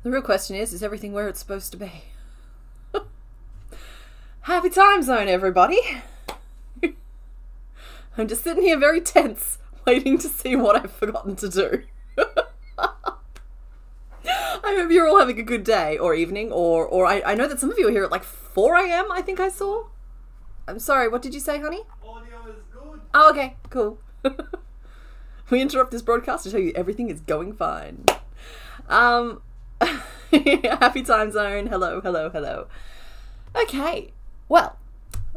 The real question is everything where it's supposed to be? Happy time zone, everybody. I'm just sitting here very tense, waiting to see what I've forgotten to do. I hope you're all having a good day or evening, or I know that some of you are here at like 4 a.m. I think I saw. I'm sorry, what did you say, honey? Audio is good. Oh, okay, cool. We interrupt this broadcast to tell you everything is going fine. Happy time zone. Hello, hello, hello. Okay, well,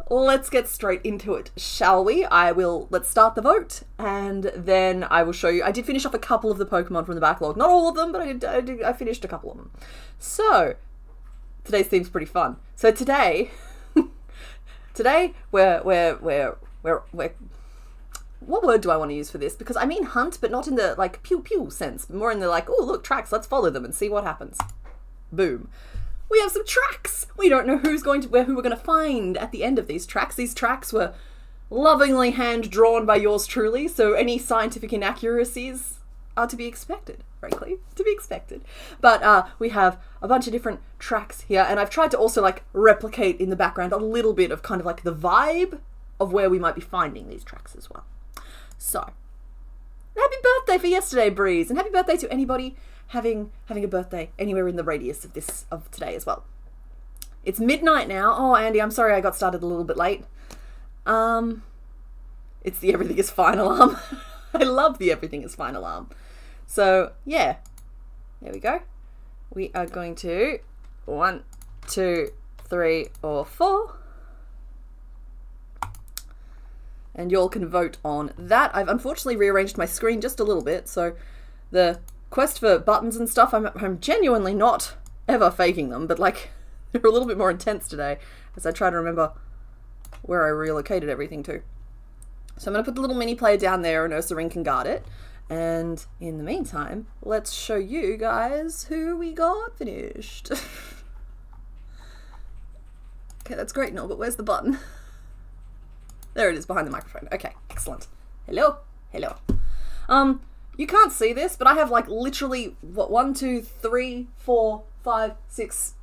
let's get straight into it, shall we? Let's start the vote, and then I will show you. I did finish off a couple of the Pokemon from the backlog. Not all of them, but I finished a couple of them. So, today's theme's pretty fun. So today, we're what word do I want to use for this? Because I mean hunt, but not in the like pew pew sense. More in the like, oh look, tracks, let's follow them and see what happens. Boom. We have some tracks. We don't know who we're going to find at the end of these tracks. These tracks were lovingly hand drawn by yours truly, so any scientific inaccuracies are to be expected, frankly, to be expected. But we have a bunch of different tracks here, and I've tried to also like replicate in the background a little bit of kind of like the vibe of where we might be finding these tracks as well. So, happy birthday for yesterday, Breeze, and happy birthday to anybody having a birthday anywhere in the radius of today as well. It's midnight now. Oh, Andy, I'm sorry I got started a little bit late. It's the everything is fine alarm. I love the everything is fine alarm. So, yeah. There we go. We are going to 1, 2, 3, or 4. And y'all can vote on that. I've unfortunately rearranged my screen just a little bit, so the quest for buttons and stuff, I'm genuinely not ever faking them, but like they're a little bit more intense today as I try to remember where I relocated everything to. So I'm going to put the little mini player down there and Ursaring can guard it. And in the meantime, let's show you guys who we got finished. Okay, that's great and all, but where's the button? There it is behind the microphone. Okay, excellent. Hello, hello. You can't see this, but I have like literally, what, 1, 2, 3, 4, 5, 6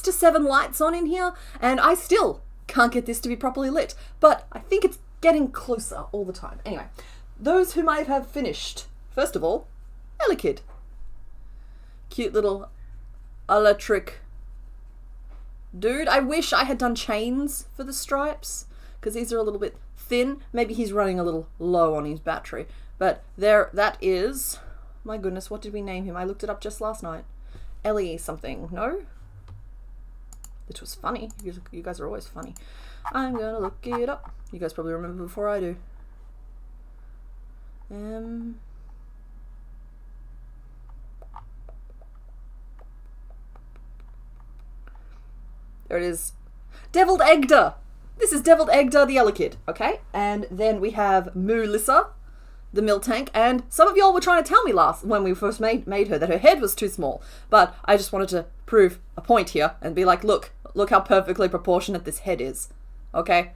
to 7 lights on in here, and I still can't get this to be properly lit, but I think it's getting closer all the time. Anyway, those who might have finished, first of all, Elekid. Cute little electric dude. I wish I had done chains for the stripes, because these are a little bit thin. Maybe he's running a little low on his battery. But there, that is, my goodness, what did we name him? I looked it up just last night. Ellie something, no? Which was funny. You guys are always funny. I'm gonna look it up. You guys probably remember before I do. There it is. Deviled Egda! This is Deviled Egda the Elekid, okay? And then we have Moolissa, the Miltank, and some of y'all were trying to tell me when we first made her that her head was too small, but I just wanted to prove a point here and be like, look how perfectly proportionate this head is, okay?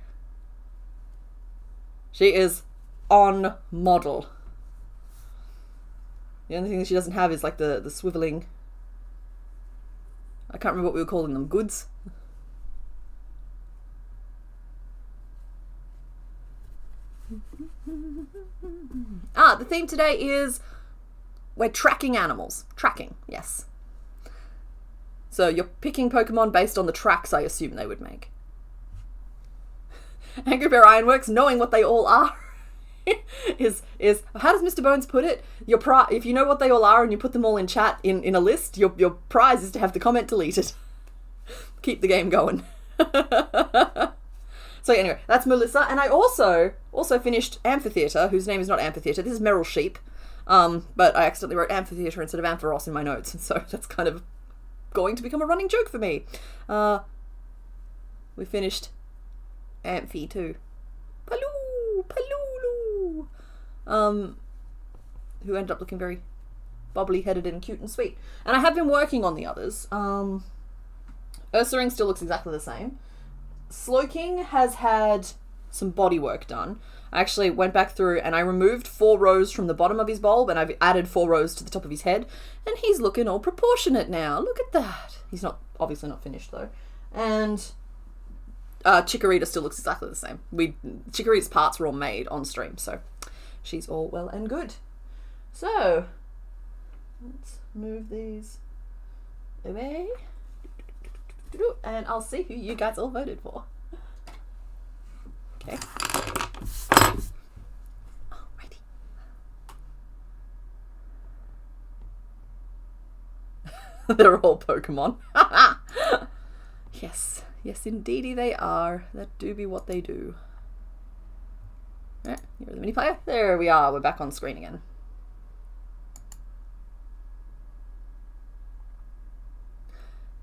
She is on model. The only thing that she doesn't have is like the swiveling, I can't remember what we were calling them, goods? The theme today is we're tracking animals. Tracking, yes. So you're picking Pokemon based on the tracks I assume they would make. Angry Bear Ironworks, knowing what they all are is how does Mr. Bones put it? If you know what they all are and you put them all in chat in a list, your prize is to have the comment deleted. Keep the game going. So anyway, that's Melissa, and I also finished Amphitheater, whose name is not Amphitheater. This is Meryl Sheep, but I accidentally wrote Amphitheater instead of Ampharos in my notes, and so that's kind of going to become a running joke for me. We finished Amphi too. Palulu, who ended up looking very bubbly-headed and cute and sweet. And I have been working on the others. Ursaring still looks exactly the same. Slowking has had some body work done. I actually went back through and I removed 4 rows from the bottom of his bulb and I've added 4 rows to the top of his head, and he's looking all proportionate now. Look at that. He's not, obviously not finished though. And Chikorita still looks exactly the same. Chikorita's parts were all made on stream, so she's all well and good. So let's move these away, and I'll see who you guys all voted for. Okay. Alrighty. They're all Pokemon. Yes. Yes, indeedy they are. That do be what they do. Alright, here's the mini player. There we are. We're back on screen again.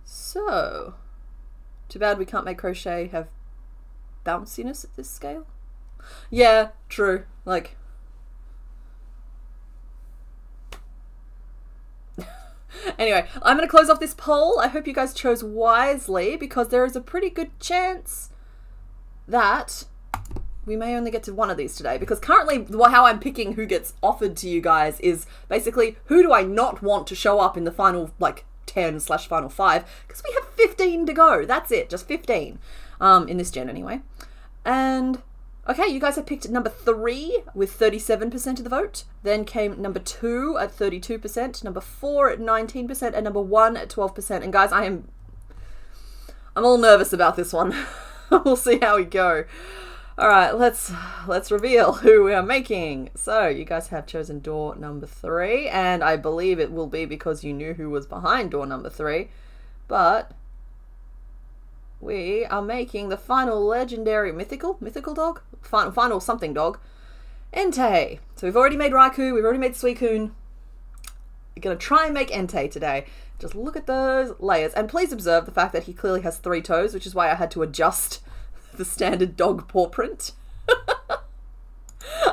So, too bad we can't make Crochet have bounciness at this scale. Yeah, true. Like, anyway, I'm going to close off this poll. I hope you guys chose wisely, because there is a pretty good chance that we may only get to one of these today, because currently how I'm picking who gets offered to you guys is basically who do I not want to show up in the final, like, 10/final 5, because we have 15 to go. That's it, just 15 in this gen anyway. And okay, you guys have picked number 3 with 37% of the vote. Then came number 2 at 32%, number 4 at 19%, and number 1 at 12%. And guys, I'm all nervous about this one. We'll see how we go. All right, let's reveal who we are making. So you guys have chosen door number 3, and I believe it will be because you knew who was behind door number 3. But we are making the final legendary mythical dog, final something dog, Entei. So we've already made Raikou, we've already made Suicune. We're gonna try and make Entei today. Just look at those layers, and please observe the fact that he clearly has 3 toes, which is why I had to adjust the standard dog paw print.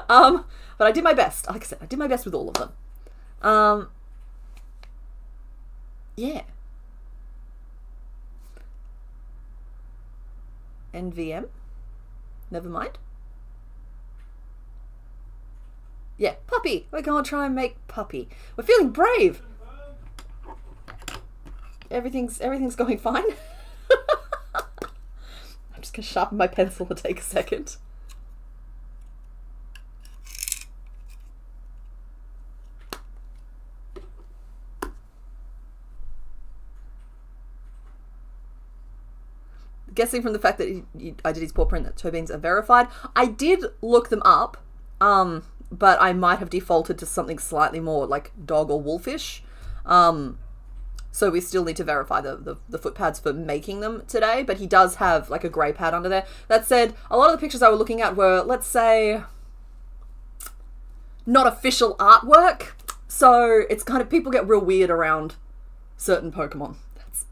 But I did my best. Like I said, I did my best with all of them. Yeah. NVM? Never mind. Yeah, Puppy. We're gonna try and make Puppy. We're feeling brave. Everything's going fine. I'm just gonna sharpen my pencil and take a second. Guessing from the fact that I did his paw print that toe beans are verified. I did look them up, but I might have defaulted to something slightly more like dog or wolfish. So we still need to verify the foot pads for making them today, but he does have like a grey pad under there. That said, a lot of the pictures I was looking at were, let's say, not official artwork. So it's kind of, people get real weird around certain Pokemon. That's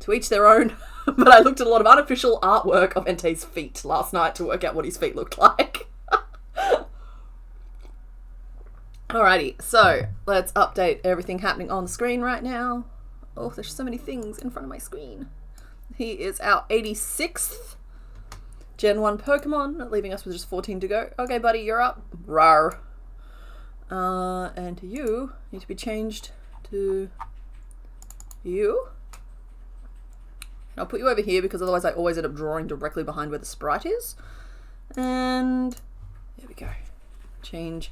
to each their own. But I looked at a lot of unofficial artwork of Entei's feet last night to work out what his feet looked like. Alrighty, so let's update everything happening on the screen right now. Oh, there's so many things in front of my screen. He is our 86th Gen 1 Pokemon, leaving us with just 14 to go. Okay, buddy, you're up. Rawr. And you need to be changed to you. I'll put you over here because otherwise I always end up drawing directly behind where the sprite is. And there we go. Change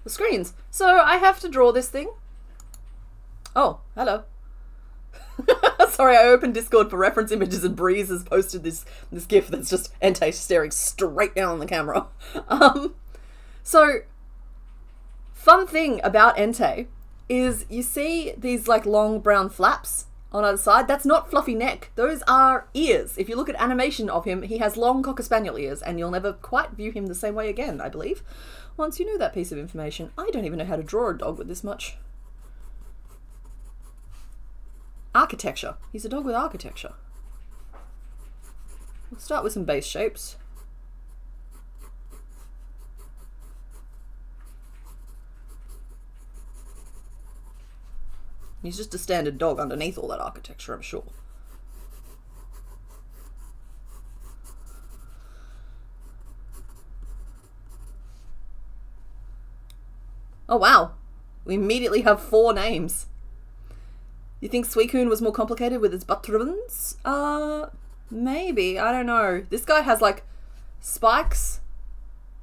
the screens. So I have to draw this thing. Oh, hello. Sorry, I opened Discord for reference images and Breeze has posted this GIF that's just Entei staring straight down on the camera. So, fun thing about Entei is you see these like long brown flaps on either side. That's not fluffy neck. Those are ears. If you look at animation of him, he has long Cocker Spaniel ears, and you'll never quite view him the same way again, I believe, once you know that piece of information. I don't even know how to draw a dog with this much architecture. He's a dog with architecture. We'll start with some base shapes. He's just a standard dog underneath all that architecture, I'm sure. Oh wow, we immediately have 4 names. You think Suicune was more complicated with his buttons? Maybe, I don't know. This guy has like spikes,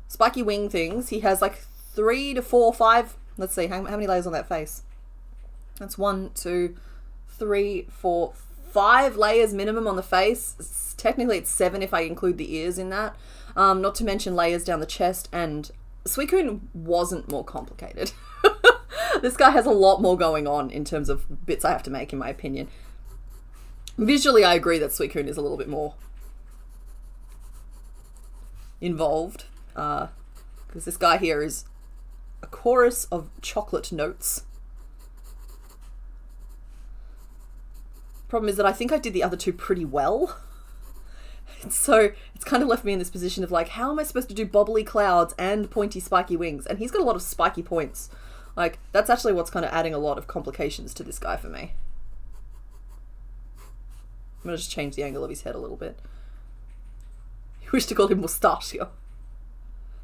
spiky wing things. He has like 3 to 4, 5, let's see, how many layers on that face? That's 1, 2, 3, 4, 5 layers minimum on the face. Technically it's 7 if I include the ears in that. Not to mention layers down the chest, and Suicune wasn't more complicated. This guy has a lot more going on in terms of bits I have to make, in my opinion. Visually, I agree that Suicune is a little bit more involved, because this guy here is a chorus of chocolate notes. Problem is that I think I did the other 2 pretty well. So it's kind of left me in this position of like, how am I supposed to do bobbly clouds and pointy spiky wings? And he's got a lot of spiky points. Like, that's actually what's kind of adding a lot of complications to this guy for me. I'm going to just change the angle of his head a little bit. You wish to call him Mustachio.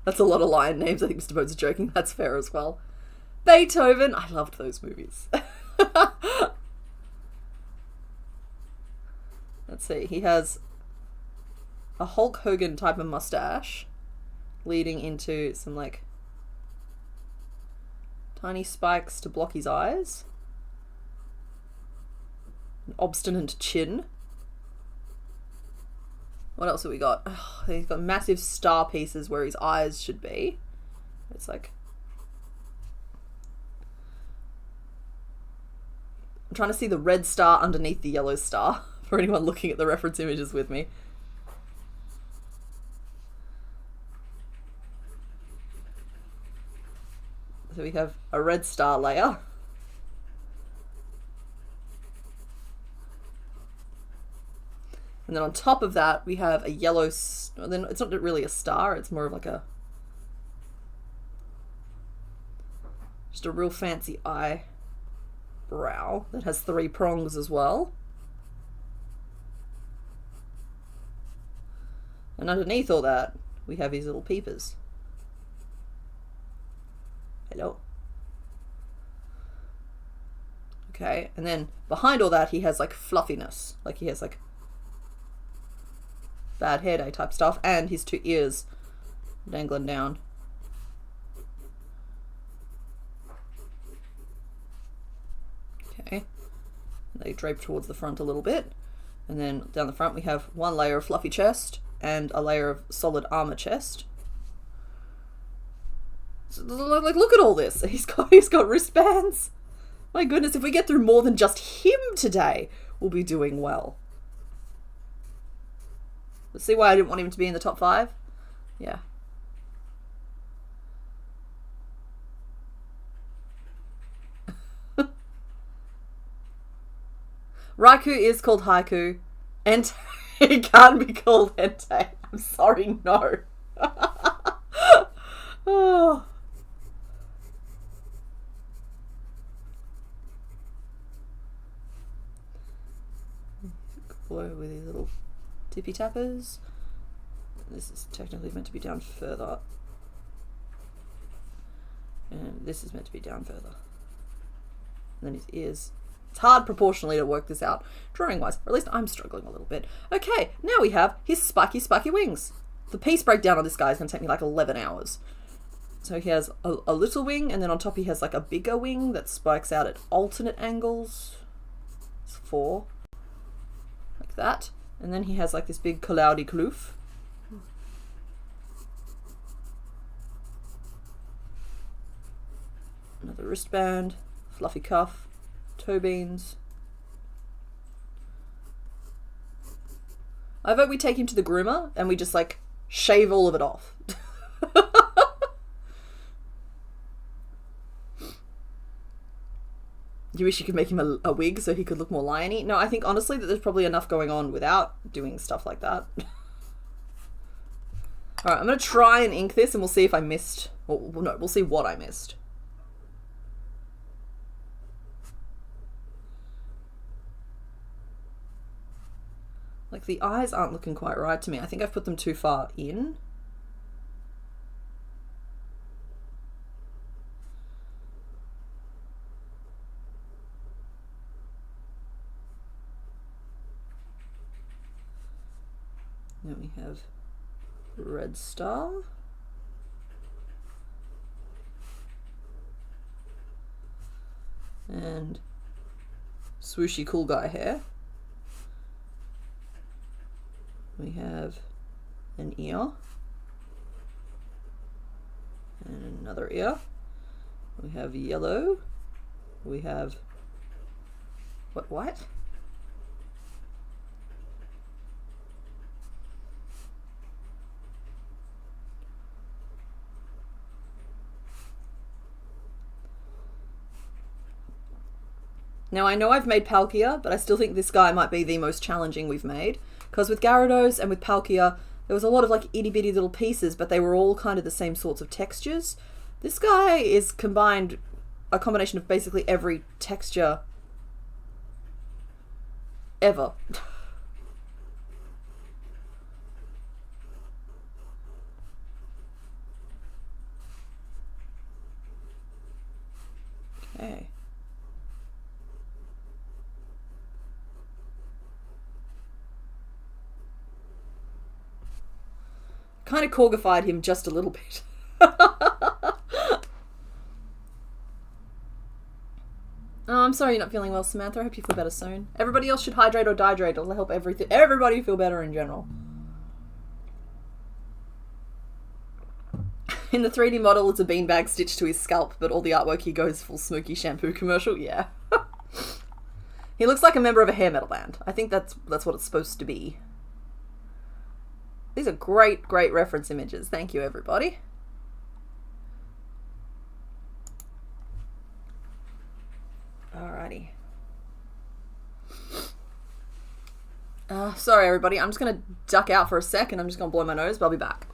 That's a lot of lion names. I think Mr. Bones is joking. That's fair as well. Beethoven. I loved those movies. Let's see. He has a Hulk Hogan type of mustache leading into some like tiny spikes to block his eyes. An obstinate chin. What else have we got? Oh, he's got massive star pieces where his eyes should be. It's like... I'm trying to see the red star underneath the yellow star for anyone looking at the reference images with me. So we have a red star layer. And then on top of that, we have a yellow... Then it's not really a star, it's more of like a... just a real fancy eyebrow that has 3 prongs as well. And underneath all that, we have these little peepers. Hello. Okay, and then behind all that, he has like fluffiness. Like he has like bad hair day type stuff, and his 2 ears dangling down. Okay, they drape towards the front a little bit, and then down the front we have 1 layer of fluffy chest and a layer of solid armor chest. So, like, look at all this. He's got wristbands. My goodness, if we get through more than just him today, we'll be doing well. Let's see why I didn't want him to be in the top 5. Yeah. Raikou is called Haiku, and he can't be called Hente. I'm sorry, no. Oh. With these little tippy tappers. This is technically meant to be down further, and this is meant to be down further. And then his ears. It's hard proportionally to work this out drawing wise, or at least I'm struggling a little bit. Okay, now we have his spiky wings. The piece breakdown on this guy is going to take me like 11 hours. So he has a little wing, and then on top he has like a bigger wing that spikes out at alternate angles. It's 4. Like that. And then he has like this big cloudy kloof. Another wristband, fluffy cuff, toe beans. I vote we take him to the groomer and we just like shave all of it off. You wish you could make him a wig so he could look more lion-y? No, I think honestly that there's probably enough going on without doing stuff like that. Alright, I'm going to try and ink this and we'll see if I missed... Well, no, we'll see what I missed. Like, the eyes aren't looking quite right to me. I think I've put them too far in. Then we have red star. And swooshy cool guy hair. We have an ear. And another ear. We have yellow. We have what, white? Now I know I've made Palkia, but I still think this guy might be the most challenging we've made. Because with Gyarados and with Palkia, there was a lot of like itty bitty little pieces, but they were all kind of the same sorts of textures. This guy is a combination of basically every texture ever. Okay. Kind of Korgified him just a little bit. Oh, I'm sorry you're not feeling well, Samantha. I hope you feel better soon. Everybody else should hydrate or dihydrate. It'll help everybody feel better in general. In the 3D model, it's a beanbag stitched to his scalp, but all the artwork he goes full Smokey shampoo commercial. Yeah. He looks like a member of a hair metal band. I think that's what it's supposed to be. These are great, great reference images. Thank you, everybody. Alrighty. Sorry, everybody. I'm just going to duck out for a sec and I'm just going to blow my nose, but I'll be back.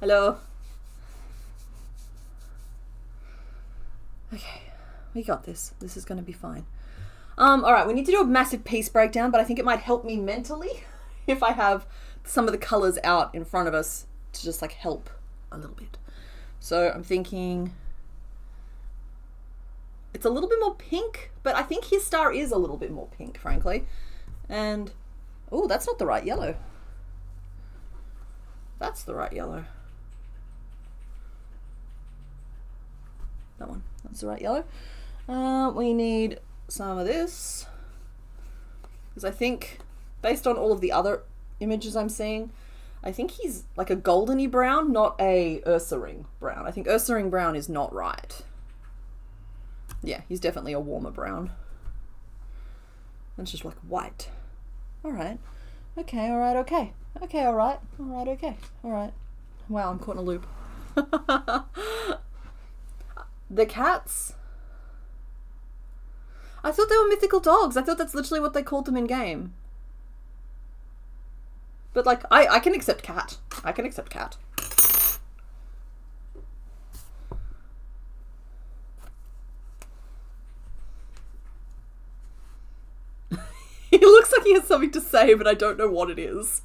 Hello. Okay, we got this. This is going to be fine. Alright, we need to do a massive piece breakdown, but I think it might help me mentally if I have some of the colors out in front of us to just like help a little bit. So I'm thinking it's a little bit more pink, but I think his star is a little bit more pink, frankly. And, oh, that's not the right yellow. That's the right yellow. That one. That's the right yellow. We need some of this. Because I think, based on all of the other images I'm seeing, I think he's like a goldeny brown, not a Ursaring brown. I think Ursaring brown is not right. Yeah, he's definitely a warmer brown. It's just like white. Alright. Okay, alright, okay. Okay, alright. Alright, okay. Alright. Wow, I'm caught in a loop. The cats? I thought they were mythical dogs. I thought that's literally what they called them in game. But like, I can accept cat. I can accept cat. He looks like he has something to say, but I don't know what it is.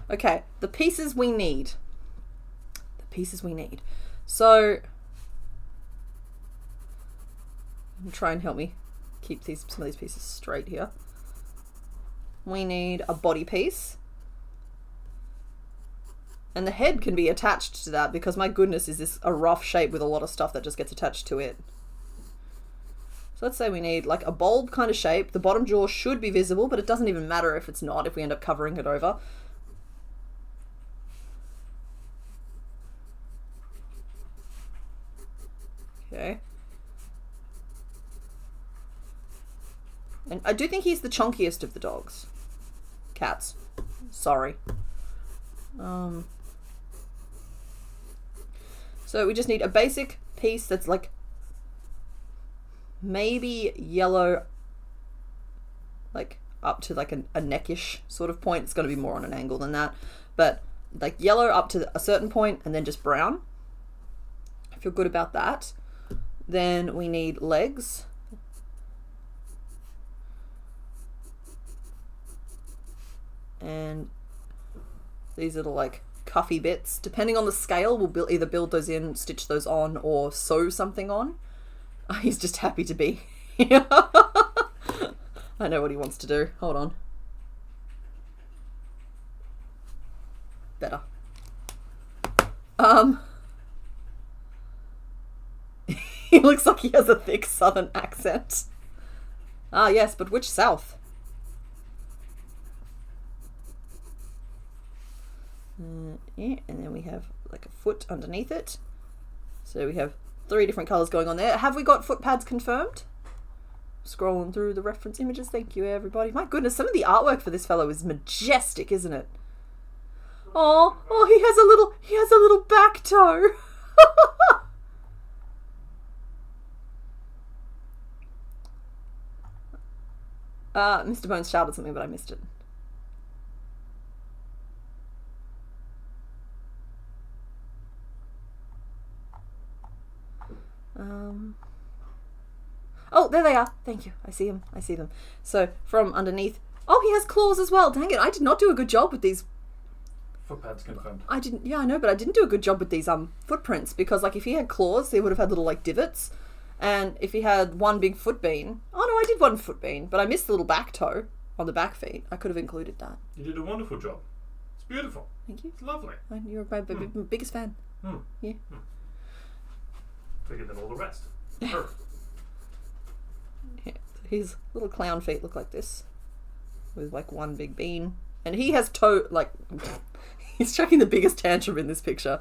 Okay, the pieces we need. The pieces we need. So, try and help me keep some of these pieces straight here. We need a body piece. And the head can be attached to that because my goodness, is this a rough shape with a lot of stuff that just gets attached to it. So let's say we need like a bulb kind of shape. The bottom jaw should be visible, but it doesn't even matter if it's not, if we end up covering it over. Okay. And I do think he's the chunkiest of the dogs. Cats. Sorry. So we just need a basic piece that's like maybe yellow like up to like a neckish sort of point. It's going to be more on an angle than that, but like yellow up to a certain point and then just brown. I feel good about that. Then we need legs. And these little like cuffy bits, depending on the scale, we'll either build those in, stitch those on, or sew something on. He's just happy to be here. I know what he wants to do. Hold on. Better. He looks like he has a thick southern accent. Ah, yes, but which south? Yeah, and then we have like a foot underneath it. So we have 3 different colors going on there. Have we got foot pads confirmed? Scrolling through the reference images. Thank you, everybody. My goodness, some of the artwork for this fellow is majestic, isn't it? Oh, he has a little back toe. Mr. Bones shouted something, but I missed it. Oh, there they are. Thank you. I see them. I see them. So from underneath. Oh, he has claws as well. Dang it. I did not do a good job with these. Foot pads confirmed. I didn't. Yeah, I know, but I didn't do a good job with these footprints, because like if he had claws, he would have had little like divots, and if he had one big foot bean. Oh no, I did one foot bean, but I missed the little back toe on the back feet. I could have included that. You did a wonderful job. It's beautiful. Thank you. It's lovely. You're my biggest fan. Yeah. Bigger than all the rest. Yeah, his little clown feet look like this, with like one big bean, and he has like he's chucking the biggest tantrum in this picture.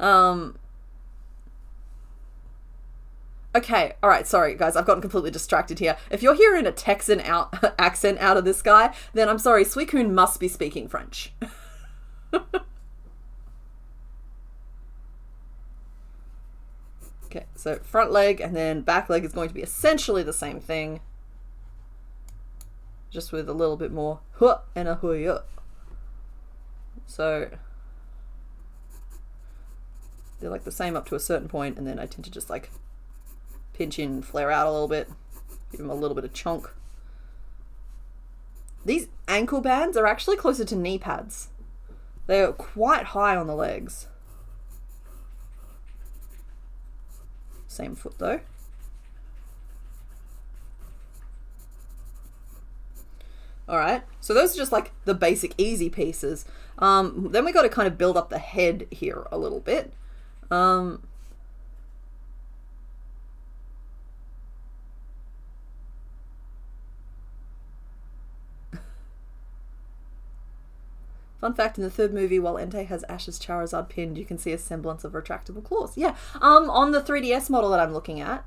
Okay, all right, sorry guys, I've gotten completely distracted here. If you're hearing a Texan accent out of this guy, then I'm sorry, Suicune must be speaking French. Okay, so front leg and then back leg is going to be essentially the same thing, just with a little bit more huh and a huh. So they're like the same up to a certain point, and then I tend to just like pinch in, flare out a little bit, give them a little bit of chunk. These ankle bands are actually closer to knee pads. They're quite high on the legs. Same foot though. Alright, so those are just like the basic easy pieces. Then we got to kind of build up the head here a little bit. Fun fact, in the 3rd movie, while Entei has Ash's Charizard pinned, you can see a semblance of retractable claws. Yeah, on the 3DS model that I'm looking at,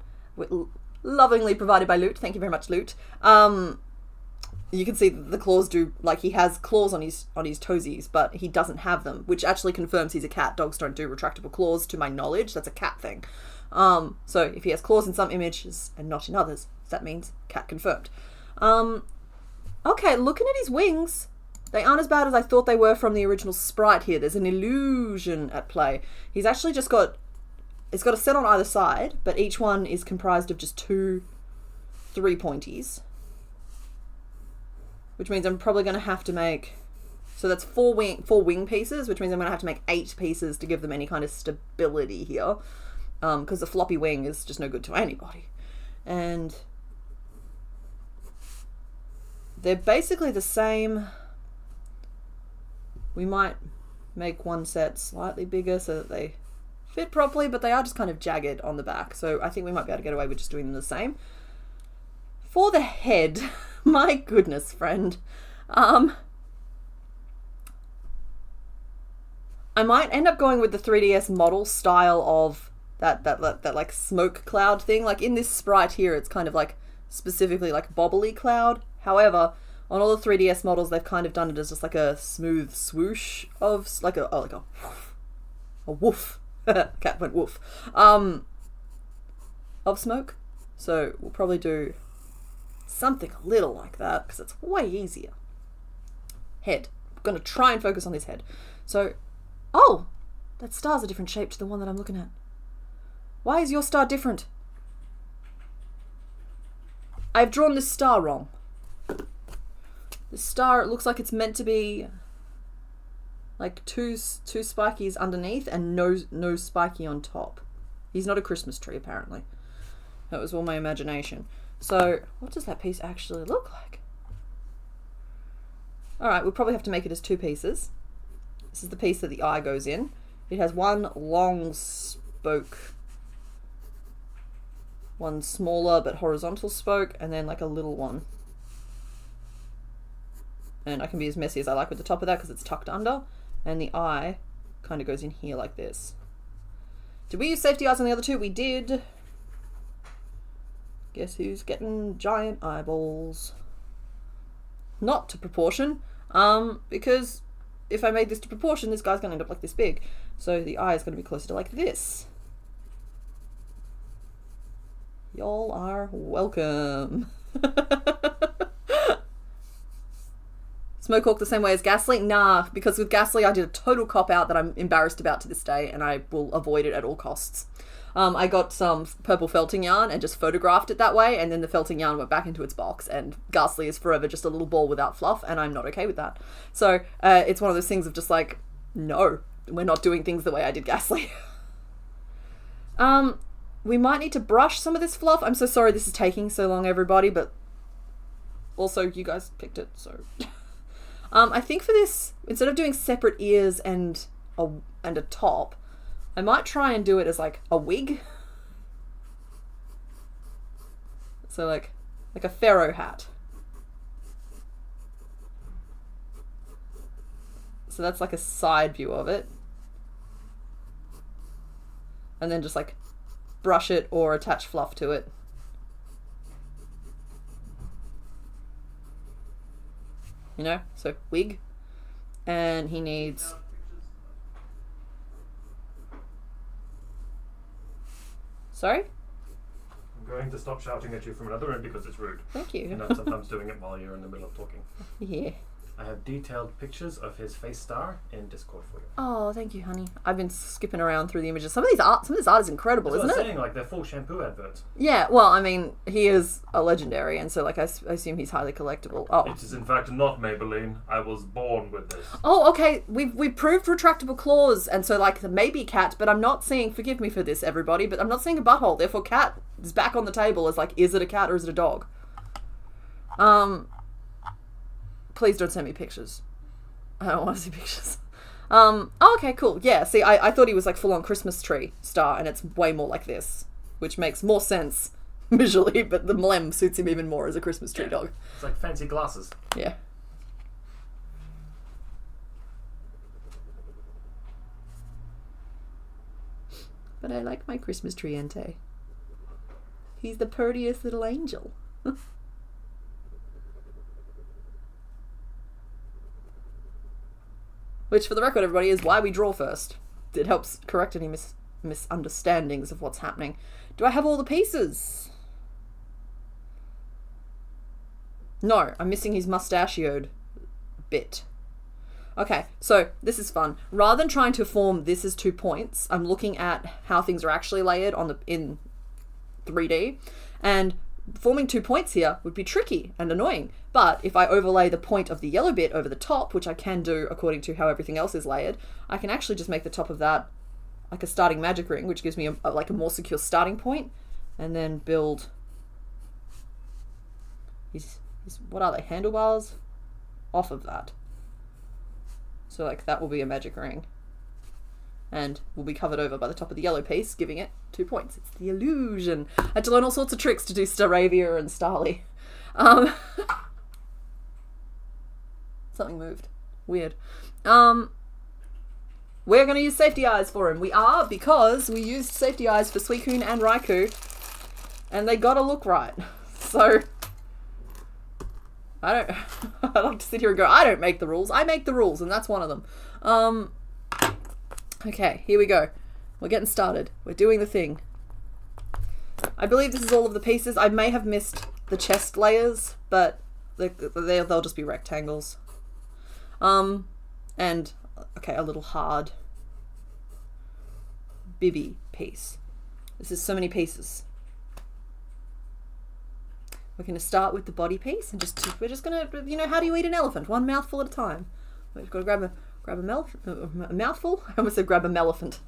lovingly provided by Loot, thank you very much, Loot, you can see the claws do, like, he has claws on his toesies, but he doesn't have them, which actually confirms he's a cat. Dogs don't do retractable claws, to my knowledge. That's a cat thing. So if he has claws in some images and not in others, that means cat confirmed. Okay, looking at his wings, they aren't as bad as I thought they were from the original sprite here. There's an illusion at play. He's actually just got, it's got a set on either side, but each one is comprised of just 2 3-pointies. Which means I'm probably going to have to make, so that's 4 wing pieces, which means I'm going to have to make 8 pieces to give them any kind of stability here. Because the floppy wing is just no good to anybody. And they're basically the same. We might make one set slightly bigger so that they fit properly, but they are just kind of jagged on the back. So I think we might be able to get away with just doing them the same. For the head, my goodness, friend. I might end up going with the 3DS model style of that like smoke cloud thing. Like in this sprite here, it's kind of like specifically like bobbly cloud. However, on all the 3DS models, they've kind of done it as just like a smooth swoosh of like a woof. Cat went woof. Of smoke. So we'll probably do Something a little like that, because it's way easier. Head. I'm going to try and focus on this head. So, oh! That star's a different shape to the one that I'm looking at. Why is your star different? I've drawn this star wrong. This star, it looks like it's meant to be like two spikies underneath and no spiky on top. He's not a Christmas tree, apparently. That was all my imagination. So, what does that piece actually look like? Alright, we'll probably have to make it as 2 pieces. This is the piece that the eye goes in. It has one long spoke, one smaller but horizontal spoke, and then like a little one. And I can be as messy as I like with the top of that because it's tucked under. And the eye kind of goes in here like this. Did we use safety eyes on the other 2? We did. Guess who's getting giant eyeballs? Not to proportion, because if I made this to proportion, this guy's going to end up like this big. So the eye is going to be closer to like this. Y'all are welcome. Smokehawk the same way as Ghastly? Nah, because with Ghastly I did a total cop-out that I'm embarrassed about to this day, and I will avoid it at all costs. I got some purple felting yarn and just photographed it that way, and then the felting yarn went back into its box, and Ghastly is forever just a little ball without fluff, and I'm not okay with that. So it's one of those things of just like, no, we're not doing things the way I did Ghastly. We might need to brush some of this fluff. I'm so sorry this is taking so long, everybody, but also you guys picked it, so... I think for this, instead of doing separate ears and a top, I might try and do it as like a wig. So like a pharaoh hat. So that's like a side view of it. And then just like brush it or attach fluff to it. You know, so wig, and he needs... Sorry? I'm going to stop shouting at you from another end because it's rude. Thank you. And I'm sometimes doing it while you're in the middle of talking. Yeah. I have detailed pictures of his face star in Discord for you. Oh, thank you, honey. I've been skipping around through the images. Some of this art is incredible, That's isn't what it? I'm saying, like they're full shampoo adverts. Yeah, well, I mean, he is a legendary, and so like I assume he's highly collectible. Oh. It is in fact not Maybelline. I was born with this. Oh, okay. We've proved retractable claws, and so like the maybe cat, but I'm not seeing. Forgive me for this, everybody, but I'm not seeing a butthole. Therefore, cat is back on the table as like, is it a cat or is it a dog? Please don't send me pictures. I don't want to see pictures. Oh, okay, cool. Yeah, see, I thought he was like full-on Christmas tree star, and it's way more like this, which makes more sense visually, but the mlem suits him even more as a Christmas tree dog. It's like fancy glasses. Yeah. But I like my Christmas tree, Entei. He's the purtiest little angel. Which, for the record, everybody, is why we draw first. It helps correct any misunderstandings of what's happening. Do I have all the pieces? No, I'm missing his mustachioed bit. Okay, so this is fun. Rather than trying to form this as 2 points, I'm looking at how things are actually layered in 3D, and forming 2 points here would be tricky and annoying. But if I overlay the point of the yellow bit over the top, which I can do according to how everything else is layered, I can actually just make the top of that like a starting magic ring, which gives me a more secure starting point, and then build his what are they, handlebars off of that. So like that will be a magic ring, and will be covered over by the top of the yellow piece, giving it 2 points. It's the illusion. I had to learn all sorts of tricks to do Staravia and Starly. Something moved. Weird. We're going to use safety eyes for him. We are, because we used safety eyes for Suicune and Raikou, and they gotta look right. So, I like to sit here and go, I don't make the rules. I make the rules, and that's one of them. Okay, here we go. We're getting started. We're doing the thing. I believe this is all of the pieces. I may have missed the chest layers, but they'll just be rectangles. And, okay, a little hard bibby piece. This is so many pieces. We're going to start with the body piece, and we're just going to, you know, how do you eat an elephant? One mouthful at a time. We've got to grab a mouthful. I almost said grab a melephant.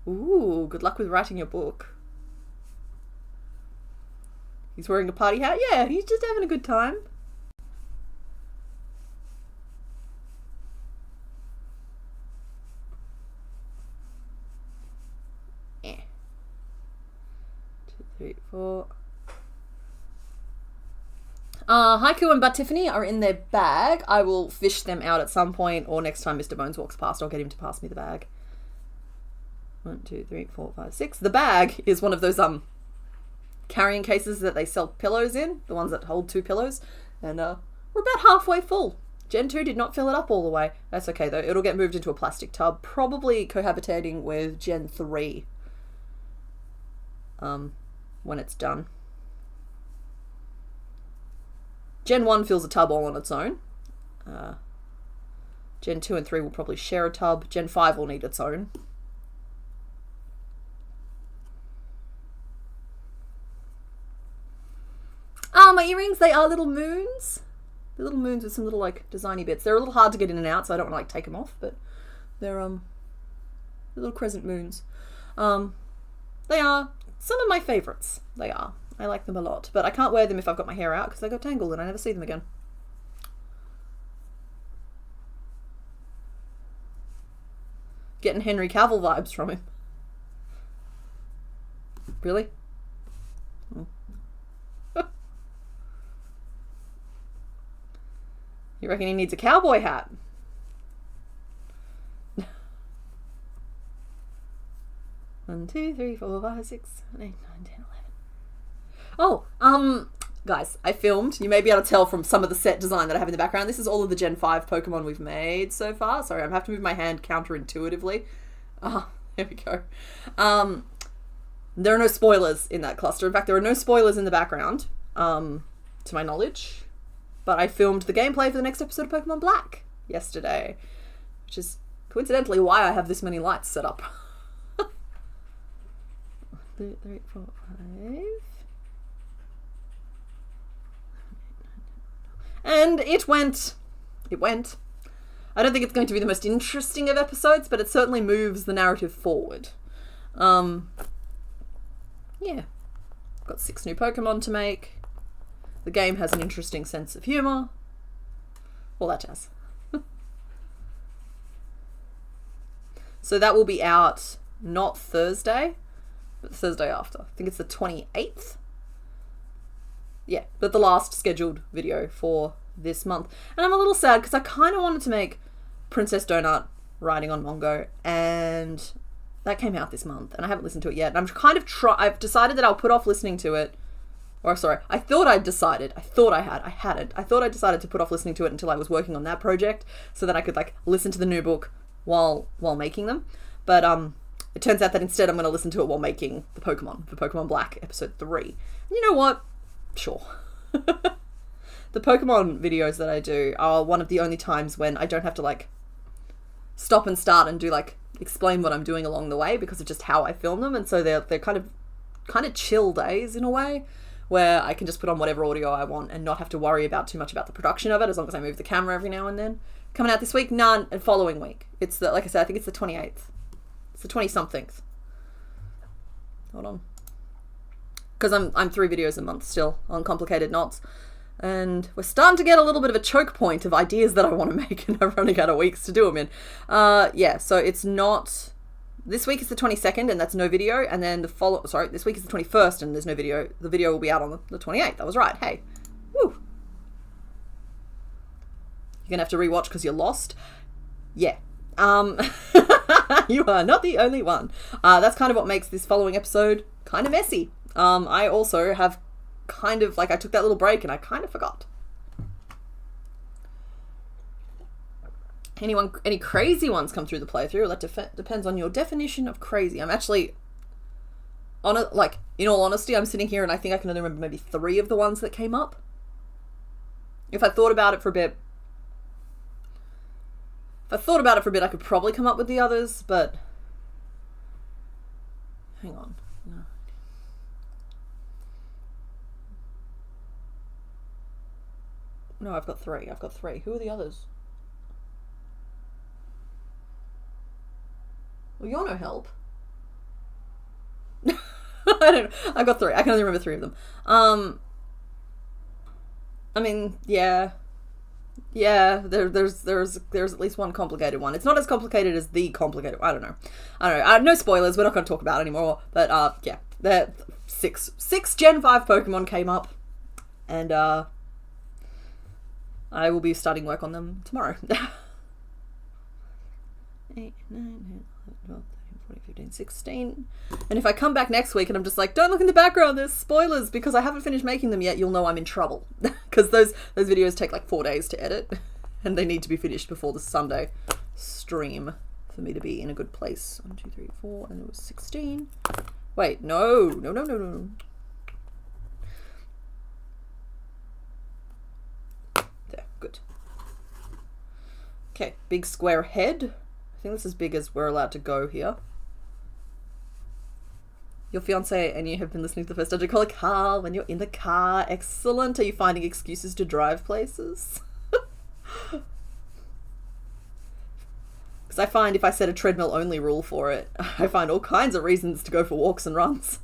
Ooh, good luck with writing your book. He's wearing a party hat? Yeah, he's just having a good time. Yeah. 2, 3, 4. Haiku and But Tiffany are in their bag. I will fish them out at some point, or next time Mr. Bones walks past, I'll get him to pass me the bag. 1, 2, 3, 4, 5, 6. The bag is one of those carrying cases that they sell pillows in, the ones that hold 2 pillows, and we're about halfway full. Gen 2 did not fill it up all the way. That's okay though, it'll get moved into a plastic tub, probably cohabitating with Gen 3 when it's done. Gen 1 fills a tub all on its own. Gen 2 and 3 will probably share a tub. Gen 5 will need its own. My earrings, they are little moons. They're little moons with some little like designy bits. They're a little hard to get in and out, so I don't want to like take them off, but they're little crescent moons. They are some of my favorites. They are. I like them a lot, but I can't wear them if I've got my hair out because they got tangled and I never see them again. Getting Henry Cavill vibes from him. Really? You reckon he needs a cowboy hat? 1, 2, 3, 4, 5, 6, 7, 8, 9, 10, 11. Oh, guys, I filmed. You may be able to tell from some of the set design that I have in the background. This is all of the Gen 5 Pokemon we've made so far. Sorry, I have to move my hand counterintuitively. There we go. There are no spoilers in that cluster. In fact, there are no spoilers in the background, to my knowledge. But I filmed the gameplay for the next episode of Pokemon Black yesterday, which is coincidentally why I have this many lights set up. 1, 2, 3, 4, 5. And it went. I don't think it's going to be the most interesting of episodes, but it certainly moves the narrative forward. Yeah. Got 6 new Pokemon to make. The game has an interesting sense of humour. All that jazz. So that will be out not Thursday, but the Thursday after. I think it's the 28th. Yeah, but the last scheduled video for this month. And I'm a little sad because I kind of wanted to make Princess Donut riding on Mongo, and that came out this month, and I haven't listened to it yet. And I'm kind of I've decided that I'll put off listening to it. Or sorry, I thought I'd decided. I thought I decided to put off listening to it until I was working on that project, so that I could like listen to the new book while making them. But it turns out that instead I'm going to listen to it while making the Pokemon Black episode 3. And you know what? Sure. The Pokemon videos that I do are one of the only times when I don't have to like stop and start and do like explain what I'm doing along the way because of just how I film them, and so they're kind of chill days in a way, where I can just put on whatever audio I want and not have to worry about too much about the production of it, as long as I move the camera every now and then. Coming out this week, none, and following week. It's the, like I said, I think it's the 28th. It's the 20-something. Hold on. Because I'm 3 videos a month still on Complicated Knots. And we're starting to get a little bit of a choke point of ideas that I want to make, and I'm running out of weeks to do them in. Yeah, so it's not... This week is the 22nd, and that's no video, and then this week is the 21st, and there's no video. The video will be out on the 28th. I was right. Hey. Woo. You're gonna have to rewatch because you're lost. Yeah. You are not the only one. That's kind of what makes this following episode kind of messy. I also have kind of, like, I took that little break, and I kind of forgot. any crazy ones come through the playthrough. That depends on your definition of crazy. I'm actually, in all honesty, I'm sitting here and I think I can only remember maybe 3 of the ones that came up. If I thought about it for a bit, I could probably come up with the others, but hang on. No, I've got 3. Who are the others? Well, you're no help. I don't know. I've got 3. I can only remember 3 of them. I mean, yeah. There's at least one complicated one. It's not as complicated as the complicated. I don't know. No spoilers. We're not going to talk about it anymore. But yeah, the 6 Gen 5 Pokemon came up, and I will be starting work on them tomorrow. 8, 9, 10, 12, 13, 14, 15, 16. And if I come back next week and I'm just like, don't look in the background, there's spoilers because I haven't finished making them yet, you'll know I'm in trouble. Because those videos take like 4 days to edit and they need to be finished before the Sunday stream for me to be in a good place. 1, 2, 3, 4, and it was 16. Wait, no. There, good. Okay, big square head. I think that's as big as we're allowed to go here. Your fiance and you have been listening to the first Dungeon Call a car when you're in the car. Excellent. Are you finding excuses to drive places? Because I find if I set a treadmill only rule for it, I find all kinds of reasons to go for walks and runs.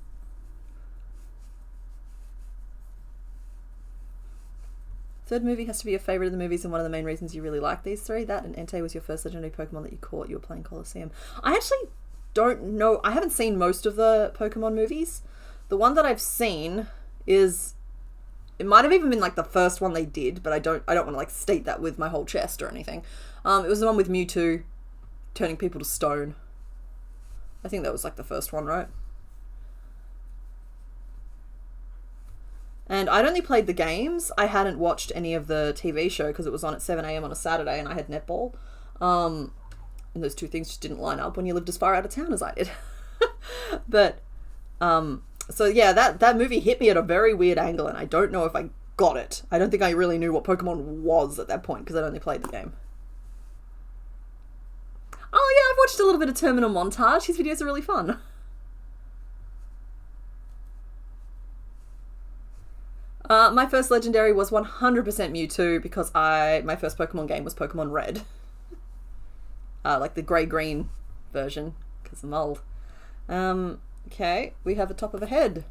Third movie has to be your favourite of the movies and one of the main reasons you really like these 3. That and Entei was your first legendary Pokemon that you caught. You were playing Colosseum. I actually don't know. I haven't seen most of the Pokemon movies. The one that I've seen is... It might have even been like the first one they did, but I don't want to like state that with my whole chest or anything. It was the one with Mewtwo turning people to stone. I think that was like the first one, right? And I'd only played the games. I hadn't watched any of the TV show because it was on at 7 a.m. on a Saturday and I had netball. And those 2 things just didn't line up when you lived as far out of town as I did. But, so yeah, that movie hit me at a very weird angle and I don't know if I got it. I don't think I really knew what Pokemon was at that point because I'd only played the game. Oh yeah, I've watched a little bit of Terminal Montage. His videos are really fun. My first legendary was 100% Mewtwo because my first Pokemon game was Pokemon Red. Like the grey-green version, because I'm old. Okay, we have a top of a head.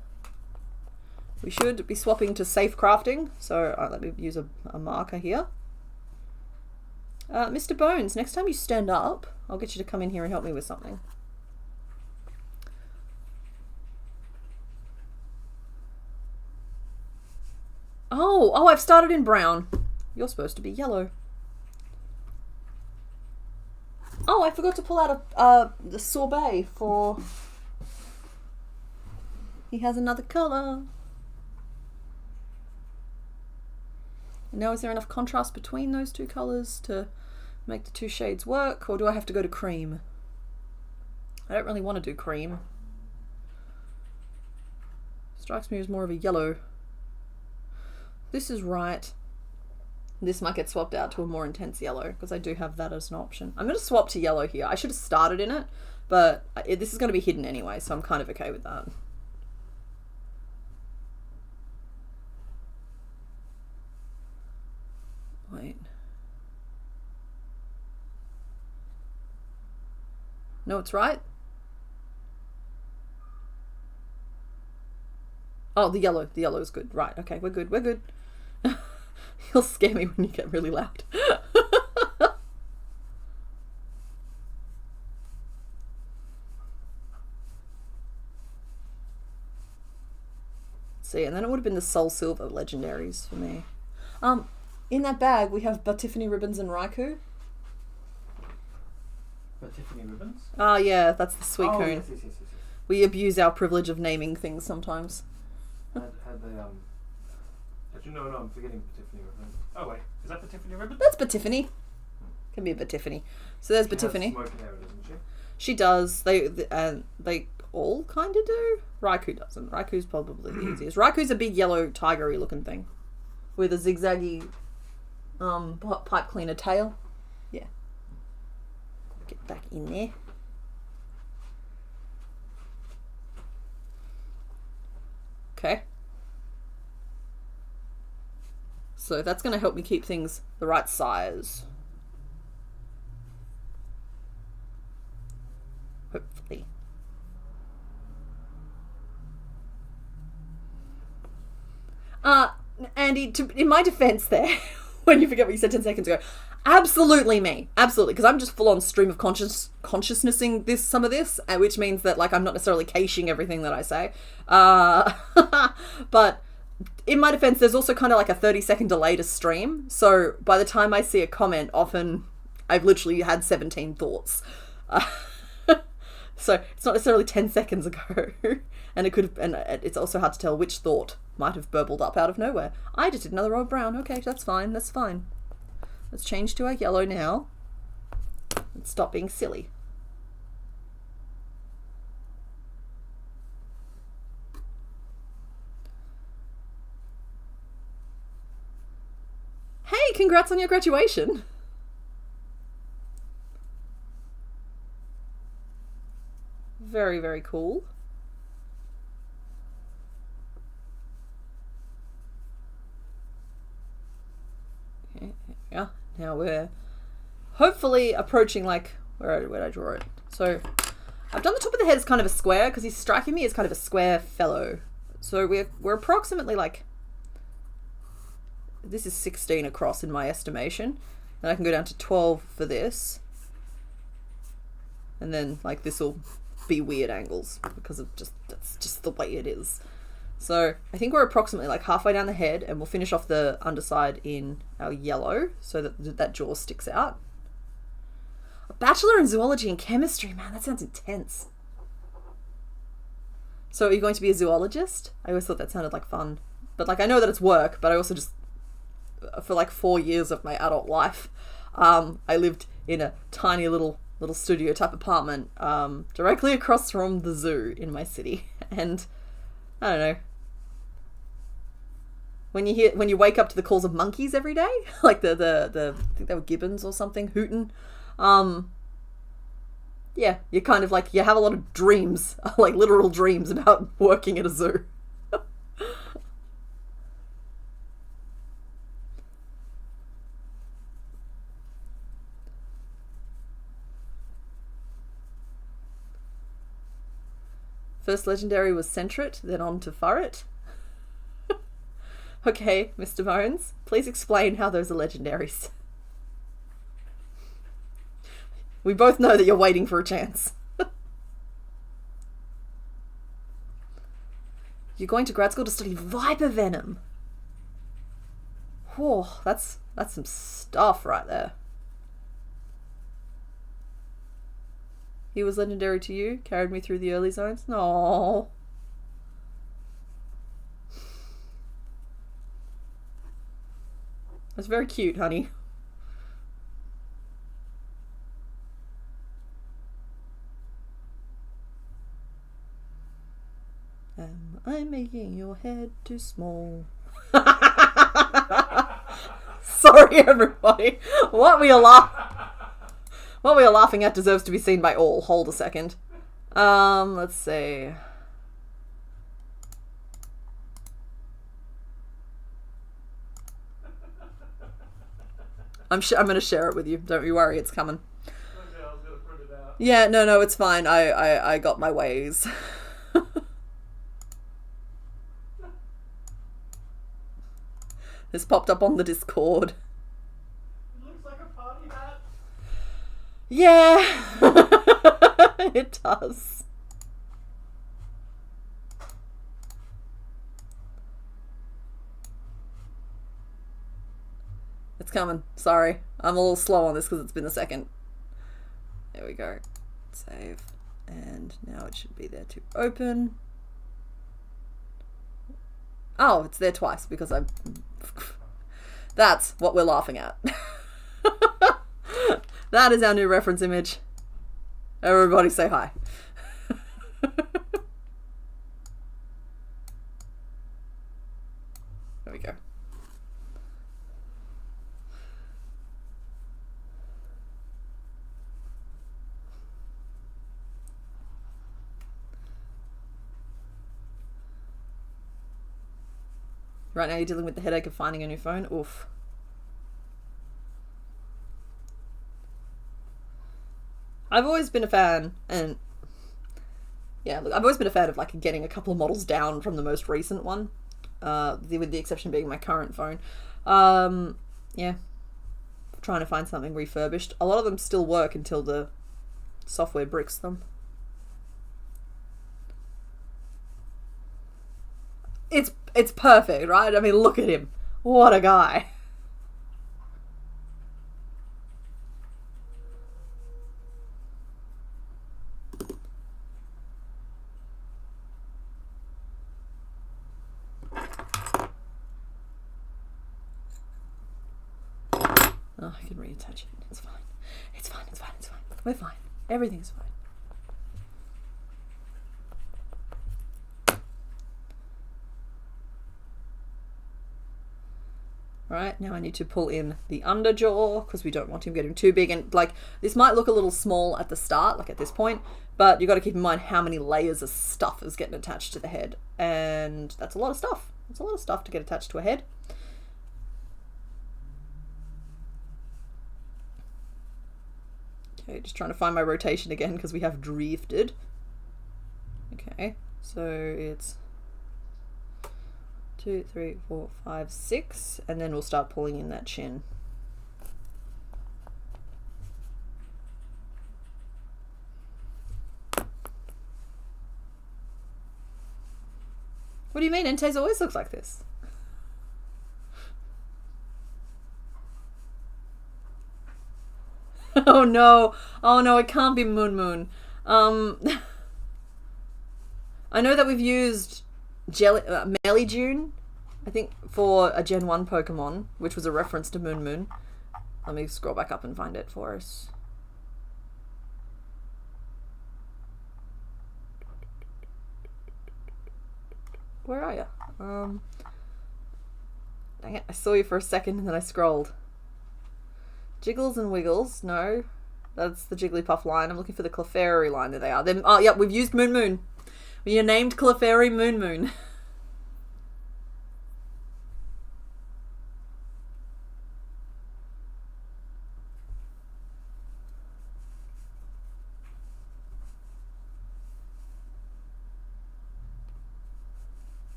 We should be swapping to safe crafting, so let me use a marker here. Mr. Bones, next time you stand up, I'll get you to come in here and help me with something. Oh, I've started in brown. You're supposed to be yellow. Oh, I forgot to pull out the sorbet for... He has another colour. Now, is there enough contrast between those 2 colours to make the 2 shades work? Or do I have to go to cream? I don't really want to do cream. Strikes me as more of a yellow. This is right. This might get swapped out to a more intense yellow because I do have that as an option. I'm going to swap to yellow here. I should have started in it, but this is going to be hidden anyway, so I'm kind of okay with that. Wait. No, it's right. Oh, the yellow is good. Right, okay, we're good. You'll scare me when you get really loud. See, and then it would have been the Soul Silver legendaries for me. In that bag we have Tiffany ribbons and Raikou. Tiffany ribbons? Ah, yeah, that's the sweet coon. Yes. We abuse our privilege of naming things sometimes. Had they Actually, no, I'm forgetting Tiffany ribbons. Oh wait, is that the Tiffany ribbon? That's Tiffany. Give me a Batiffany. So there's She has Batiffany. smoke hair, doesn't she? She does. They all kind of do. Raikou doesn't. Raiku's probably the easiest. Raiku's a big yellow tigery looking thing with a zigzaggy pipe cleaner tail. Yeah. Get back in there. Okay. So that's going to help me keep things the right size. Hopefully. Andy, in my defense there, when you forget what you said 10 seconds ago, absolutely me. Absolutely. Because I'm just full on stream of consciousnessing some of this, which means that like I'm not necessarily caching everything that I say. But in my defense, there's also kind of like a 30-second delay to stream. So by the time I see a comment, often I've literally had 17 thoughts. So it's not necessarily 10 seconds ago. And it's also hard to tell which thought might have burbled up out of nowhere. I just did another row of brown. Okay, that's fine. That's fine. Let's change to our yellow now. And stop being silly. Hey, congrats on your graduation. Very, very cool. Okay, yeah. Now we're hopefully approaching like where did I draw it? So I've done the top of the head as kind of a square because he's striking me as kind of a square fellow. So we're approximately like, this is 16 across in my estimation. And I can go down to 12 for this. And then like this will be weird angles because of that's just the way it is. So I think we're approximately like halfway down the head, and we'll finish off the underside in our yellow so that jaw sticks out. A bachelor in zoology and chemistry, man, that sounds intense. So are you going to be a zoologist? I always thought that sounded like fun. But like I know that it's work, but I also just, for like 4 years of my adult life, I lived in a tiny little studio type apartment directly across from the zoo in my city. And I don't know, when you wake up to the calls of monkeys every day, like the I think they were gibbons or something hooting, yeah, you kind of like, you have a lot of dreams, like literal dreams about working at a zoo. First legendary was Centret, then on to Furret. Okay, Mr. Bones, please explain how those are legendaries. We both know that you're waiting for a chance. You're going to grad school to study viper venom. Whoa, that's some stuff right there. He was legendary to you, carried me through the early zones. No. That's very cute, honey. Am I making your head too small? Sorry, everybody. What we are laughing at deserves to be seen by all. Hold a second. Let's see. I'm going to share it with you. Don't you worry, it's coming. Okay, I was gonna print it out. Yeah, no, it's fine. I got my ways. This popped up on the Discord. It looks like a party hat. Yeah, it does. It's coming. Sorry. I'm a little slow on this because it's been a second. There we go. Save. And now it should be there to open. Oh, it's there twice because I'm... That's what we're laughing at. That is our new reference image. Everybody say hi. There we go. Right now you're dealing with the headache of finding a new phone. Oof. I've always been a fan, and yeah, look, I've always been a fan of like getting a couple of models down from the most recent one, with the exception being my current phone. Yeah, trying to find something refurbished. A lot of them still work until the software bricks them. It's perfect, right? I mean, look at him. What a guy. Oh, I can reattach it. It's fine. It's fine. It's fine. It's fine. We're fine. Everything's fine. Right, now I need to pull in the underjaw because we don't want him getting too big. And like, this might look a little small at the start, like at this point, but you got to keep in mind how many layers of stuff is getting attached to the head. And that's a lot of stuff. It's a lot of stuff to get attached to a head. Okay, just trying to find my rotation again because we have drifted. Okay, so it's 2, 3, 4, 5, 6, and then we'll start pulling in that chin. What do you mean? Entei's always looks like this. Oh no. Oh no, it can't be Moon Moon. I know that we've used Melijune, I think, for a Gen 1 Pokemon, which was a reference to Moon Moon. Let me scroll back up and find it for us. Where are you? Dang it, I saw you for a second and then I scrolled. Jiggles and Wiggles, no. That's the Jigglypuff line. I'm looking for the Clefairy line. There they are. Then, oh, yep, we've used Moon Moon. We are named Clefairy Moon Moon.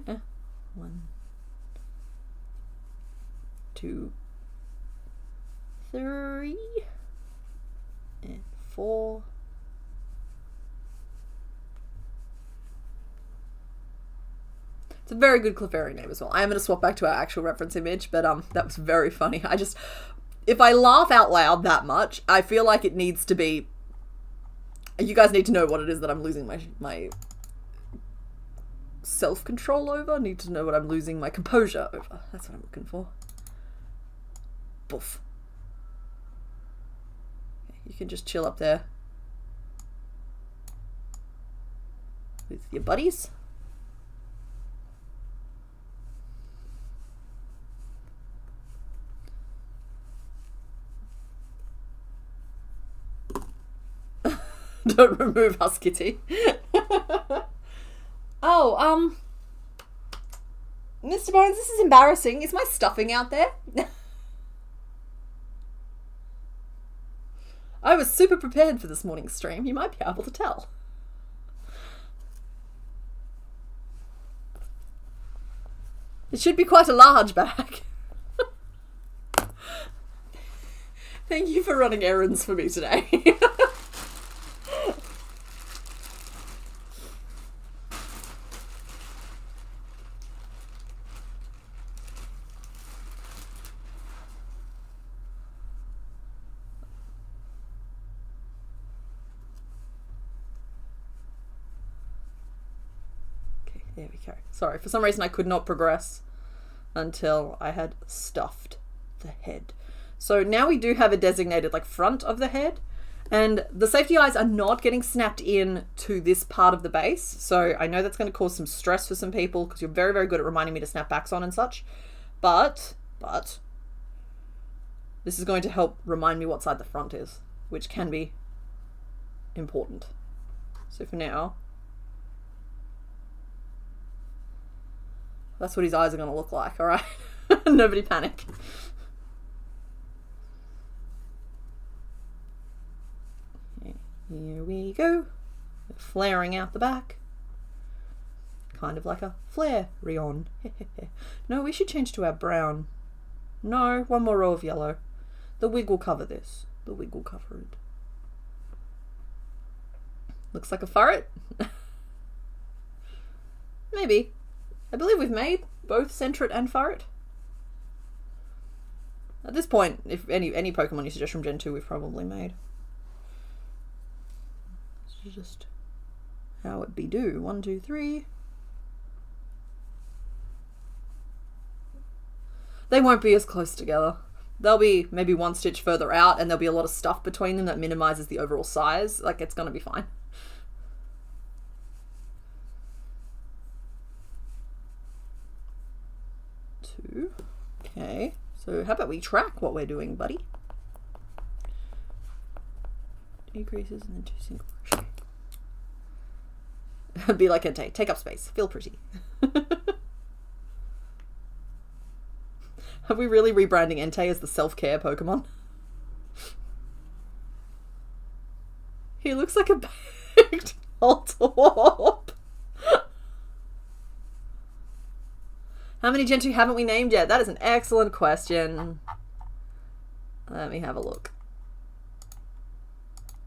Yeah. 1, 2, 3, and 4. It's a very good Clefairy name as well. I am going to swap back to our actual reference image, but that was very funny. If I laugh out loud that much, I feel like it needs to be, you guys need to know what it is that I'm losing my self-control over. I need to know what I'm losing my composure over. That's what I'm looking for. Boof. You can just chill up there with your buddies. Don't remove us, Kitty. Oh, Mr. Bones, this is embarrassing. Is my stuffing out there? I was super prepared for this morning's stream. You might be able to tell. It should be quite a large bag. Thank you for running errands for me today. There we go. Sorry, for some reason I could not progress until I had stuffed the head. So now we do have a designated like front of the head, and the safety eyes are not getting snapped in to this part of the base. So I know that's going to cause some stress for some people because you're very, very good at reminding me to snap backs on and such. But this is going to help remind me what side the front is, which can be important. So for now, that's what his eyes are going to look like, all right? Nobody panic. Here we go. Flaring out the back. Kind of like a flare-rion. No, we should change to our brown. No, one more row of yellow. The wig will cover this. The wig will cover it. Looks like a furret. Maybe. I believe we've made both Centret and Furret. At this point, if any Pokemon you suggest from Gen 2 we've probably made. This is just how it be do. 1, 2, 3. They won't be as close together. They'll be maybe one stitch further out, and there'll be a lot of stuff between them that minimizes the overall size. Like, it's gonna be fine. Two. Okay. So how about we track what we're doing, buddy? 2 creases and then 2 single crochet. Be like Entei. Take up space. Feel pretty. Are we really rebranding Entei as the self-care Pokemon? He looks like a baked Voltorb. How many Gen 2 haven't we named yet? That is an excellent question. Let me have a look.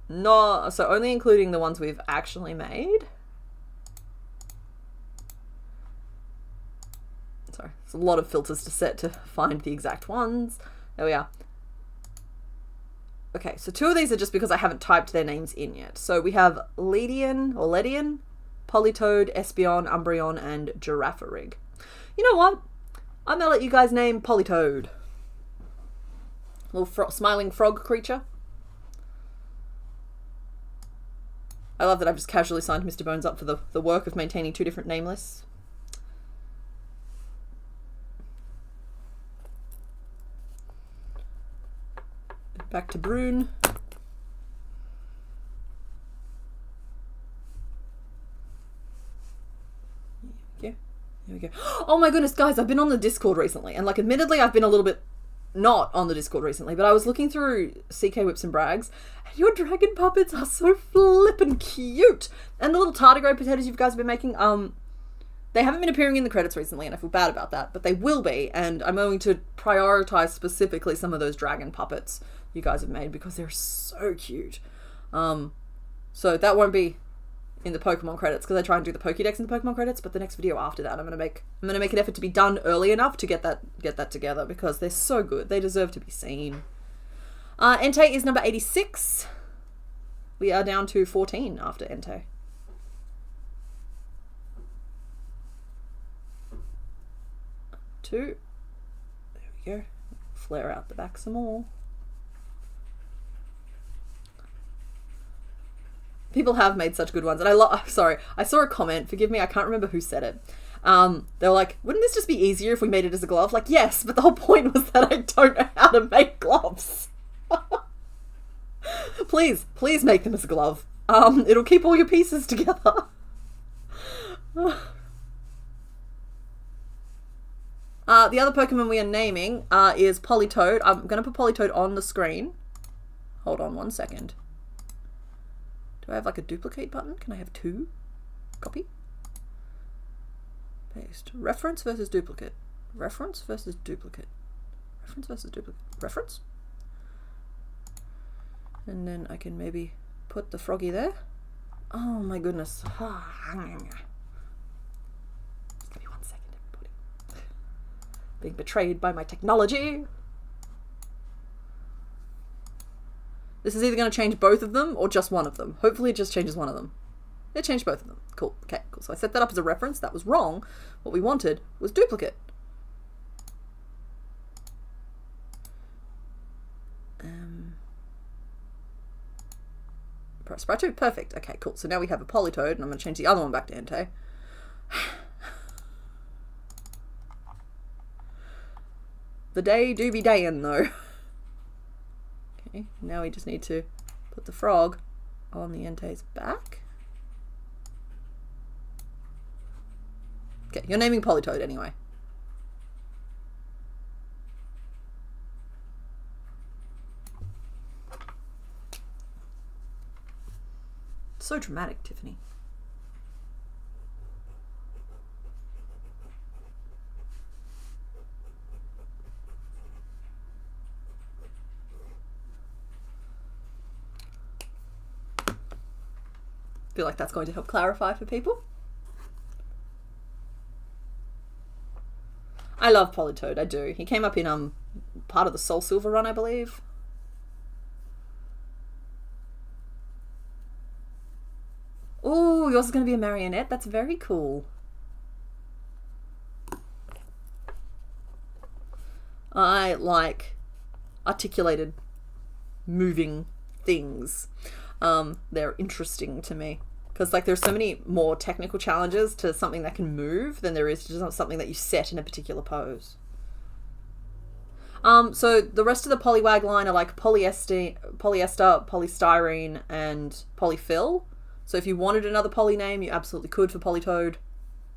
No, so only including the ones we've actually made. Sorry, there's a lot of filters to set to find the exact ones. There we are. Okay, so 2 of these are just because I haven't typed their names in yet. So we have Ledian, Politoed, Espeon, Umbreon, and Girafarig. You know what? I'm gonna let you guys name Politoed. Little smiling frog creature. I love that I've just casually signed Mr. Bones up for the work of maintaining 2 different name lists. Back to Brune. There we go. Oh my goodness, guys, I've been on the Discord recently, and like admittedly I've been a little bit not on the Discord recently, but I was looking through CK Whips and Brags, and your dragon puppets are so flippin' cute. And the little tardigrade potatoes you guys have been making, they haven't been appearing in the credits recently, and I feel bad about that, but they will be, and I'm going to prioritize specifically some of those dragon puppets you guys have made because they're so cute. So that won't be in the Pokemon credits because I try and do the Pokédex in the Pokemon credits, but the next video after that I'm gonna make an effort to be done early enough to get that together because they're so good. They deserve to be seen. Entei is number 86. We are down to 14 after Entei. Two. There we go. Flare out the back some more. People have made such good ones, and sorry, I saw a comment, forgive me, I can't remember who said it. They were like, wouldn't this just be easier if we made it as a glove? Like, yes, but the whole point was that I don't know how to make gloves. Please make them as a glove. It'll keep all your pieces together. The other Pokemon we are naming is Politoed. I'm going to put Politoed on the screen. Hold on 1 second. Do I have like a duplicate button? Can I have 2? Copy. Paste. Reference versus duplicate. Reference versus duplicate. Reference versus duplicate. Reference. And then I can maybe put the froggy there. Oh my goodness. Just give me 1 second, everybody. Being betrayed by my technology. This is either going to change both of them or just one of them. Hopefully it just changes one of them. It changed both of them. Cool. Okay, cool. So I set that up as a reference. That was wrong. What we wanted was duplicate. press right 2. Perfect. Okay, cool. So now we have a polytoad, and I'm going to change the other one back to Entei. The day do be dayin' though. Okay, now we just need to put the frog on the Entei's back. Okay, you're naming polytoad anyway. So dramatic, Tiffany. Feel like that's going to help clarify for people. I love Polytoad, I do. He came up in part of the Soul Silver run, I believe. Ooh, yours is going to be a marionette. That's very cool. I like articulated, moving things. They're interesting to me because like there's so many more technical challenges to something that can move than there is to something that you set in a particular pose. So the rest of the polywag line are like polyester, polystyrene, and polyfill. So if you wanted another poly name, you absolutely could for Polytoad.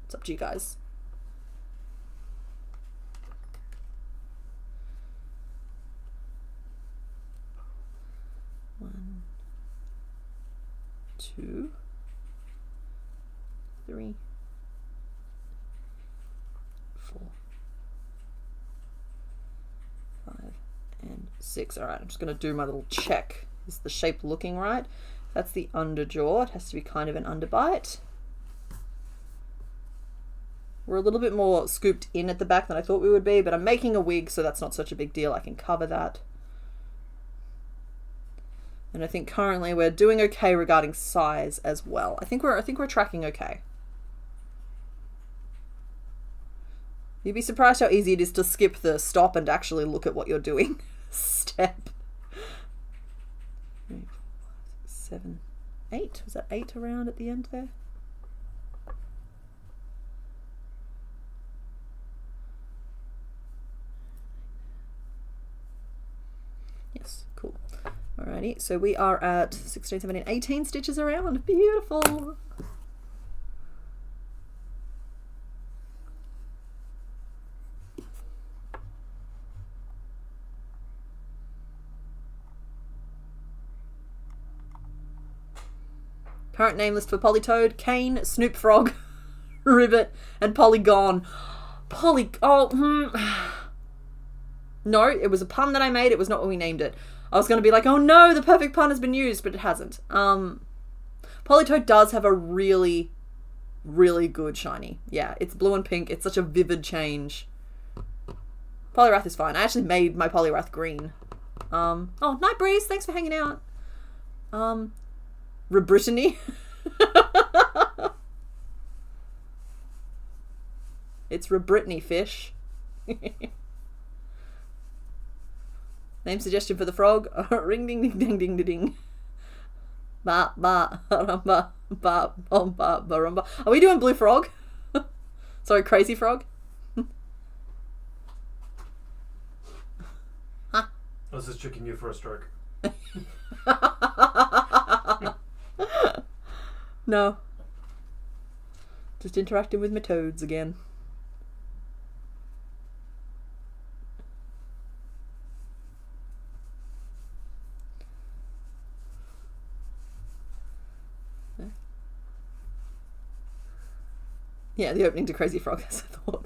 It's up to you guys. One, 2, 3, 4, 5, and 6. All right, I'm just going to do my little check. Is the shape looking right? That's the underjaw. It has to be kind of an underbite. We're a little bit more scooped in at the back than I thought we would be, but I'm making a wig, so that's not such a big deal. I can cover that. And I think currently we're doing okay regarding size as well. I think we're tracking okay. You'd be surprised how easy it is to skip the stop and actually look at what you're doing step. 7, 8. Was that 8 around at the end there? Yes, cool. Alrighty, so we are at 16, 17, 18 stitches around. Beautiful. Current name list for Polytoad: Cane, Snoop Frog, Ribbit, and Polygon. No, it was a pun that I made. It was not what we named it. I was going to be like, oh no, the perfect pun has been used, but it hasn't. Polytoad does have a really, really good shiny. Yeah, it's blue and pink. It's such a vivid change. Poliwrath is fine. I actually made my Poliwrath green. Oh, Night Breeze, thanks for hanging out. Rebrittany. It's Rebrittany fish. Name suggestion for the frog: ring ding ding ding ding ding. Ba ba rumba ba ba ba rumba. Are we doing Blue Frog? Sorry, Crazy Frog. Huh? I was just tricking you for a stroke. No. Just interacting with my toads again. Yeah, the opening to Crazy Frog, as I thought.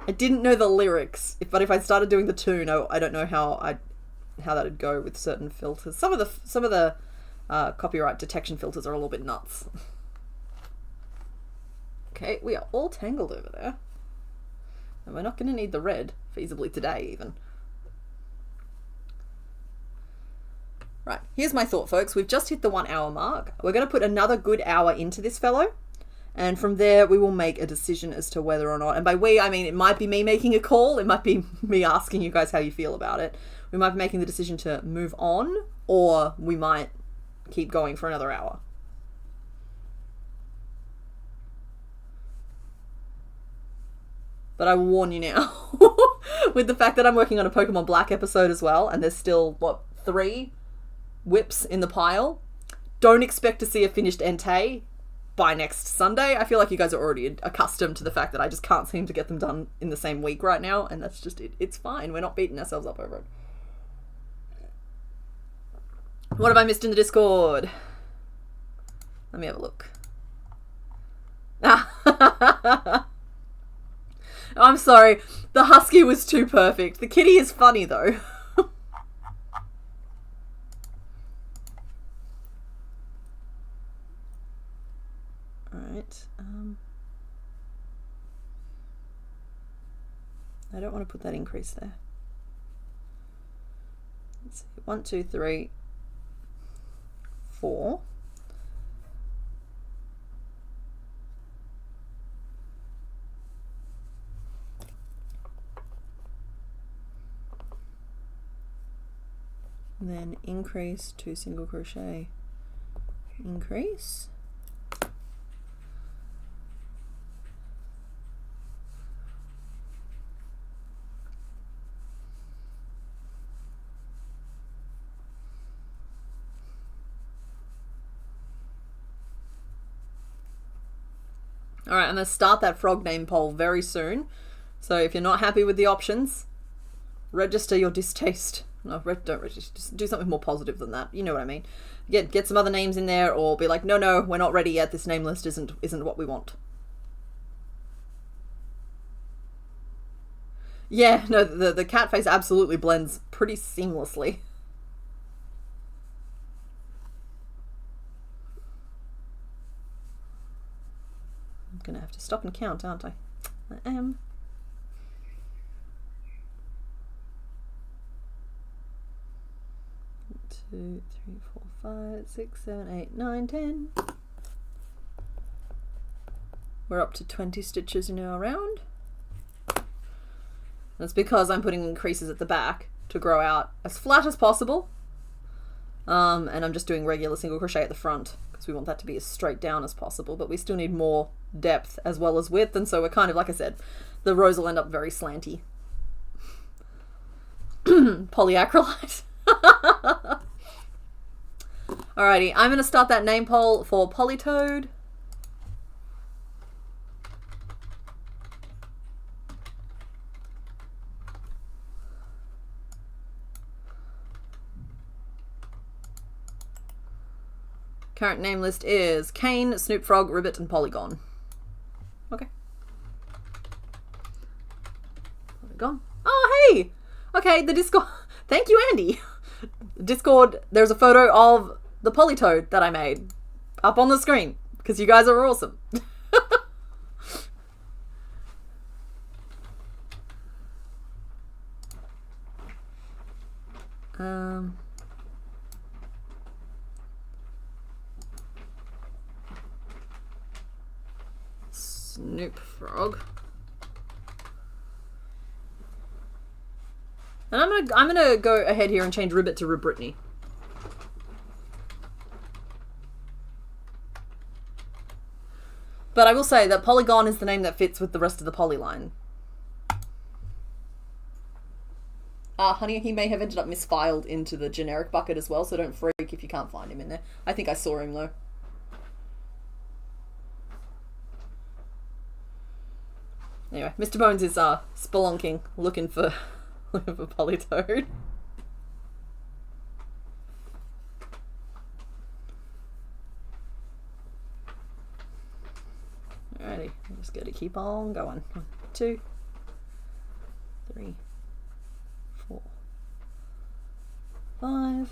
I didn't know the lyrics, but if I started doing the tune, I don't know how that'd go with certain filters. Some of the copyright detection filters are a little bit nuts. Okay, we are all tangled over there. And we're not going to need the red, feasibly today even. Right, here's my thought, folks. We've just hit the 1 hour mark. We're going to put another good hour into this fellow. And from there, we will make a decision as to whether or not, and by we, I mean, it might be me making a call. It might be me asking you guys how you feel about it. We might be making the decision to move on or we might keep going for another hour. But I will warn you now, with the fact that I'm working on a Pokemon Black episode as well, and there's still, what, 3 whips in the pile, don't expect to see a finished Entei by next Sunday. I feel like you guys are already accustomed to the fact that I just can't seem to get them done in the same week right now, and that's just it. It's fine. We're not beating ourselves up over it. What have I missed in the Discord? Let me have a look. I'm sorry. The husky was too perfect. The kitty is funny though. Alright. I don't want to put that increase there. Let's see. 1, 2, 3, 4. And then increase 2 single crochet, increase, alright, I'm going to start that frog name poll very soon, so if you're not happy with the options, register your distaste. No, don't register. Just do something more positive than that. You know what I mean. Get some other names in there, or be like, no, we're not ready yet. This name list isn't what we want. Yeah, no, the cat face absolutely blends pretty seamlessly. I'm gonna have to stop and count, aren't I? I am. 2, 3, 4, 5, 6, 7, 8, 9, 10. We're up to 20 stitches in our round. That's because I'm putting increases at the back to grow out as flat as possible. And I'm just doing regular single crochet at the front because we want that to be as straight down as possible, but we still need more depth as well as width, and so we're kind of, like I said, the rows will end up very slanty. Polyacrylite. Alrighty, I'm going to start that name poll for Polytoad. Current name list is Cane, Snoop Frog, Ribbit, and Polygon. Okay. Polygon. Oh, hey! Okay, the Discord. Thank you, Andy. Discord, there's a photo of the Polytoad that I made up on the screen because you guys are awesome. Snoop Frog. And I'm gonna go ahead here and change Ribbit to Ribbritney. But I will say that Polygon is the name that fits with the rest of the polyline. Honey, he may have ended up misfiled into the generic bucket as well, so don't freak if you can't find him in there. I think I saw him though. Anyway, Mr. Bones is spelunking, looking for Polytoad. Alrighty, I'm just going to keep on going. 1, 2, 3, 4, 5.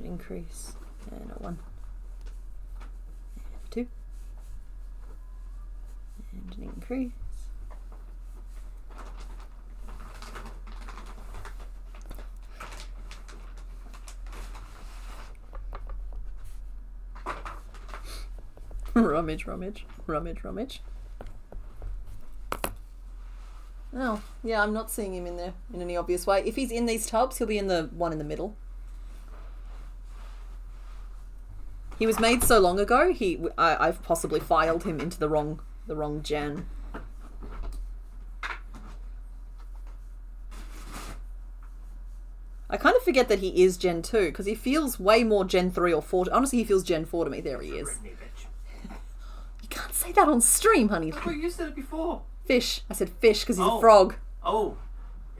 Increase, and a 1, and 2, and an increase. Rummage, rummage, rummage, rummage. Oh, yeah, I'm not seeing him in there in any obvious way. If he's in these tubs, he'll be in the one in the middle. He was made so long ago, I've possibly filed him into the wrong gen. I kind of forget that he is Gen 2, because he feels way more Gen 3 or 4. Honestly, he feels Gen 4 to me. There he is. You can't say that on stream, honey. I thought you said it before. Fish. I said fish because he's a frog. Oh,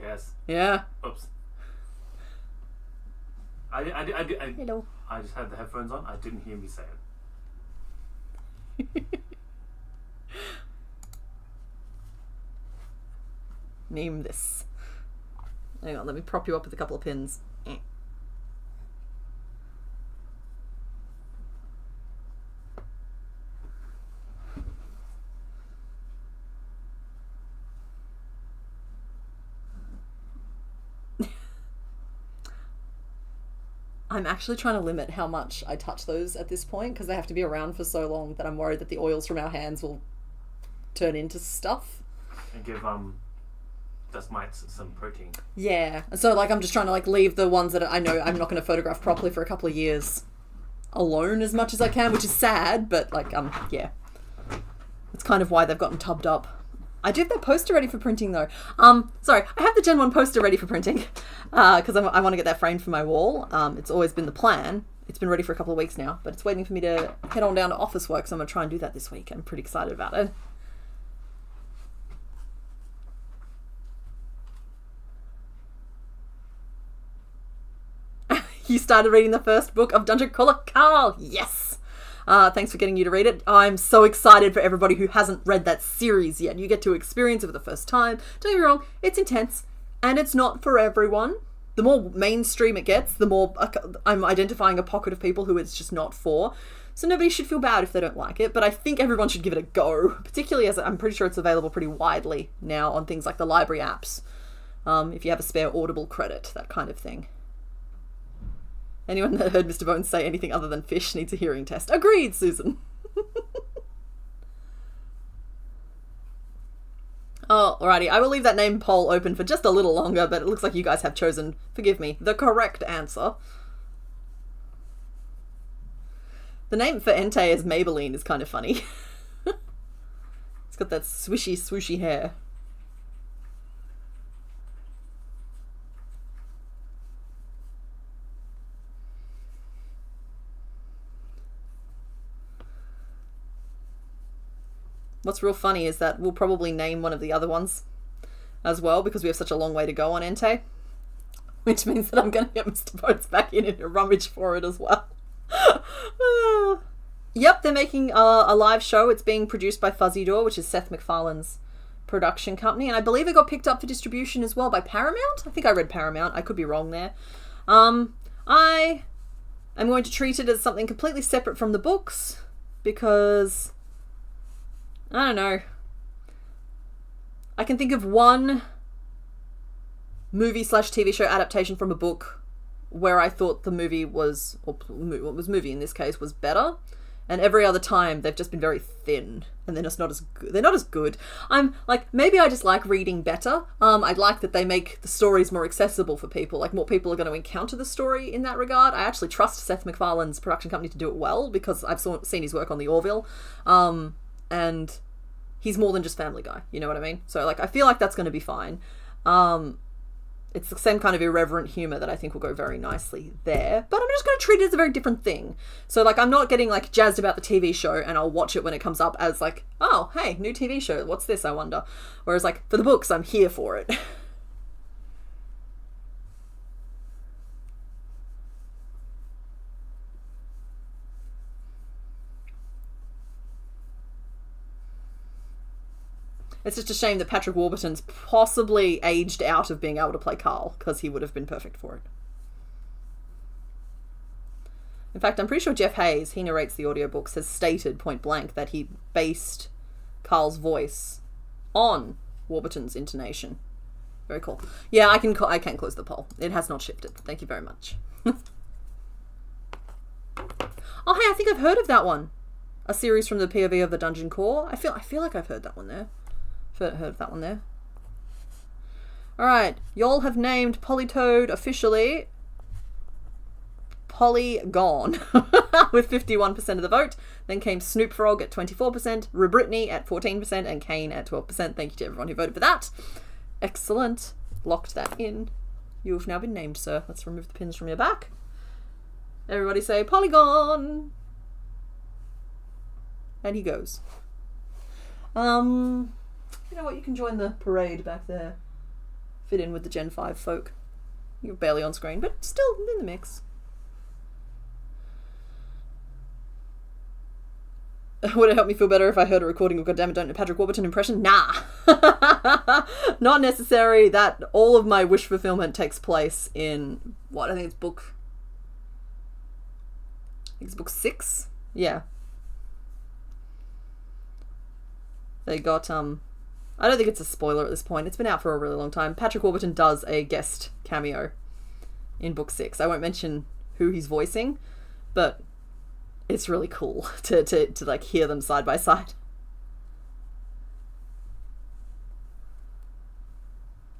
yes. Yeah. Oops. Hello. I just had the headphones on. I didn't hear me say it. Name this. Hang on, let me prop you up with a couple of pins. I'm actually trying to limit how much I touch those at this point because they have to be around for so long that I'm worried that the oils from our hands will turn into stuff. And give dust mites some protein. Yeah. So like I'm just trying to like leave the ones that I know I'm not going to photograph properly for a couple of years alone as much as I can, which is sad, but like yeah. That's kind of why they've gotten tubbed up. I do have that poster ready for printing though. Sorry, I have the Gen 1 poster ready for printing because I want to get that framed for my wall. It's always been the plan. It's been ready for a couple of weeks now, but it's waiting for me to head on down to office work, so I'm going to try and do that this week. I'm pretty excited about it. You started reading the first book of Dungeon Crawler? Carl, yes! Thanks for getting you to read it. I'm so excited for everybody who hasn't read that series yet. You get to experience it for the first time. Don't get me wrong, it's intense, and it's not for everyone. The more mainstream it gets, the more I'm identifying a pocket of people who it's just not for. So nobody should feel bad if they don't like it, but I think everyone should give it a go, particularly as I'm pretty sure it's available pretty widely now on things like the library apps. If you have a spare Audible credit, that kind of thing. Anyone that heard Mr. Bones say anything other than fish needs a hearing test. Agreed, Susan. Oh, alrighty. I will leave that name poll open for just a little longer, but it looks like you guys have chosen, forgive me, the correct answer. The name for Entei as Maybelline is kind of funny. It's got that swishy, swooshy hair. What's real funny is that we'll probably name one of the other ones as well because we have such a long way to go on Entei, which means that I'm going to get Mr. Bones back in a rummage for it as well. Yep, they're making a live show. It's being produced by Fuzzy Door, which is Seth MacFarlane's production company, and I believe it got picked up for distribution as well by Paramount. I think I read Paramount. I could be wrong there. I am going to treat it as something completely separate from the books because I don't know. I can think of one movie/TV show adaptation from a book where I thought the movie was, or what was movie in this case, was better. And every other time they've just been very thin and they're just not as good. They're not as good. I'm like, maybe I just like reading better. I'd like that they make the stories more accessible for people. Like more people are going to encounter the story in that regard. I actually trust Seth MacFarlane's production company to do it well because I've seen his work on The Orville. And he's more than just Family Guy, you know what I mean? So like I feel like that's going to be fine. It's the same kind of irreverent humor that I think will go very nicely there, but I'm just going to treat it as a very different thing. So like I'm not getting like jazzed about the TV show and I'll watch it when it comes up as like, oh hey, new TV show, what's this, I wonder. Whereas like for the books I'm here for it. It's just a shame that Patrick Warburton's possibly aged out of being able to play Carl, because he would have been perfect for it. In fact, I'm pretty sure Jeff Hayes, he narrates the audiobooks, has stated point blank that he based Carl's voice on Warburton's intonation. Very cool. Yeah, I can close the poll. It has not shifted. Thank you very much. Oh, hey, I think I've heard of that one. A series from the POV of the Dungeon Core. I feel like I've heard that one there. Heard of that one there. Alright, y'all have named Polytoad officially Polygon with 51% of the vote. Then came Snoop Frog at 24%, Rebritney at 14%, and Kane at 12%. Thank you to everyone who voted for that. Excellent. Locked that in. You have now been named, sir. Let's remove the pins from your back. Everybody say Polygon. And he goes. You know what? You can join the parade back there. Fit in with the Gen 5 folk. You're barely on screen, but still in the mix. Would it help me feel better if I heard a recording of Goddammit Don't Know Patrick Warburton impression? Nah. Not necessary. That all of my wish fulfillment takes place in what? I think it's book 6. Yeah. They got I don't think it's a spoiler at this point. It's been out for a really long time. Patrick Warburton does a guest cameo in book 6. I won't mention who he's voicing, but it's really cool to like hear them side by side.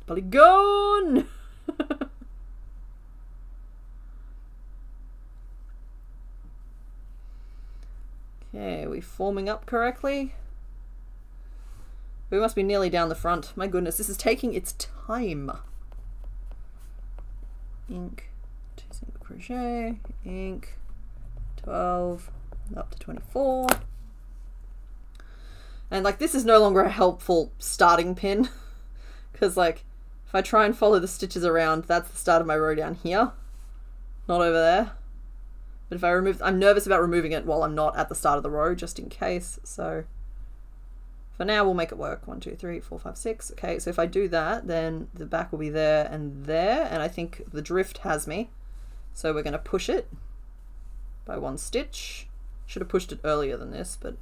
Polygon! Okay, are we forming up correctly? We must be nearly down the front. My goodness, this is taking its time. Ink, 2 single crochet, ink, 12, up to 24. And like this is no longer a helpful starting pin because like if I try and follow the stitches around, that's the start of my row down here, not over there. But if I remove, I'm nervous about removing it while I'm not at the start of the row just in case. So for now we'll make it work. 1, 2, 3, 4, 5, 6. Okay, so if I do that, then the back will be there, and I think the drift has me. So we're going to push it by 1 stitch. Should have pushed it earlier than this, but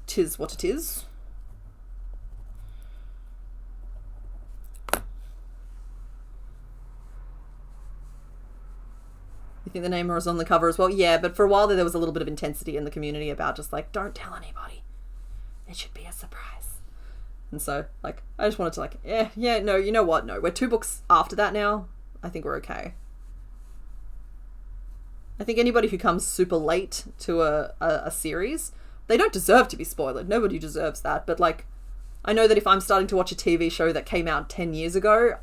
'tis what it is. You think the name was on the cover as well? Yeah, but for a while there was a little bit of intensity in the community about just like, don't tell anybody. It should be a surprise. And so, like, I just wanted to like, yeah, no, you know what? No, we're 2 books after that now. I think we're okay. I think anybody who comes super late to a series, they don't deserve to be spoiled. Nobody deserves that. But like, I know that if I'm starting to watch a TV show that came out 10 years ago,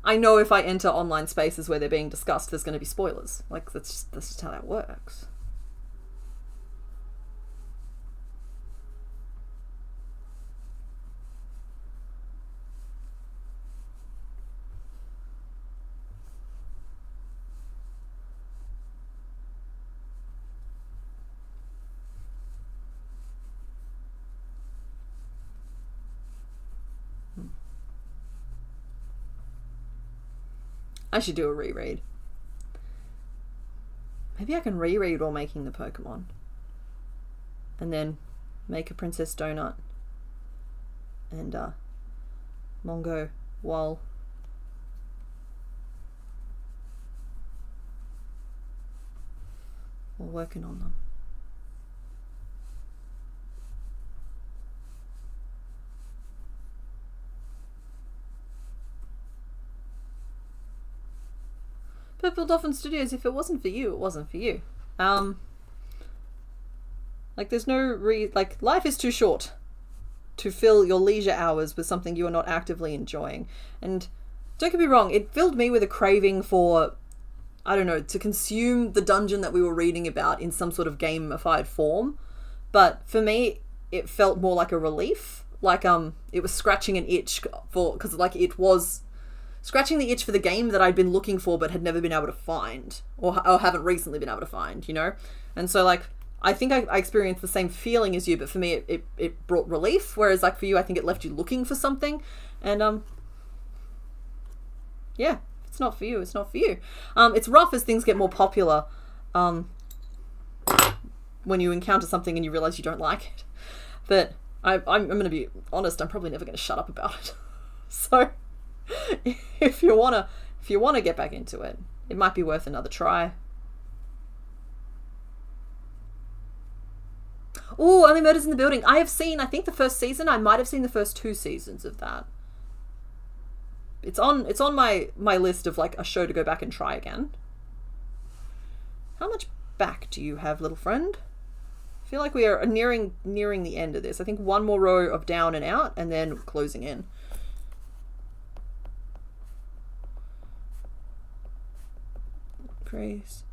I know if I enter online spaces where they're being discussed, there's going to be spoilers. Like, that's just how that works. I should do a reread. Maybe I can reread while making the Pokemon. And then make a Princess Donut. And Mongo while working on them. Purple Dolphin Studios, if it wasn't for you, it wasn't for you. Like there's no like life is too short to fill your leisure hours with something you are not actively enjoying. And don't get me wrong, it filled me with a craving for, I don't know, to consume the dungeon that we were reading about in some sort of gamified form. But for me, it felt more like a relief. Like it was scratching an itch because like it was scratching the itch for the game that I'd been looking for but had never been able to find, or haven't recently been able to find, you know? And so, like, I think I experienced the same feeling as you, but for me, it brought relief, whereas, like, for you, I think it left you looking for something. And, yeah, if it's not for you, it's not for you. It's rough as things get more popular, when you encounter something and you realize you don't like it. But I'm going to be honest, I'm probably never going to shut up about it. So if you wanna get back into it, it might be worth another try. Oh, Only Murders in the Building. I think the first season. I might have seen the first 2 seasons of that. it's on my list of like a show to go back and try again. How much back do you have, little friend? I feel like we are nearing the end of this. I think one more row of down and out and then closing in. Crease.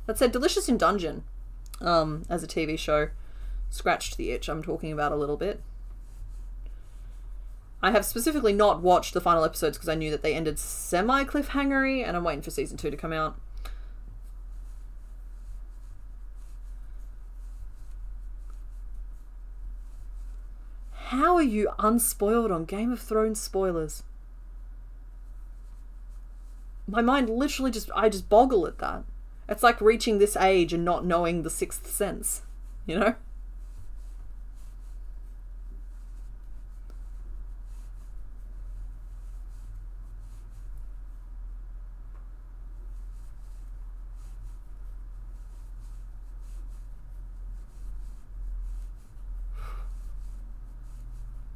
That said, Delicious in Dungeon, as a TV show, scratched the itch I'm talking about a little bit. I have specifically not watched the final episodes because I knew that they ended semi-cliffhangery, and I'm waiting for season 2 to come out. How are you unspoiled on Game of Thrones spoilers? My mind literally I just boggle at that. It's like reaching this age and not knowing the sixth sense, you know?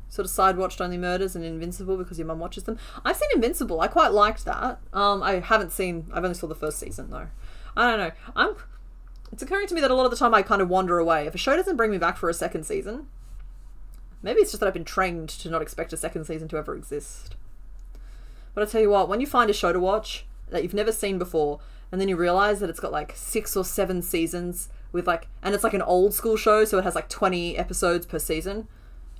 Sort of side-watched Only Murders and Invincible because your mum watches them. I've seen Invincible. I quite liked that. I've only saw the first season though. I don't know. It's occurring to me that a lot of the time I kind of wander away. If a show doesn't bring me back for a second season, maybe it's just that I've been trained to not expect a second season to ever exist. But I tell you what, when you find a show to watch that you've never seen before, and then you realise that it's got like 6 or 7 seasons with like, and it's like an old school show, so it has like 20 episodes per season,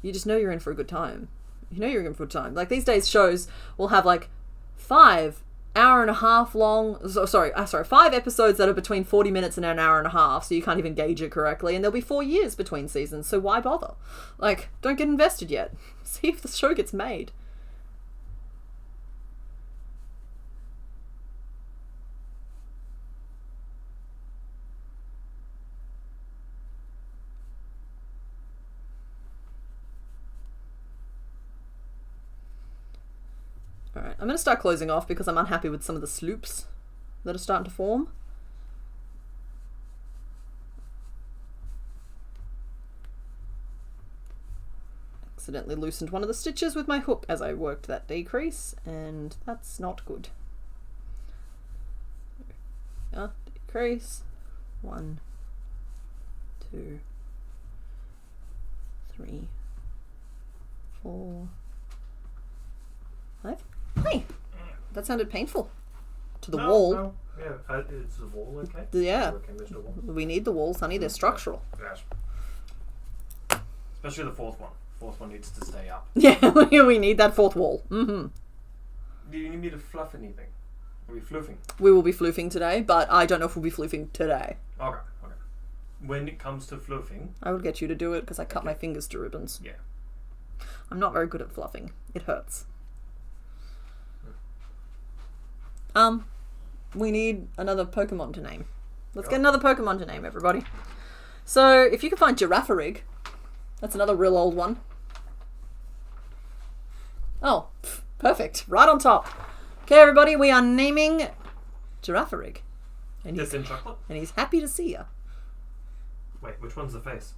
you just know you're in for a good time. You know you're in for a good time. Like these days shows will have like 5 episodes that are between 40 minutes and an hour and a half, so you can't even gauge it correctly, and there'll be 4 years between seasons, so why bother? Like, don't get invested yet. See if the show gets made. Alright, I'm going to start closing off because I'm unhappy with some of the sloops that are starting to form. Accidentally loosened one of the stitches with my hook as I worked that decrease, and that's not good. Decrease. 1, 2, 3, 4, 5. Hey, that sounded painful. To the wall. No. Yeah, is the wall okay? Yeah. Okay, Mr. Wall. We need the walls, honey. They're structural. Yes. Especially the fourth one. Fourth one needs to stay up. Yeah, we need that fourth wall. Mm-hmm. Do you need me to fluff anything? Are we floofing? We will be floofing today, but I don't know if we'll be floofing today. Okay. When it comes to floofing, I will get you to do it because I cut my fingers to ribbons. Yeah. I'm not very good at fluffing. It hurts. We need another Pokemon to name. Let's get another Pokemon to name, everybody. So, if you can find Giraffarig, that's another real old one. Oh, perfect. Right on top. Okay, everybody, we are naming Giraffarig. And it's in chocolate? And he's happy to see you. Wait, which one's the face?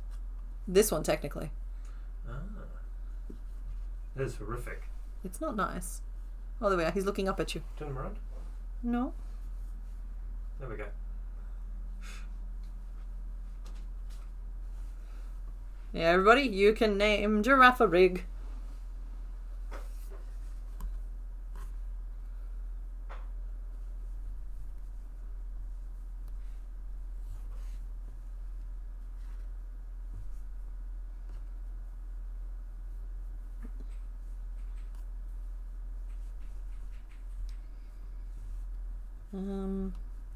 This one, technically. Ah. That is horrific. It's not nice. Oh, there we are. He's looking up at you. Turn him around. No. There we go. Yeah, everybody, you can name Giraffarig.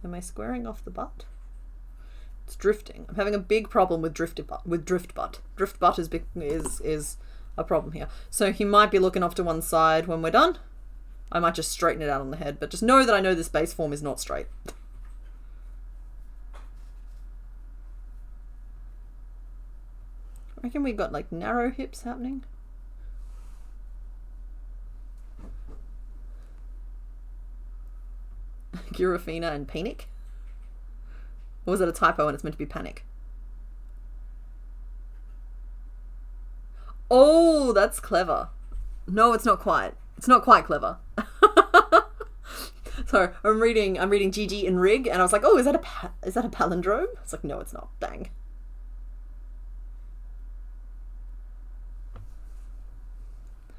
Am I squaring off the butt? It's drifting. I'm having a big problem with drift butt. Drift butt is a problem here. So he might be looking off to one side when we're done. I might just straighten it out on the head, but just know that I know this base form is not straight. I reckon we got like narrow hips happening. Giraffina and Panic. Or was it a typo and it's meant to be panic? Oh, that's clever. No, it's not quite. It's not quite clever. So I'm reading GG and Rig, and I was like, oh, is that a palindrome? It's like, no, it's not. Dang.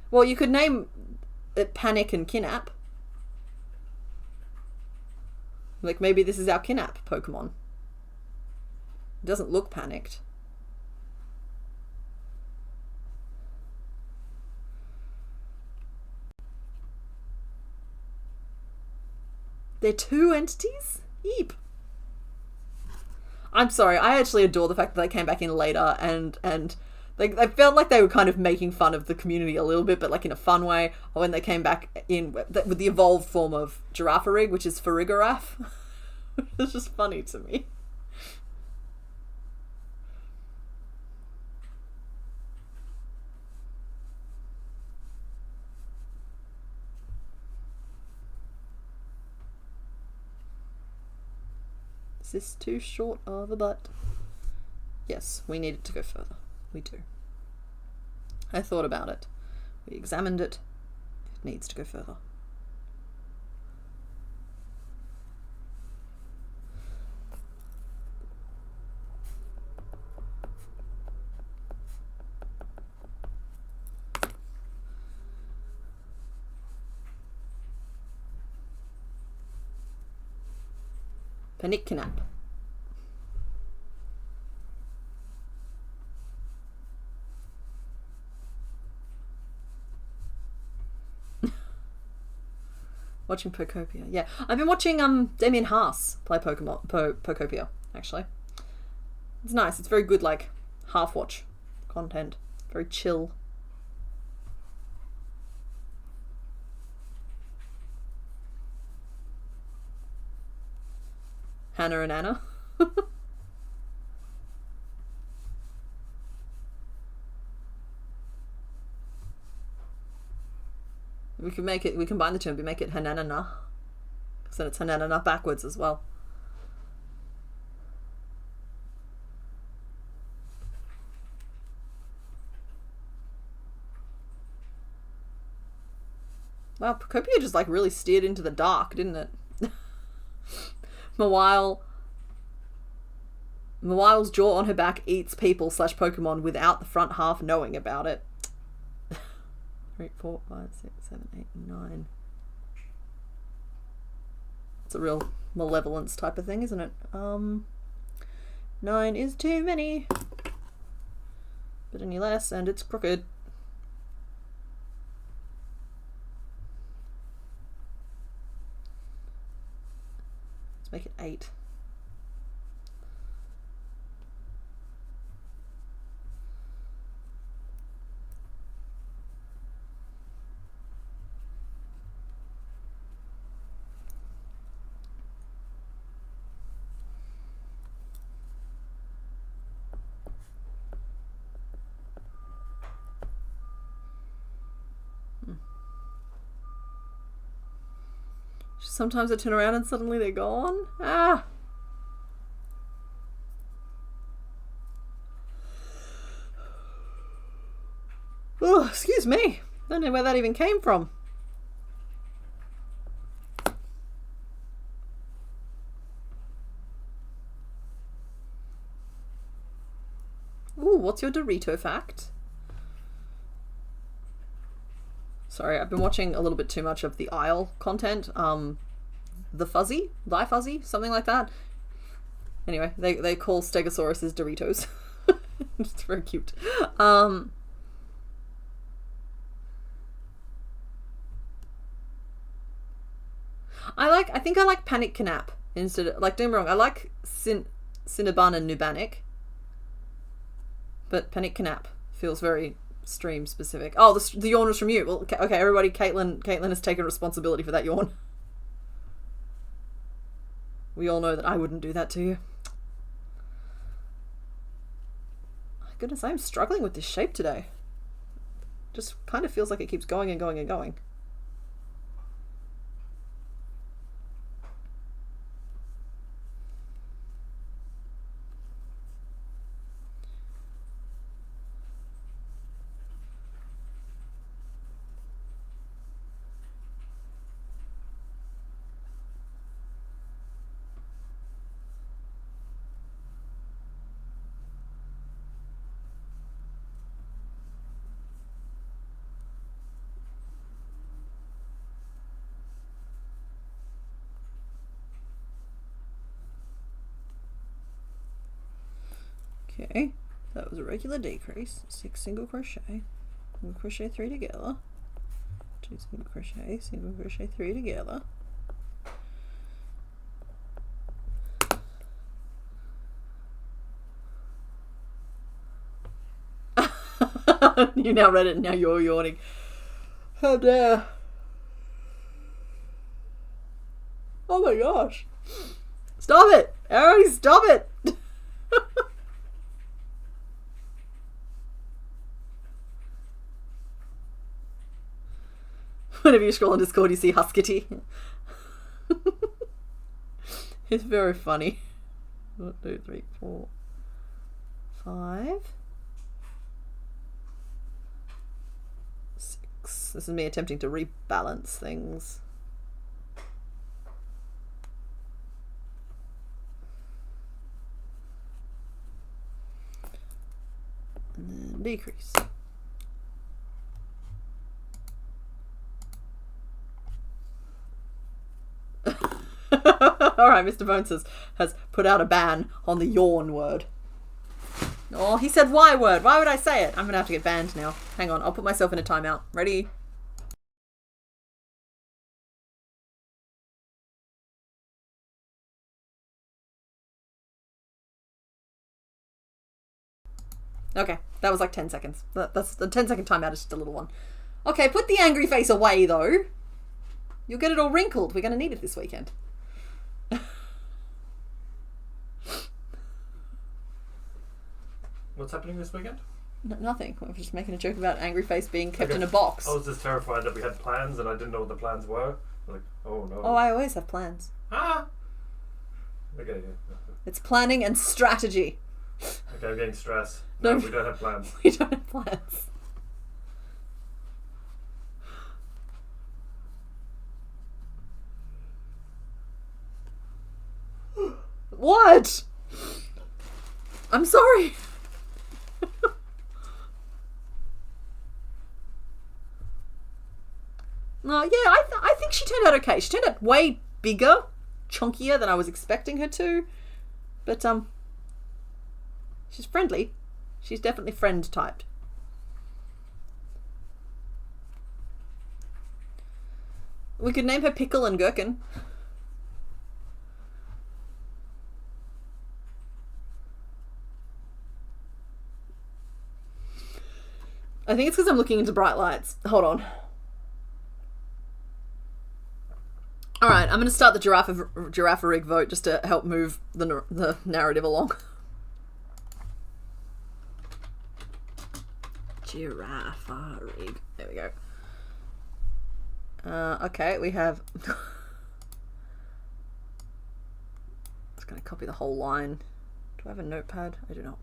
Well, you could name it Panic and Kinap. Like, maybe this is our Kinap Pokemon. It doesn't look panicked. They're two entities? Yeep. I'm sorry, I actually adore the fact that they came back in later and they felt like they were kind of making fun of the community a little bit, but like in a fun way, when they came back in with the evolved form of Girafarig, which is Farigiraf. It's just funny to me. Is this too short of a butt? Yes, we need it to go further. We do. I thought about it. We examined it. It needs to go further. Panickinap. Watching Pokopia. Yeah, I've been watching Damien Haas play Pokopia, actually. It's nice. It's very good, like, half-watch content. Very chill. Hannah and Anna. We can make it, we combine the two and we make it Hananana. Because then it's Hananana backwards as well. Wow, Procopia just like really steered into the dark, didn't it? Mawile's jaw on her back eats people / Pokemon without the front half knowing about it. 3, 4, 5, 6, 7, 8, 9. It's a real malevolence type of thing, isn't it? 9 is too many. But any less, and it's crooked. Let's make it 8. Sometimes I turn around and suddenly they're gone. Ah! Oh, excuse me. Don't know where that even came from. Ooh, what's your Dorito fact? Sorry, I've been watching a little bit too much of the Isle content. The Fuzzy, something like that. Anyway, they call Stegosauruses Doritos. It's very cute. I think I like Panic Canap instead of, like, don't get me wrong, I like Cinnabon and Nubanic. But Panic Canap feels very stream specific. Oh, the yawn was from you. Well, okay, everybody, Caitlin has taken responsibility for that yawn. We all know that I wouldn't do that to you. My goodness, I'm struggling with this shape today. Just kind of feels like it keeps going and going and going. Okay, that was a regular decrease. 6 single crochet 3 together, 2 single crochet 3 together. You now read it and now you're yawning. How dare. Oh my gosh. Stop it! Everybody stop it! Whenever you scroll on Discord, you see Huskitty. It's very funny. 1, 2, 3, 4, 5, 6. This is me attempting to rebalance things. And then decrease. Alright, Mr. Bones has put out a ban on the yawn word. Oh, he said Y word. Why would I say it? I'm going to have to get banned now. Hang on, I'll put myself in a timeout. Ready? Okay, that was like 10 seconds. That's the 10-second timeout is just a little one. Okay, put the angry face away, though. You'll get it all wrinkled. We're going to need it this weekend. What's happening this weekend? Nothing. I was just making a joke about angry face being kept in a box. I was just terrified that we had plans and I didn't know what the plans were. Like, oh no. Oh, I always have plans. Ah! Okay, yeah. It's planning and strategy. Okay, I'm getting stressed. No, we don't have plans. We don't have plans. What? I'm sorry. No, yeah, I think she turned out okay. She turned out way bigger, chunkier than I was expecting her to. But, she's friendly. She's definitely friend typed. We could name her Pickle and Gherkin. I think it's because I'm looking into bright lights. Hold on. Alright, I'm going to start the giraffe rig vote just to help move the narrative along. Giraffe rig. There we go. Okay, we have... Just going to copy the whole line. Do I have a notepad? I do not.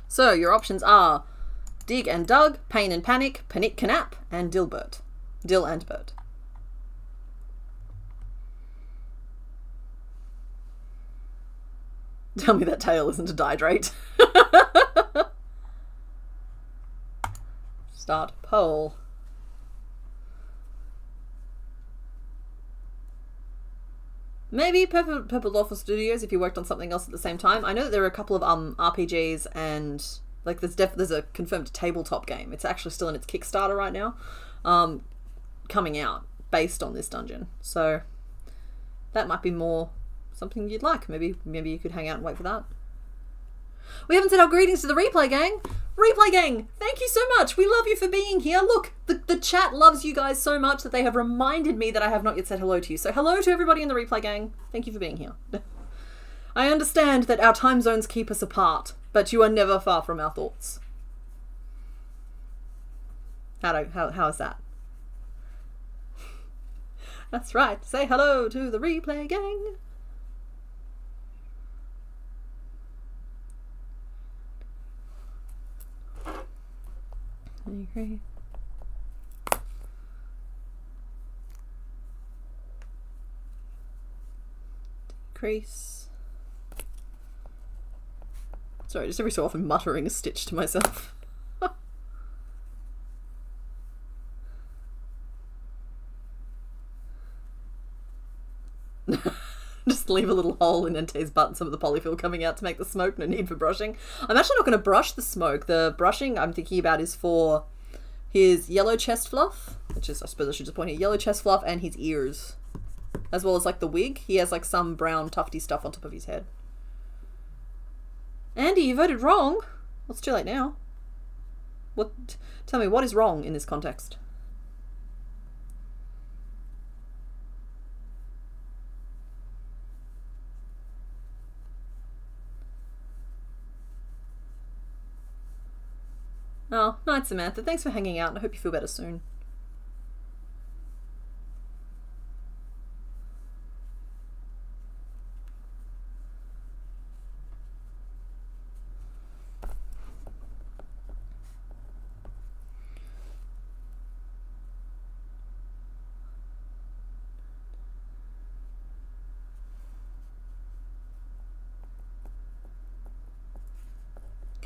So your options are Dig and Dug, Pain and Panic, Panic Canap, and Dilbert. Dill and Bert. Tell me that tail isn't a dihydrate. Start poll. Maybe Purple Dolphin Studios if you worked on something else at the same time. I know that there are a couple of RPGs and like there's a confirmed tabletop game. It's actually still in its Kickstarter right now, coming out based on this dungeon. So that might be more something you'd like. Maybe you could hang out and wait for that. We haven't said our greetings to the Replay Gang. Replay Gang, thank you so much. We love you for being here. Look, the chat loves you guys so much that they have reminded me that I have not yet said hello to you. So hello to everybody in the Replay Gang. Thank you for being here. I understand that our time zones keep us apart, but you are never far from our thoughts. How is that? That's right. Say hello to the Replay Gang. I agree. crease. Sorry, just every so often muttering a stitch to myself. Just leave a little hole in Ente's butt and some of the polyfill coming out to make the smoke. No need for brushing. I'm actually not going to brush the smoke. The brushing I'm thinking about is for his yellow chest fluff, which is, I suppose I should just point here, yellow chest fluff, and his ears, as well as like the wig. He has like some brown tufty stuff on top of his head. Andy, you voted wrong. Well, it's too late now. What? Tell me, what is wrong in this context? Oh, night, Samantha. Thanks for hanging out, and I hope you feel better soon.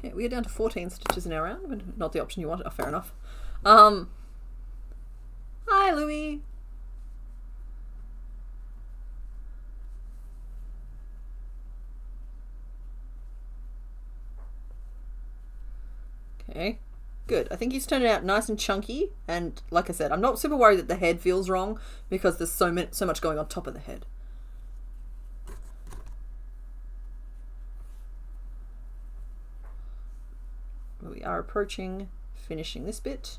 Okay, we are down to 14 stitches in our round, but not the option you wanted. Oh, fair enough. Hi, Louie. Okay, good. I think he's turned out nice and chunky, and like I said, I'm not super worried that the head feels wrong because there's so much going on top of the head. We are approaching finishing this bit,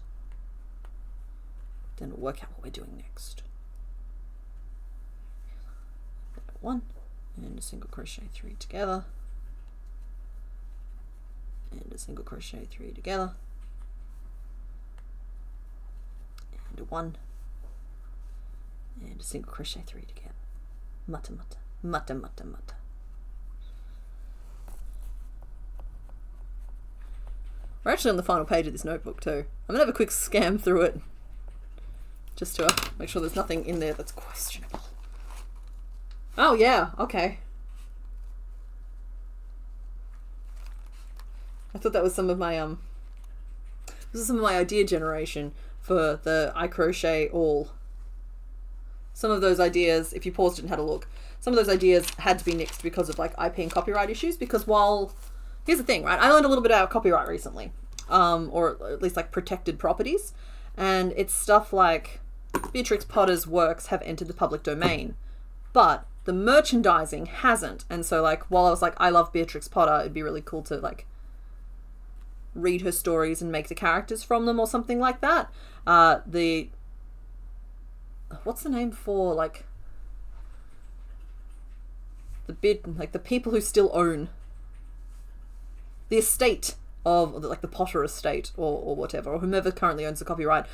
then we'll work out what we're doing next. 1 and a single crochet 3 together, and a single crochet 3 together, and a 1 and a single crochet 3 together. Mutta mutta mutta mutta mutta. We're actually on the final page of this notebook too. I'm gonna have a quick scan through it just to make sure there's nothing in there that's questionable. Oh yeah, okay. I thought that was some of my this is some of my idea generation for the I Crochet All. Some of those ideas, if you paused it and had a look, some of those ideas had to be nixed because of like IP and copyright issues, because while here's the thing, right? I learned a little bit about copyright recently, or at least like protected properties, and it's stuff like Beatrix Potter's works have entered the public domain, but the merchandising hasn't. And so like, while I was like, I love Beatrix Potter, it'd be really cool to like read her stories and make the characters from them or something like that. What's the name for like the people who still own the estate of like the Potter estate or whatever, or whomever currently owns the copyright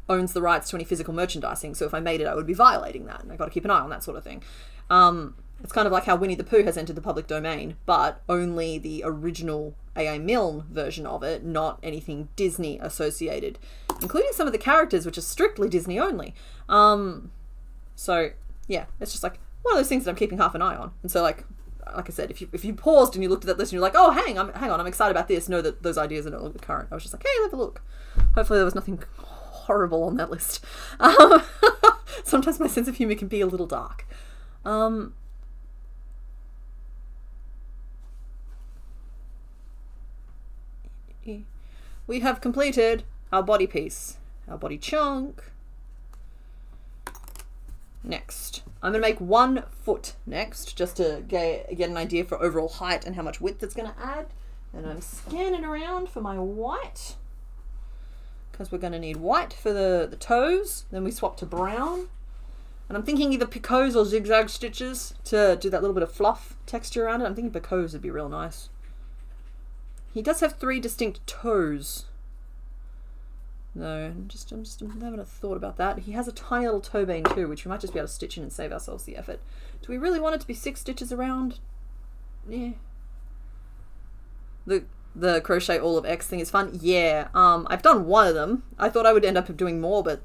owns the rights to any physical merchandising. So if I made it, I would be violating that, and I got to keep an eye on that sort of thing. It's kind of like how Winnie the Pooh has entered the public domain, but only the original A.A. Milne version of it, not anything Disney associated, including some of the characters, which are strictly Disney only. So yeah, it's just like one of those things that I'm keeping half an eye on. And so like I said, if you paused and you looked at that list and you're like, oh, hang on, I'm excited about this, know that those ideas are no longer current. I was just like, hey, have a look. Hopefully there was nothing horrible on that list. Sometimes my sense of humor can be a little dark. We have completed our body piece, our body chunk. Next, I'm going to make 1 foot next, just to get an idea for overall height and how much width it's going to add. And I'm scanning around for my white, because we're going to need white for the toes. Then we swap to brown. And I'm thinking either picots or zigzag stitches to do that little bit of fluff texture around it. I'm thinking picots would be real nice. He does have 3 distinct toes. No, I'm just having a thought about that. He has a tiny little toe bane too, which we might just be able to stitch in and save ourselves the effort. Do we really want it to be 6 stitches around? Yeah. The crochet all of X thing is fun. Yeah. I've done 1 of them. I thought I would end up doing more, but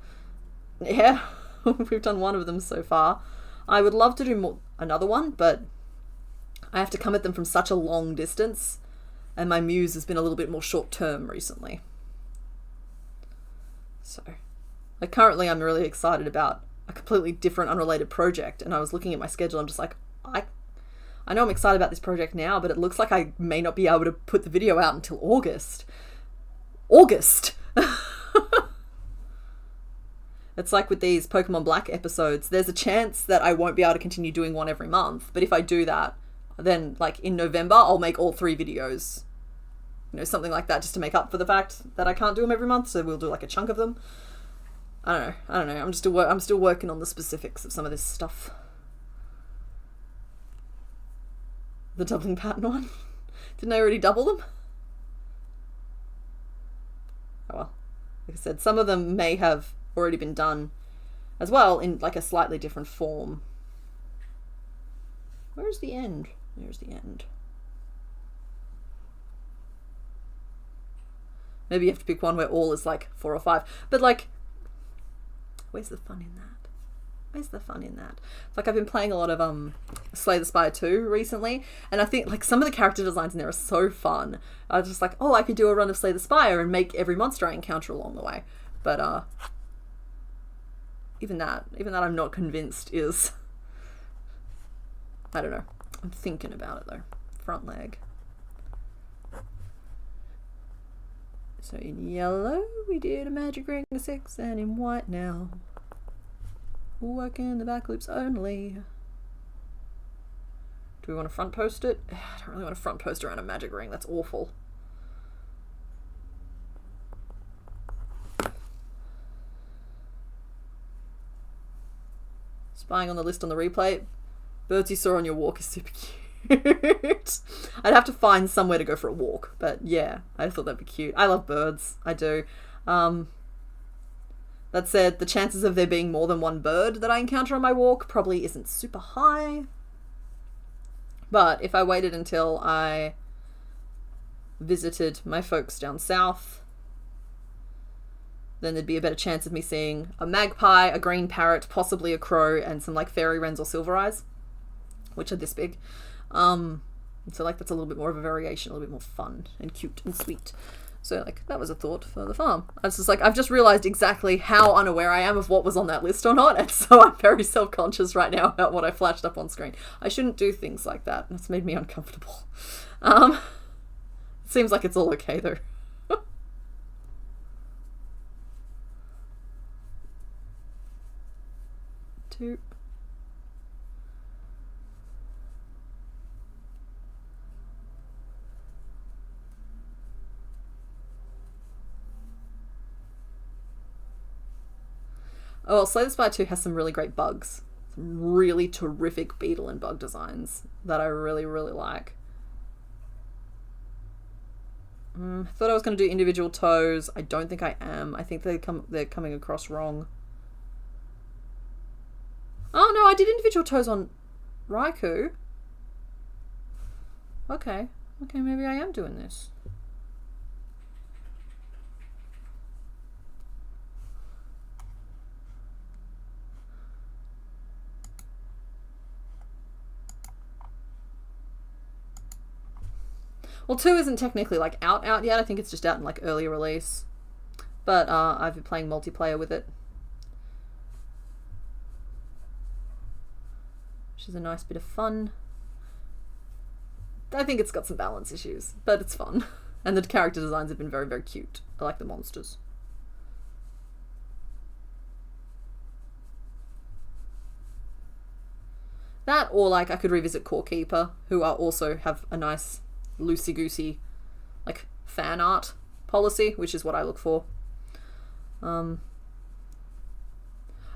yeah, we've done 1 of them so far. I would love to do another one, but I have to come at them from such a long distance, and my muse has been a little bit more short-term recently. So, like, currently I'm really excited about a completely different, unrelated project, and I was looking at my schedule, I'm just like, I know I'm excited about this project now, but it looks like I may not be able to put the video out until August. August! It's like with these Pokemon Black episodes, there's a chance that I won't be able to continue doing one every month, but if I do that, then, like, in November, I'll make all 3 videos. You know, something like that, just to make up for the fact that I can't do them every month, so we'll do, like, a chunk of them. I don't know. I'm still working on the specifics of some of this stuff. The doubling pattern one? Didn't I already double them? Oh well. Like I said, some of them may have already been done as well in, like, a slightly different form. Where's the end? There's the end. Maybe you have to pick one where all is, like, 4 or 5. But, like, where's the fun in that? Where's the fun in that? It's like I've been playing a lot of Slay the Spire 2 recently, and I think, like, some of the character designs in there are so fun. I was just like, oh, I could do a run of Slay the Spire and make every monster I encounter along the way. But even that I'm not convinced is, I don't know. I'm thinking about it though. Front leg. So in yellow we did a magic ring of 6, and in white now working the back loops only. Do we want to front post it? I don't really want to front post around a magic ring. That's awful. Spying on the list on the replay. Birds you saw on your walk is super cute. I'd have to find somewhere to go for a walk, but yeah, I thought that'd be cute. I love birds. I do. That said, the chances of there being more than one bird that I encounter on my walk probably isn't super high. But if I waited until I visited my folks down south, then there'd be a better chance of me seeing a magpie, a green parrot, possibly a crow, and some, like, fairy wrens or silver eyes, which are this big. So, like, that's a little bit more of a variation, a little bit more fun and cute and sweet. So, like, that was a thought for the farm. I was just like, I've just realised exactly how unaware I am of what was on that list or not, and so I'm very self-conscious right now about what I flashed up on screen. I shouldn't do things like that. That's made me uncomfortable. It seems like it's all okay, though. Two. Oh, well, Slay the Spire 2 has some really great bugs. Some really terrific beetle and bug designs that I really, really like. I thought I was going to do individual toes. I don't think I am. I think they're coming across wrong. Oh, no, I did individual toes on Raikou. Okay. Okay, maybe I am doing this. Well, 2 isn't technically, like, out yet. I think it's just out in, like, early release. But I've been playing multiplayer with it, which is a nice bit of fun. I think it's got some balance issues, but it's fun. And the character designs have been very, very cute. I like the monsters. That, or, like, I could revisit Core Keeper, who also have a nice loosey-goosey, like, fan art policy, which is what I look for.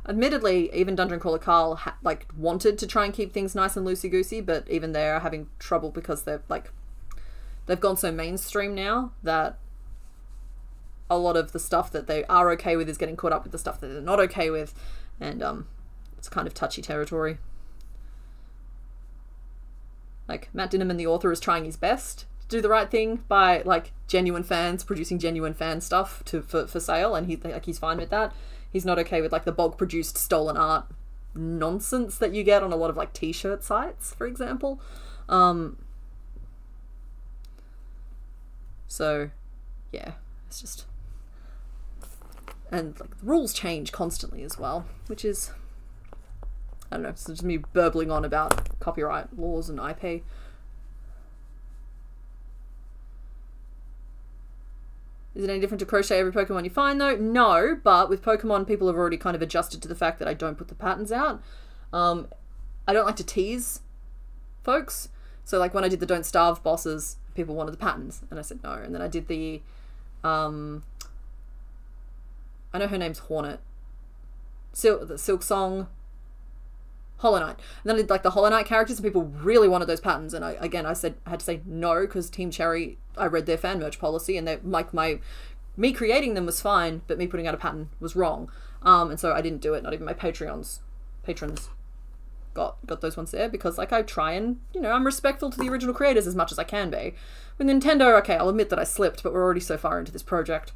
Admittedly, even Dungeon Crawler Carl wanted to try and keep things nice and loosey-goosey, but even they're having trouble because they've gone so mainstream now that a lot of the stuff that they are okay with is getting caught up with the stuff that they're not okay with, and it's kind of touchy territory. Like, Matt Dinneman, the author, is trying his best to do the right thing by, like, genuine fans producing genuine fan stuff for sale, and he's fine with that. He's not okay with, like, the bog-produced stolen art nonsense that you get on a lot of, like, t-shirt sites, for example. So, yeah, it's just... And like the rules change constantly as well, which is... I don't know, it's just me burbling on about copyright laws and IP. Is it any different to crochet every Pokemon you find though? No, but with Pokemon, people have already kind of adjusted to the fact that I don't put the patterns out. I don't like to tease folks. So like when I did the Don't Starve bosses, people wanted the patterns, and I said no. And then I did the, I know her name's Hornet. The Silk Song, Hollow Knight. And then I did like the Hollow Knight characters, and people really wanted those patterns. And I had to say no, because Team Cherry, I read their fan merch policy, and they like me creating them was fine, but me putting out a pattern was wrong. And so I didn't do it. Not even my patrons got those ones there, because like I try and, you know, I'm respectful to the original creators as much as I can be. With Nintendo, okay, I'll admit that I slipped, but we're already so far into this project.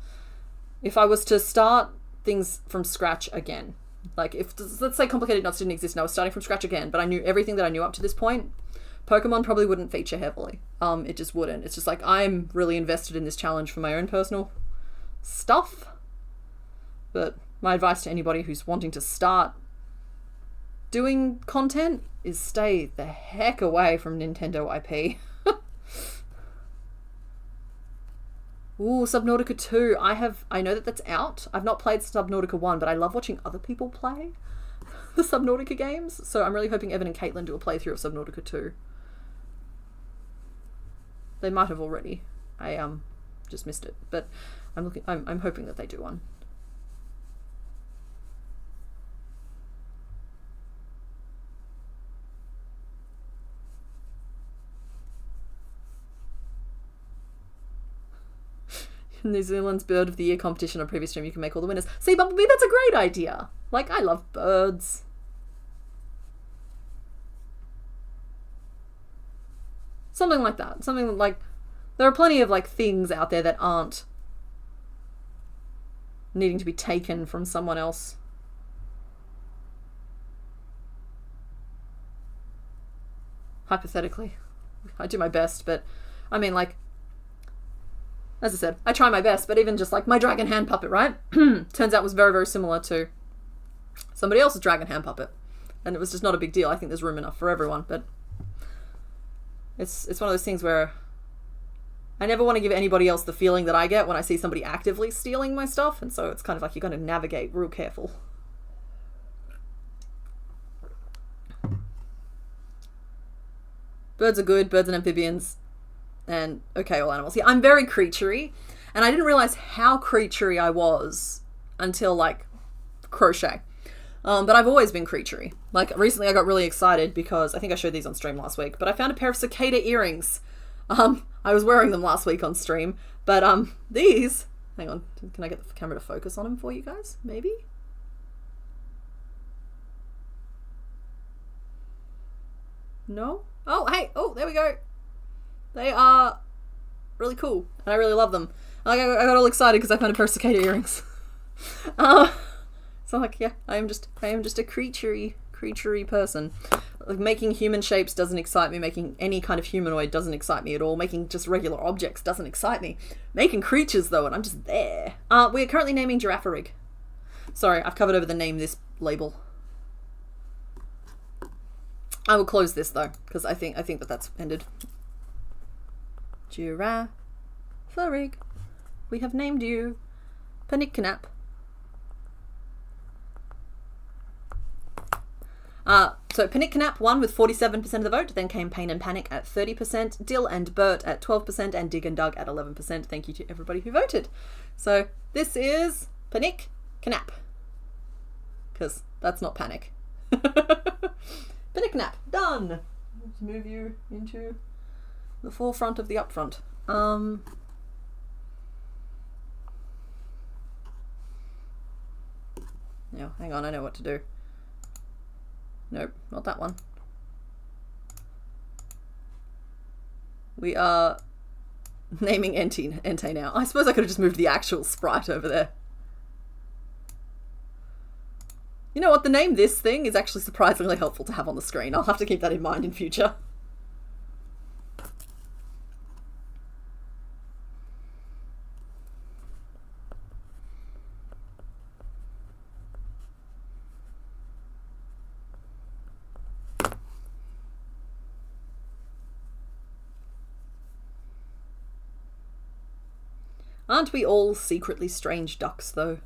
If I was to start things from scratch again, like if, let's say Complicated Knots didn't exist and I was starting from scratch again, but I knew everything that I knew up to this point, Pokemon probably wouldn't feature heavily. It just wouldn't. It's just like, I'm really invested in this challenge for my own personal stuff. But my advice to anybody who's wanting to start doing content is stay the heck away from Nintendo IP. Ooh, Subnautica 2. I know that that's out. I've not played Subnautica 1, but I love watching other people play the Subnautica games. So I'm really hoping Evan and Caitlin do a playthrough of Subnautica 2. They might have already. I just missed it, but I'm hoping that they do one. New Zealand's Bird of the Year competition on previous stream, you can make all the winners. See, Bumblebee, that's a great idea. Like, I love birds. Something like that. Something like, there are plenty of like things out there that aren't needing to be taken from someone else. Hypothetically. I do my best, but I mean, like, as I said, I try my best, but even just like my dragon hand puppet, right? Turns out was very, very similar to somebody else's dragon hand puppet. And it was just not a big deal. I think there's room enough for everyone, but it's one of those things where I never want to give anybody else the feeling that I get when I see somebody actively stealing my stuff, and so it's kind of like you're going to navigate real careful. Birds are good, birds and amphibians. And okay, all animals. Yeah, I'm very creaturey, and I didn't realize how creaturey I was until like crochet. But I've always been creaturey. Like recently I got really excited because I think I showed these on stream last week, but I found a pair of cicada earrings. I was wearing them last week on stream, but these, hang on, can I get the camera to focus on them for you guys? Maybe? No? Oh, hey, oh, there we go. They are really cool, and I really love them. Like, I got all excited because I found a pair of cicada earrings. So I'm like, yeah, I am just a creaturey person. Like, making human shapes doesn't excite me. Making any kind of humanoid doesn't excite me at all. Making just regular objects doesn't excite me. Making creatures, though, and I'm just there. We are currently naming Giraffarig. Sorry, I've covered over the name this label. I will close this, though, because I think that that's ended. Giraffarig, we have named you Panic-Knap. So Panic-Knap won with 47% of the vote, then came Pain and Panic at 30%, Dill and Bert at 12%, and Dig and Dug at 11%. Thank you to everybody who voted. So this is Panic-Knap, because that's not panic. Panic-Knap, done. Let's move you into the forefront of the upfront. No, hang on, I know what to do. Nope, not that one. We are naming Entei now. I suppose I could have just moved the actual sprite over there. You know what, the name this thing is actually surprisingly helpful to have on the screen. I'll have to keep that in mind in future. Aren't we all secretly strange ducks, though?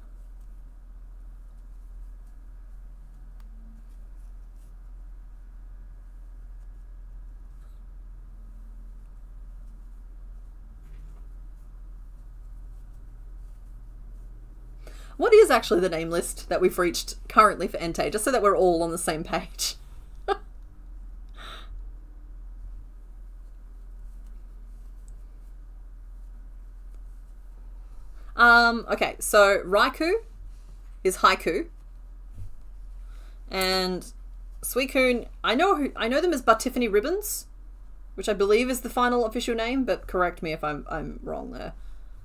What is actually the name list that we've reached currently for Entei, just so that we're all on the same page? Okay, so Raikou is haiku. And Suicune, I know them as Batiffany Ribbons, which I believe is the final official name, but correct me if I'm wrong there.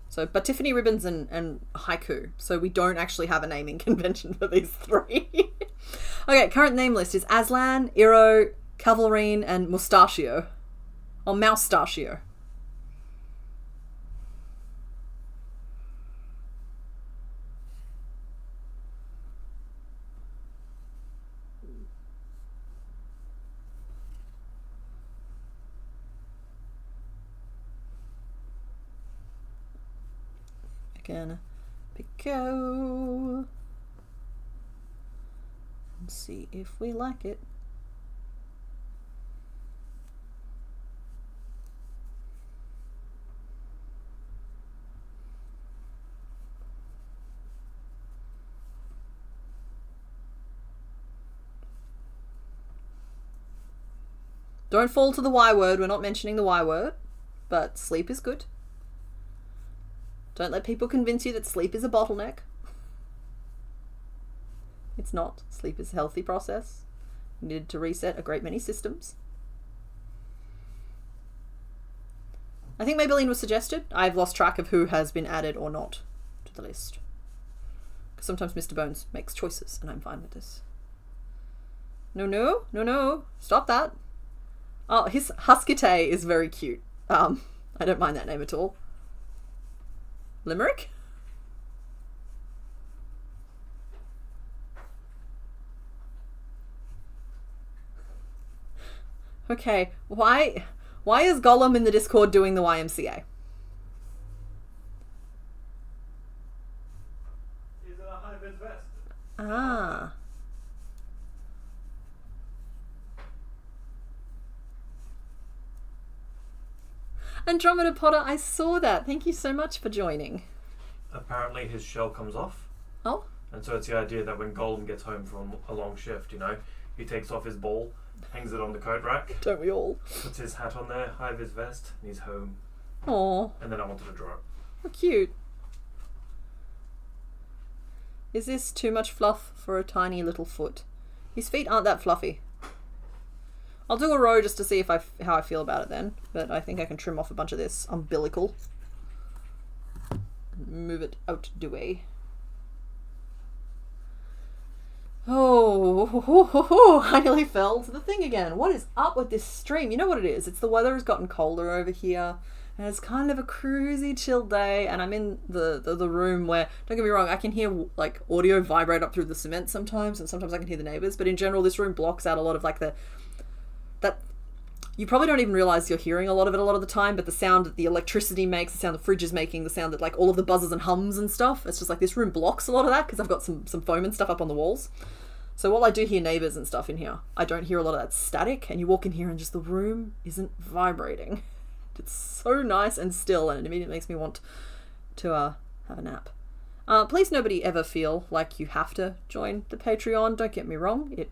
So Batiffany Ribbons and haiku. So we don't actually have a naming convention for these three. Okay, current name list is Aslan, Iro, Cavalrine, and Mustachio. Or Moustachio. Gonna Pico and see if we like it. Don't fall to the Y word. We're not mentioning the Y word, but sleep is good. Don't let people convince you that sleep is a bottleneck. It's not. Sleep is a healthy process. You needed to reset a great many systems. I think Maybelline was suggested. I've lost track of who has been added or not to the list. Because sometimes Mr. Bones makes choices, and I'm fine with this. No. Stop that. Oh, his Husky-Tay is very cute. I don't mind that name at all. Limerick? Okay, why is Gollum in the Discord doing the YMCA? He's in a high-vis vest. Ah. Andromeda Potter, I saw that. Thank you so much for joining. Apparently his shell comes off. Oh? And so it's the idea that when Gollum gets home from a long shift, you know, he takes off his ball, hangs it on the coat rack. Don't we all? Puts his hat on there, high-vis vest, and he's home. Aw. And then I wanted to draw it. How cute. Is this too much fluff for a tiny little foot? His feet aren't that fluffy. I'll do a row just to see if how I feel about it then, but I think I can trim off a bunch of this umbilical. Move it out the way. Oh, I nearly fell to the thing again. What is up with this stream? You know what it is? It's the weather has gotten colder over here, and it's kind of a cruisy, chill day, and I'm in the room where, don't get me wrong, I can hear like audio vibrate up through the cement sometimes, and sometimes I can hear the neighbors, but in general this room blocks out a lot of like that you probably don't even realize you're hearing a lot of it a lot of the time, but the sound that the electricity makes, the sound the fridge is making, the sound that like all of the buzzes and hums and stuff, it's just like this room blocks a lot of that because I've got some foam and stuff up on the walls. So while I do hear neighbors and stuff in here, I don't hear a lot of that static, and you walk in here and just the room isn't vibrating. It's so nice and still, and it immediately makes me want to have a nap. Please nobody ever feel like you have to join the Patreon, don't get me wrong, it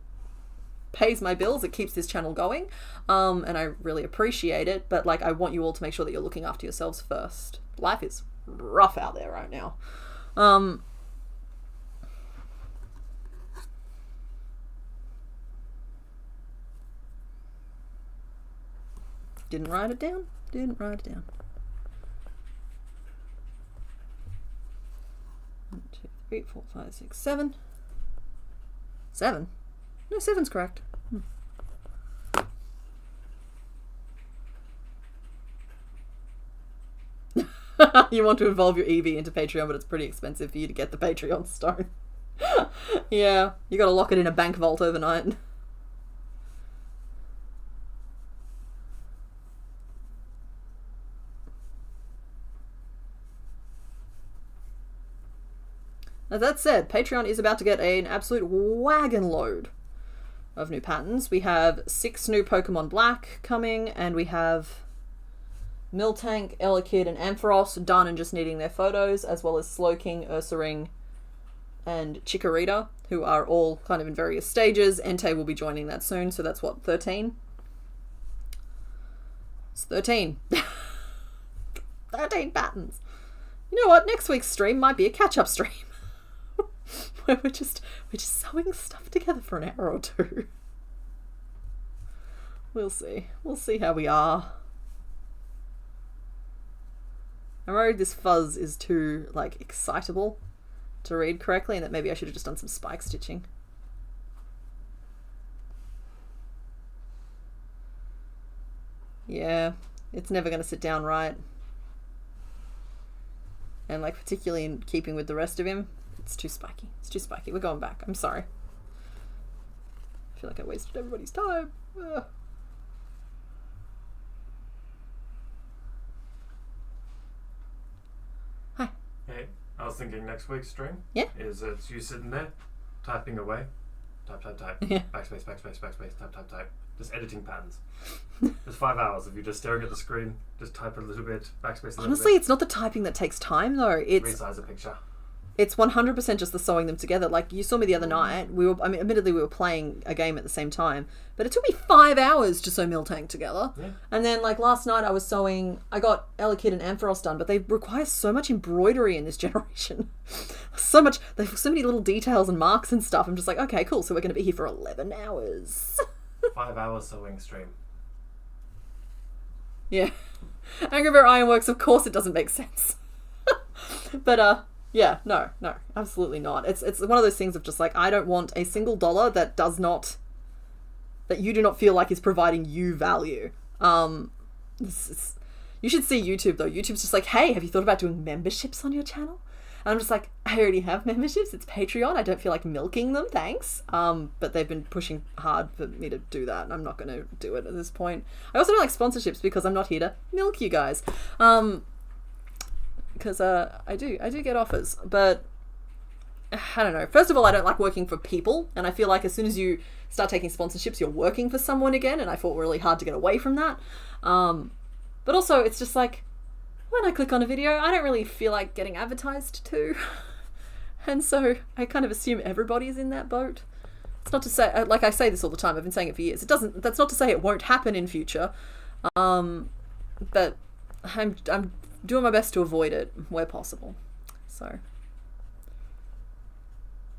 pays my bills, it keeps this channel going, and I really appreciate it, but like I want you all to make sure that you're looking after yourselves first. Life is rough out there right now. Didn't write it down. 1, 2, 3, 4, 5, 6, 7. 7? No, 7's correct. You want to evolve your Eevee into Patreon, but it's pretty expensive for you to get the Patreon stone. Yeah, you gotta lock it in a bank vault overnight. that said, Patreon is about to get an absolute wagon load of new patterns. We have 6 new Pokemon Black coming, and we have Miltank, Elekid, and Ampharos done and just needing their photos, as well as Slowking, Ursaring, and Chikorita, who are all kind of in various stages. Entei will be joining that soon, so that's what, 13? It's 13. 13 patterns. You know what? Next week's stream might be a catch-up stream. Where we're just sewing stuff together for an hour or two. We'll see. We'll see how we are. I'm worried this fuzz is too, like, excitable to read correctly, and that maybe I should have just done some spike stitching. Yeah, it's never going to sit down right. And, like, particularly in keeping with the rest of him, it's too spiky. It's too spiky. We're going back. I'm sorry. I feel like I wasted everybody's time. Ugh. Hi. Hey, I was thinking next week's stream is it's you sitting there, typing away. Type, type, type. Yeah. Backspace, backspace, backspace, type, type, type. Just editing patterns. There's 5 hours of you just staring at the screen, just type a little bit, backspace a little Honestly, bit. it's not the typing that takes time, though. Resize a picture. It's 100% just the sewing them together. Like, you saw me the other night. Admittedly, we were playing a game at the same time, but it took me 5 hours to sew Miltank together. Yeah. And then, like, last night I got Elekid and Ampharos done, but they require so much embroidery in this generation. They have so many little details and marks and stuff. I'm just like, okay, cool. So we're going to be here for 11 hours. 5 hours sewing stream. Yeah. Angry Bear Ironworks, of course it doesn't make sense. But, yeah, no, absolutely not. It's one of those things of just like, I don't want a single dollar that you do not feel like is providing you value. You should see YouTube though. YouTube's just like, hey, have you thought about doing memberships on your channel? And I'm just like, I already have memberships. It's Patreon. I don't feel like milking them, thanks. But they've been pushing hard for me to do that, and I'm not going to do it at this point. I also don't like sponsorships because I'm not here to milk you guys. Because I do get offers, but I don't know. First of all, I don't like working for people, and I feel like as soon as you start taking sponsorships, you're working for someone again, and I fought really hard to get away from that. But also, it's just like, when I click on a video, I don't really feel like getting advertised to, and so I kind of assume everybody's in that boat. It's not to say, like I say this all the time, I've been saying it for years, that's not to say it won't happen in future, but I'm doing my best to avoid it where possible. So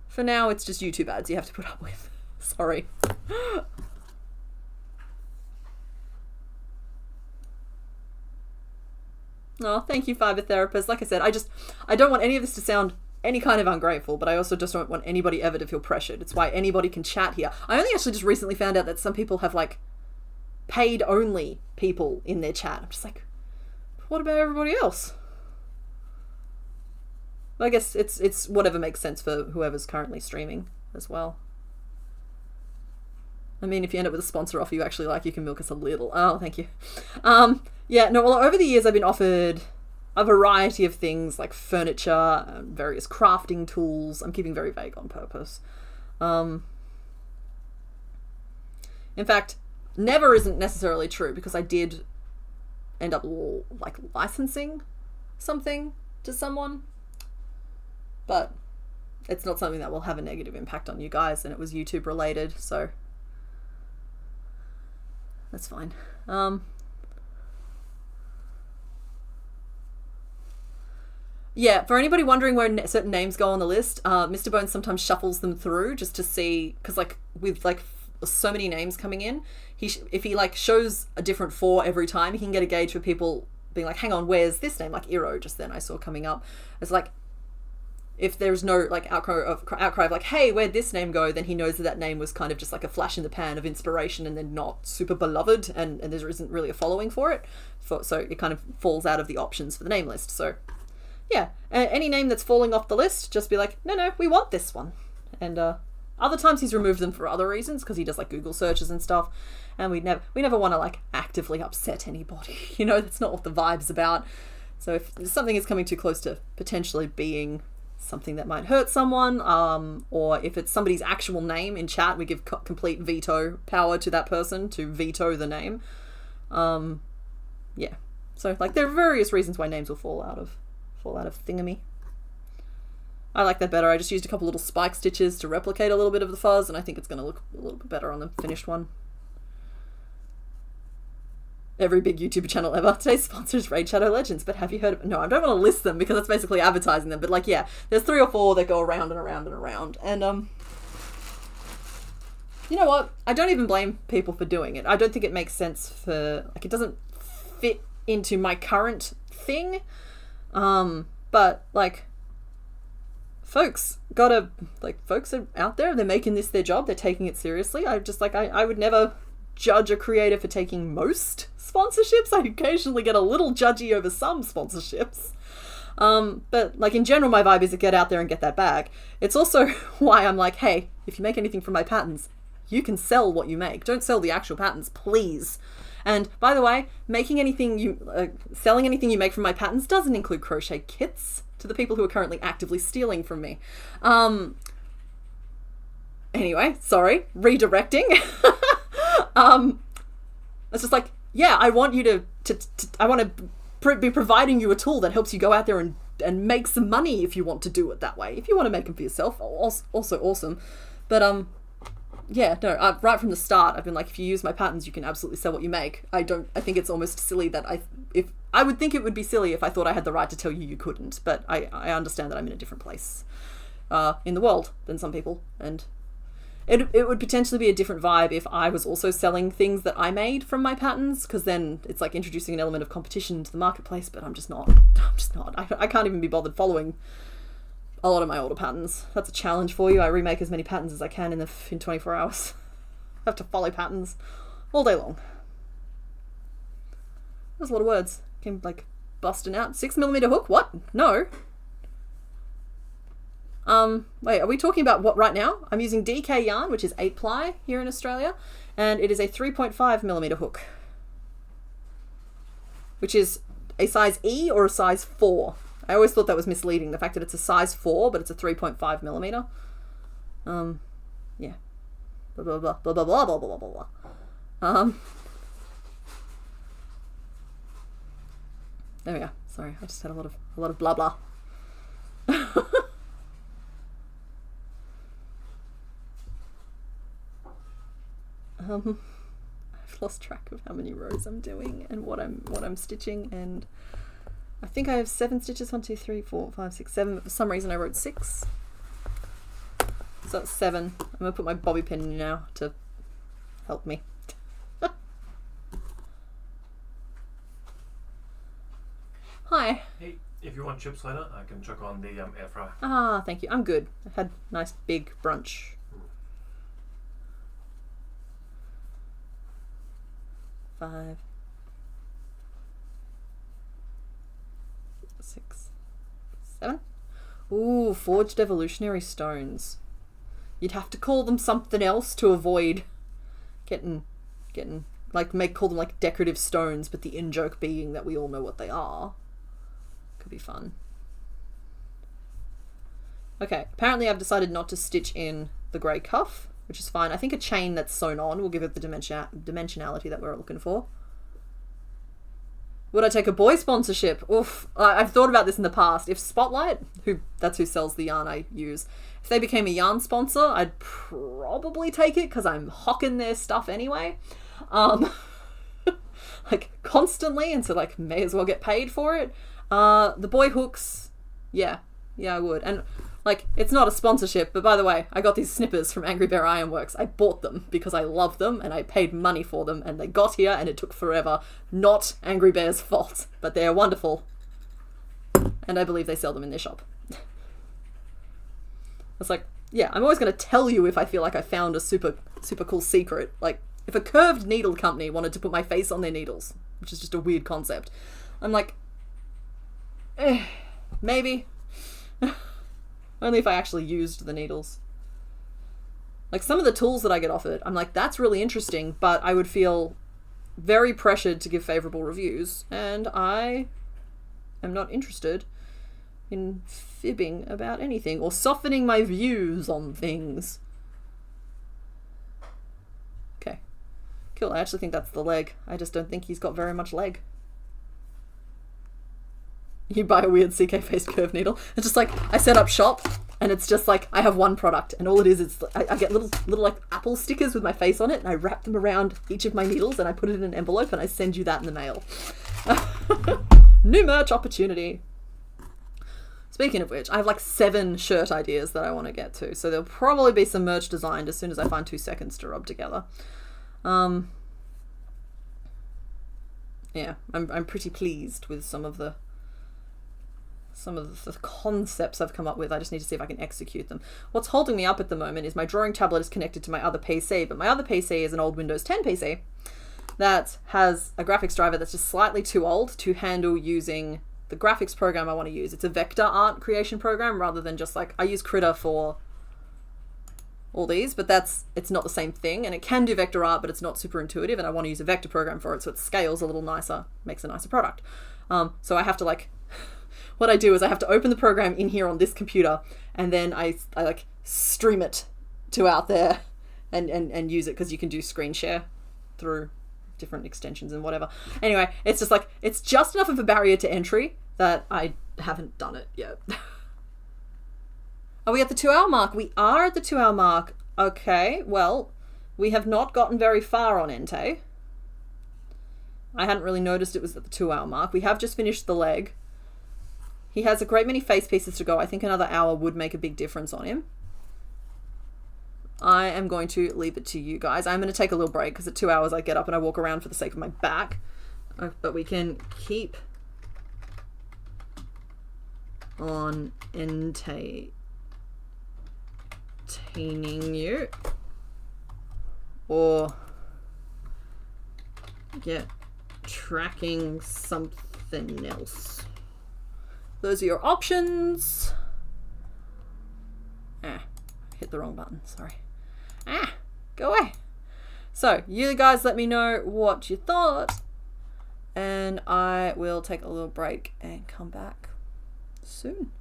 for now, it's just YouTube ads you have to put up with. Sorry. Oh, thank you, Fiber Therapist. Like I said, I don't want any of this to sound any kind of ungrateful, but I also just don't want anybody ever to feel pressured. It's why anybody can chat here. I only actually just recently found out that some people have, like, paid only people in their chat. I'm just like, what about everybody else? I guess it's whatever makes sense for whoever's currently streaming as well. I mean, if you end up with a sponsor offer you actually like, you can milk us a little. Oh, thank you. Yeah, no, well, over the years I've been offered a variety of things like furniture, various crafting tools. I'm keeping very vague on purpose. In fact, never isn't necessarily true, because I did end up like licensing something to someone, but it's not something that will have a negative impact on you guys, and it was YouTube related, so that's fine. Yeah, for anybody wondering where certain names go on the list, Mr. Bones sometimes shuffles them through just to see, because like with like so many names coming in, if he like shows a different 4 every time, he can get a gauge for people being like, hang on, where's this name? Like Iro just then I saw coming up. It's like, if there's no like outcry of like, hey, where'd this name go? Then he knows that name was kind of just like a flash in the pan of inspiration and then not super beloved, and there isn't really a following for it. So it kind of falls out of the options for the name list. So yeah, any name that's falling off the list, just be like, no, we want this one. And other times he's removed them for other reasons, because he does like Google searches and stuff, and we never want to like actively upset anybody. That's not what the vibe's about. So if something is coming too close to potentially being something that might hurt someone, or if it's somebody's actual name in chat, we give complete veto power to that person to veto the name. Yeah. So like there are various reasons why names will fall out of thingamy. I like that better. I just used a couple little spike stitches to replicate a little bit of the fuzz, and I think it's going to look a little bit better on the finished one. Every big YouTuber channel ever. Today's sponsor is Raid Shadow Legends, but have you heard of... No, I don't want to list them because that's basically advertising them, but like, yeah, there's 3 or 4 that go around and around and around, and you know what? I don't even blame people for doing it. I don't think it makes sense for... Like, it doesn't fit into my current thing, but like... Folks are out there, they're making this their job, they're taking it seriously. I would never judge a creator for taking most sponsorships. I occasionally get a little judgy over some sponsorships. But like in general, my vibe is to get out there and get that bag. It's also why I'm like, hey, if you make anything from my patterns, you can sell what you make. Don't sell the actual patterns, please. And by the way, selling anything you make from my patterns doesn't include crochet kits, to the people who are currently actively stealing from me. Anyway, sorry, redirecting. It's just like, yeah, I want you I want to be providing you a tool that helps you go out there and make some money if you want to do it that way. If you want to make them for yourself, also awesome. But yeah, no, right from the start, I've been like, if you use my patterns, you can absolutely sell what you make. I think it's almost silly that I would think it would be silly if I thought I had the right to tell you couldn't, but I understand that I'm in a different place in the world than some people, and it would potentially be a different vibe if I was also selling things that I made from my patterns, because then it's like introducing an element of competition into the marketplace, but I'm just not. I can't even be bothered following a lot of my older patterns. That's a challenge for you. I remake as many patterns as I can in 24 hours. I have to follow patterns all day long. There's a lot of words. Came like busting out. 6mm hook? What? No. Wait, are we talking about what right now? I'm using DK yarn, which is 8-ply here in Australia, and it is a 3.5mm hook, which is a size E or a size 4. I always thought that was misleading, the fact that it's a size 4, but it's a 3.5mm. Yeah. Blah, blah, blah, blah, blah, blah, blah, blah, blah, blah. There we go. Sorry, I just had a lot of blah, blah. I've lost track of how many rows I'm doing and what I'm stitching, and I think I have 7 stitches. 1, 2, 3, 4, 5, 6, 7. But for some reason I wrote 6. So that's 7. I'm gonna put my bobby pin in now to help me. Hi. Hey, if you want chips later, I can chuck on the air fryer. Ah, thank you. I'm good. I've had a nice big brunch. Five, 6, 7. Ooh, forged evolutionary stones. You'd have to call them something else to avoid getting like call them like decorative stones, but the in-joke being that we all know what they are. Could be fun. Okay, apparently I've decided not to stitch in the grey cuff, which is fine. I think a chain that's sewn on will give it the dimensionality that we're looking for. Would I take a boy sponsorship? Oof. I've thought about this in the past. If Spotlight, that's who sells the yarn I use, if they became a yarn sponsor, I'd probably take it because I'm hawking their stuff anyway. Like constantly, and so like may as well get paid for it. The boy hooks, yeah, I would. And like, it's not a sponsorship, but by the way, I got these snippers from Angry Bear Ironworks. I bought them because I love them and I paid money for them, and they got here and it took forever. Not Angry Bear's fault, but they're wonderful. And I believe they sell them in their shop. It's like, yeah, I'm always going to tell you if I feel like I found a super cool secret. Like, if a curved needle company wanted to put my face on their needles, which is just a weird concept, I'm like, maybe. Only if I actually used the needles. Like, some of the tools that I get offered, I'm like, that's really interesting, but I would feel very pressured to give favorable reviews, and I am not interested in fibbing about anything or softening my views on things. Okay. Cool, I actually think that's the leg. I just don't think he's got very much leg. You buy a weird CK-faced curve needle. It's just like, I set up shop, and it's just like, I have one product, and all it is I get little like Apple stickers with my face on it, and I wrap them around each of my needles, and I put it in an envelope, and I send you that in the mail. New merch opportunity. Speaking of which, I have like 7 shirt ideas that I want to get to, so there'll probably be some merch designed as soon as I find 2 seconds to rub together. Yeah, I'm pretty pleased with some of the concepts I've come up with. I just need to see if I can execute them. What's holding me up at the moment is my drawing tablet is connected to my other PC, but my other PC is an old Windows 10 PC that has a graphics driver that's just slightly too old to handle using the graphics program I want to use. It's a vector art creation program rather than just like, I use Critter for all these, but it's not the same thing, and it can do vector art, but it's not super intuitive, and I want to use a vector program for it so it scales a little nicer, makes a nicer product. So I have to like, what I do is I have to open the program in here on this computer, and then I like stream it to out there and use it, because you can do screen share through different extensions and whatever. Anyway, it's just like, it's just enough of a barrier to entry that I haven't done it yet. Are we at the 2-hour mark? We are at the 2-hour mark. Okay, well, we have not gotten very far on Entei. I hadn't really noticed it was at the 2-hour mark. We have just finished the leg. He has a great many face pieces to go. I think another hour would make a big difference on him. I am going to leave it to you guys. I'm going to take a little break because at 2 hours I get up and I walk around for the sake of my back. But we can keep on entertaining you or get tracking something else. Those are your options. Hit the wrong button, sorry. Go away. So, you guys let me know what you thought, and I will take a little break and come back soon.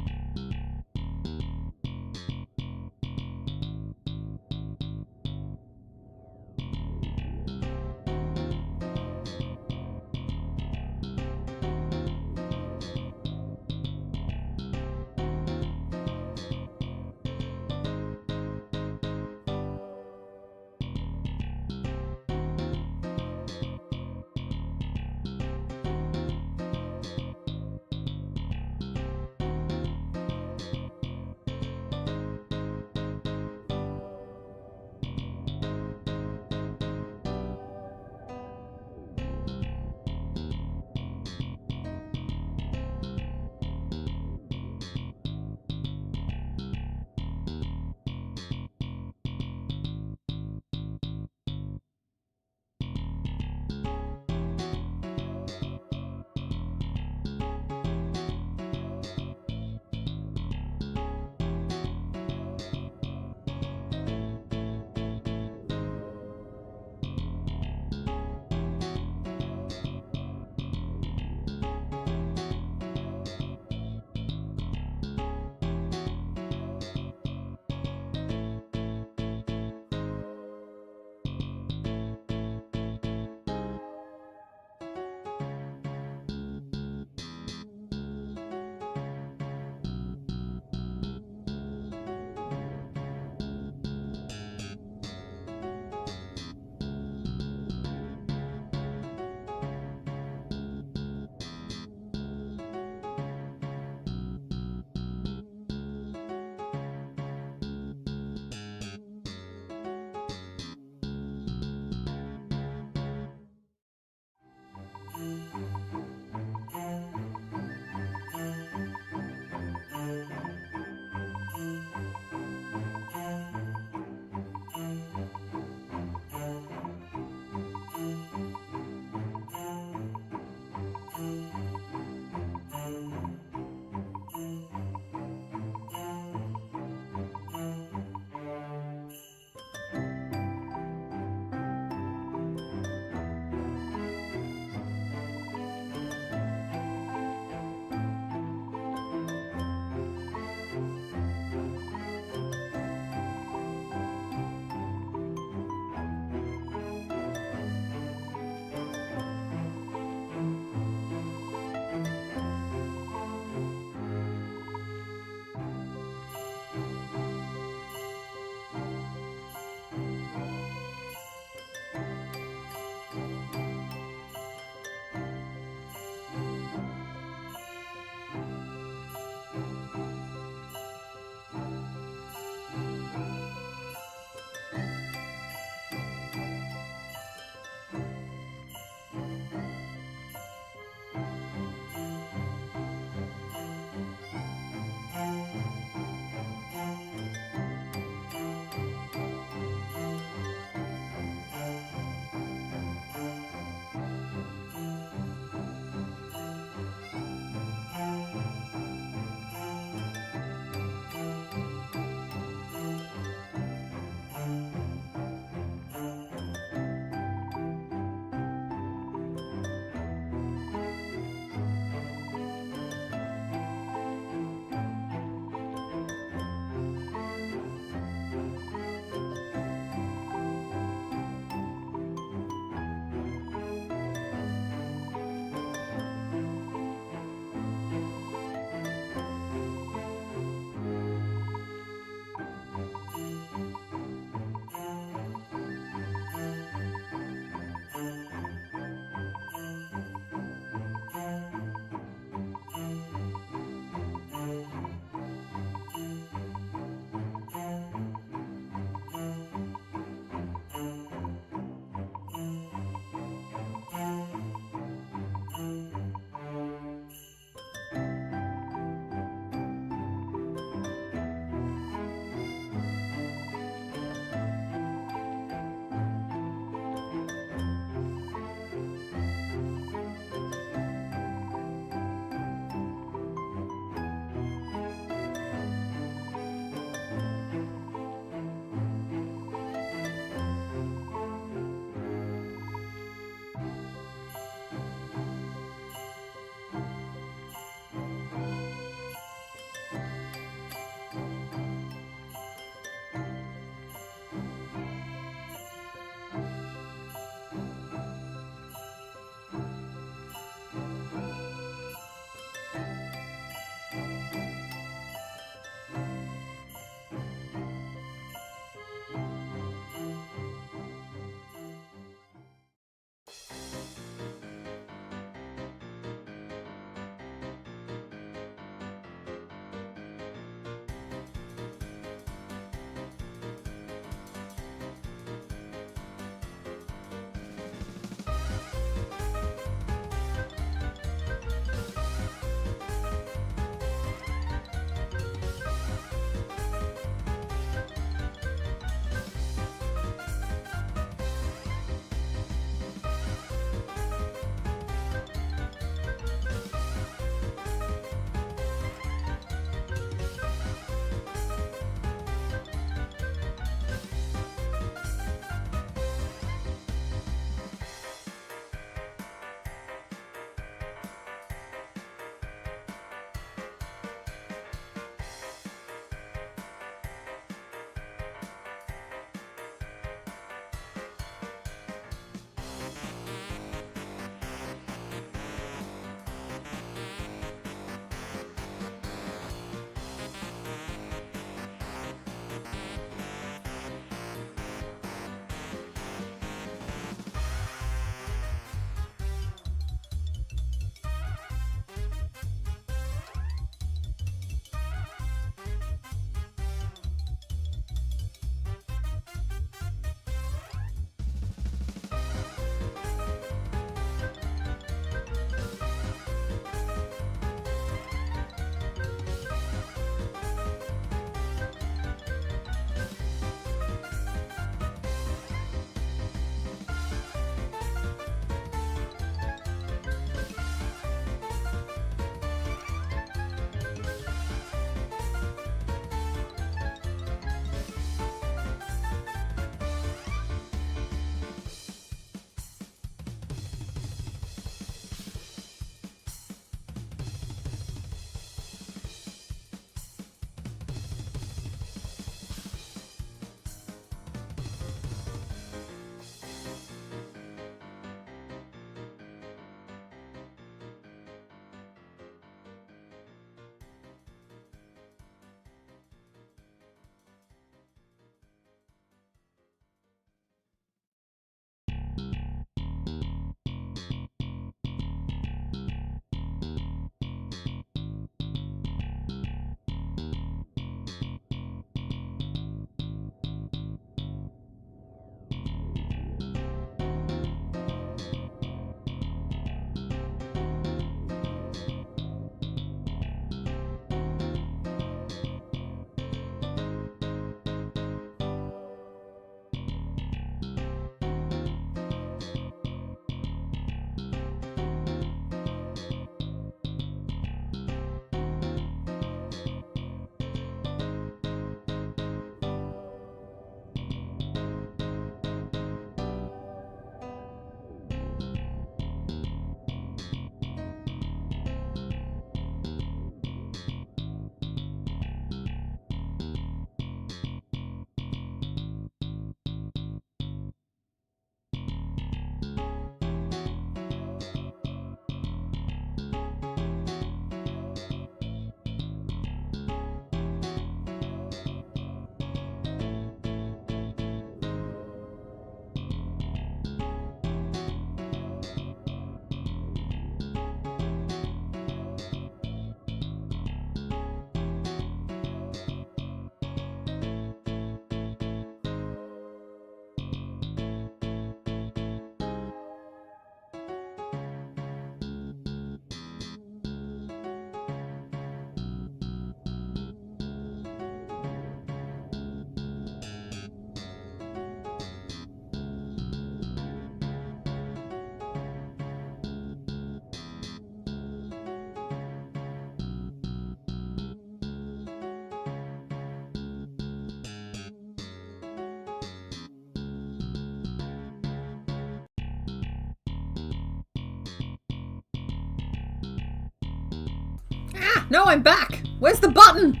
No, I'm back. Where's the button?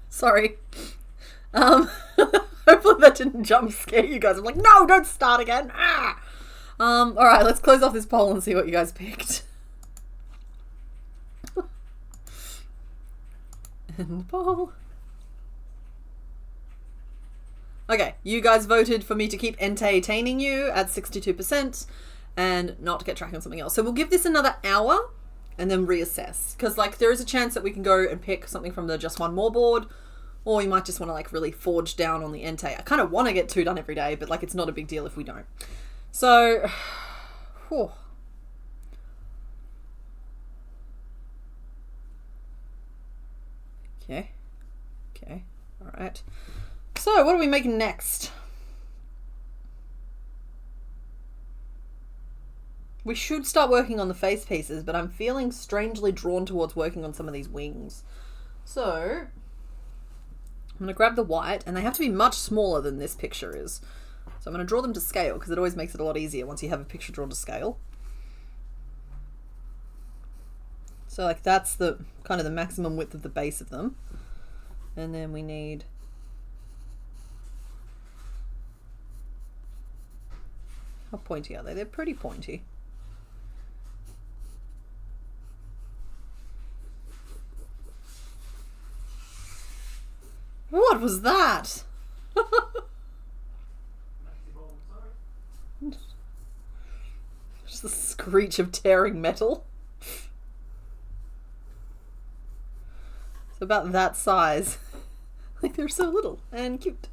Sorry. Hopefully that didn't jump scare you guys. I'm like, no, don't start again. Ah! Alright, let's close off this poll and see what you guys picked. And the poll. Okay, you guys voted for me to keep entertaining you at 62% and not get tracking on something else. So we'll give this another hour and then reassess. Because, like, there is a chance that we can go and pick something from the Just One More board, or you might just want to, like, really forge down on the Entei. I kind of want to get 2 done every day, but, like, it's not a big deal if we don't. So, whew. Okay. Okay. All right. So, what are we making next? We should start working on the face pieces, but I'm feeling strangely drawn towards working on some of these wings. So, I'm going to grab the white, and they have to be much smaller than this picture is. So I'm going to draw them to scale, because it always makes it a lot easier once you have a picture drawn to scale. So, like, that's the kind of the maximum width of the base of them. And then we need... How pointy are they? They're pretty pointy. What was that? Just the screech of tearing metal. It's about that size. Like, they're so little and cute.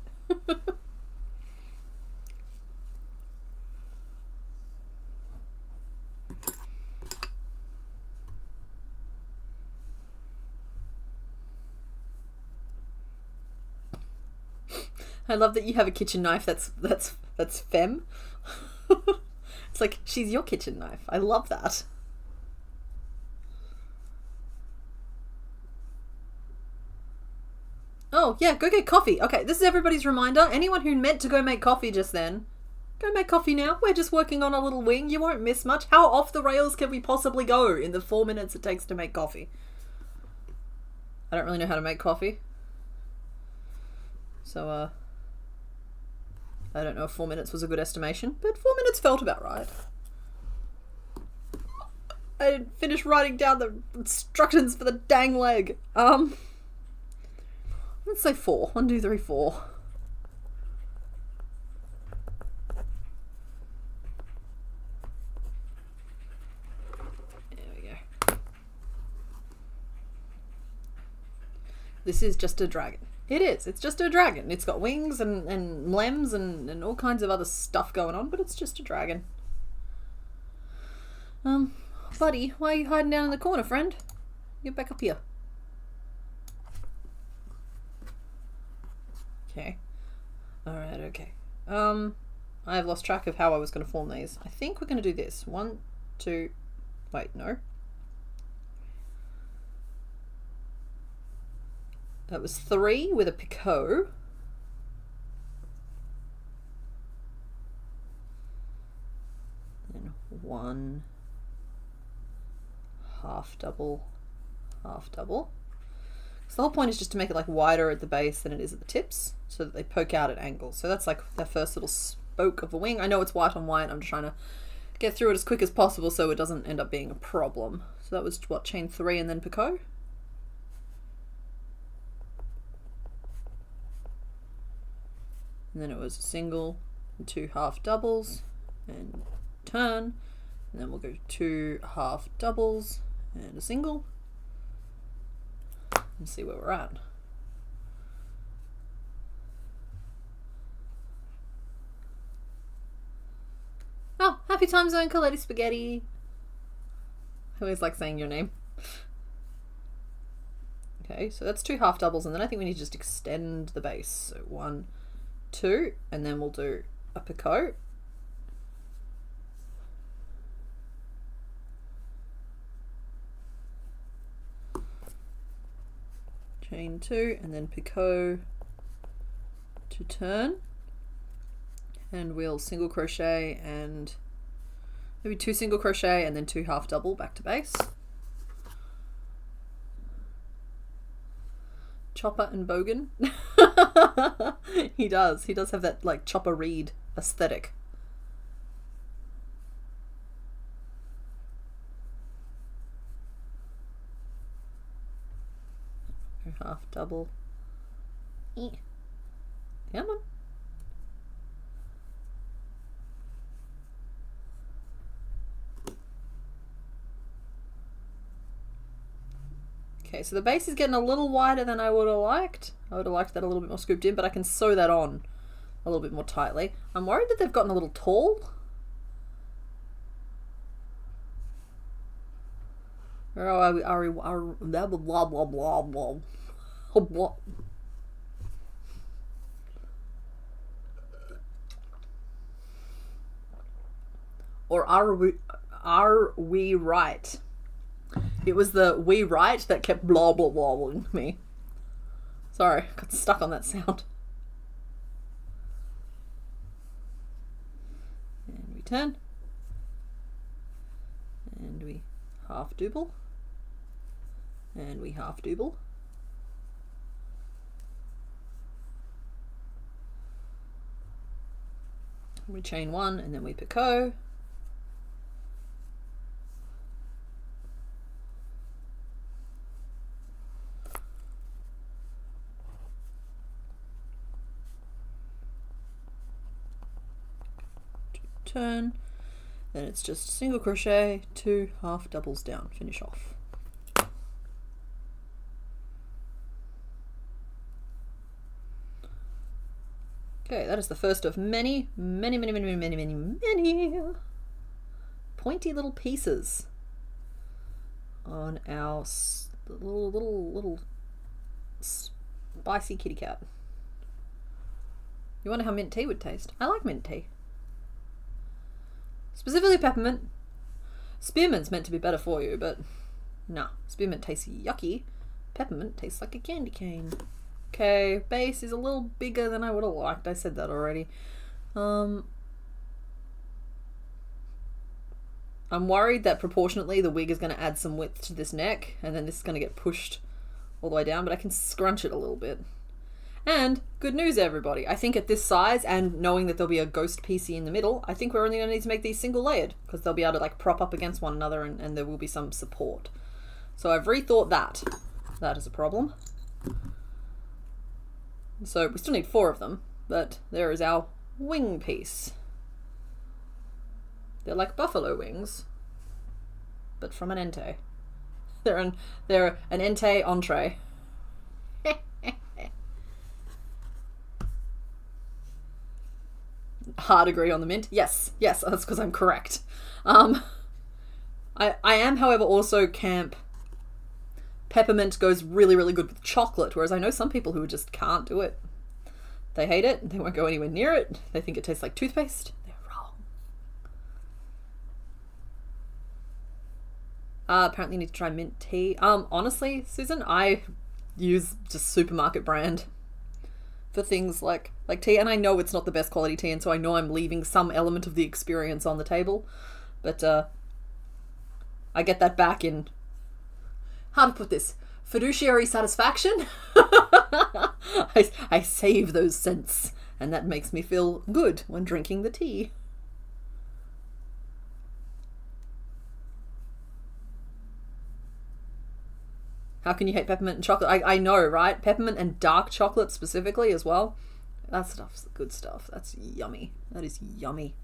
I love that you have a kitchen knife that's femme. It's like, she's your kitchen knife. I love that. Oh, yeah, go get coffee. Okay, this is everybody's reminder. Anyone who meant to go make coffee just then, go make coffee now. We're just working on a little wing. You won't miss much. How off the rails can we possibly go in the 4 minutes it takes to make coffee? I don't really know how to make coffee. So, I don't know if 4 minutes was a good estimation, but 4 minutes felt about right. I didn't finish writing down the instructions for the dang leg. Let's say 4. 1, 2, 3, 4. There we go. This is just a dragon. It is. It's just a dragon. It's got wings and limbs and all kinds of other stuff going on, but it's just a dragon. Buddy, why are you hiding down in the corner, friend? Get back up here. Okay. Alright, okay. I've lost track of how I was going to form these. I think we're going to do this. 1, 2... Wait, no. That was 3 with a picot. Then 1 half double, half double. So the whole point is just to make it like wider at the base than it is at the tips, so that they poke out at angles. So that's like their first little spoke of a wing. I know it's white on white. I'm just trying to get through it as quick as possible so it doesn't end up being a problem. So that was what, chain 3 and then picot? And then it was a single and 2 half doubles and turn, and then we'll go 2 half doubles and a single and see where we're at. Oh, happy time zone, Coletti Spaghetti. I always like saying your name. Okay, so that's 2 half doubles, and then I think we need to just extend the base. So 1, 2, and then we'll do a picot. Chain 2, and then picot to turn. And we'll single crochet and maybe 2 single crochet and then 2 half double back to base. Chopper and Bogan. He does have that like Chopper Reed aesthetic. Half double. Come on. Okay, so the base is getting a little wider than I would have liked. I would have liked that a little bit more scooped in, but I can sew that on a little bit more tightly. I'm worried that they've gotten a little tall. Or blah blah blah blah blah. Or are we right? It was the "we right" that kept blah blah blahing me. Sorry, got stuck on that sound. And we turn. And we half double. And we half double. We chain one and then we picot. Turn, then it's just single crochet, 2 half doubles down, finish off. Okay, that is the first of many pointy little pieces on our little spicy kitty cat. You wonder how mint tea would taste? I like mint tea. Specifically peppermint. Spearmint's meant to be better for you, but nah. Spearmint tastes yucky. Peppermint tastes like a candy cane. Okay, base is a little bigger than I would have liked. I said that already. I'm worried that proportionately the wig is going to add some width to this neck, and then this is going to get pushed all the way down, but I can scrunch it a little bit. And good news, everybody. I think at this size, and knowing that there'll be a ghost piecey in the middle, I think we're only going to need to make these single layered, because they'll be able to like prop up against one another, and there will be some support. So I've rethought that. That is a problem. So we still need 4 of them, but there is our wing piece. They're like buffalo wings, but from an ente. They're an ente entree. Hard agree on the mint. Yes, that's because I'm correct. I am, however, also camp. Peppermint goes really, really good with chocolate, whereas I know some people who just can't do it. They hate it. They won't go anywhere near it. They think it tastes like toothpaste. They're wrong. Apparently you need to try mint tea. Honestly, Susan, I use just supermarket brand for things like tea, and I know it's not the best quality tea, and so I know I'm leaving some element of the experience on the table, but I get that back in, how to put this, fiduciary satisfaction. I save those cents, and that makes me feel good when drinking the tea. How can you hate peppermint and chocolate? I know, right? Peppermint and dark chocolate specifically as well. That stuff's good stuff. That's yummy. That is yummy.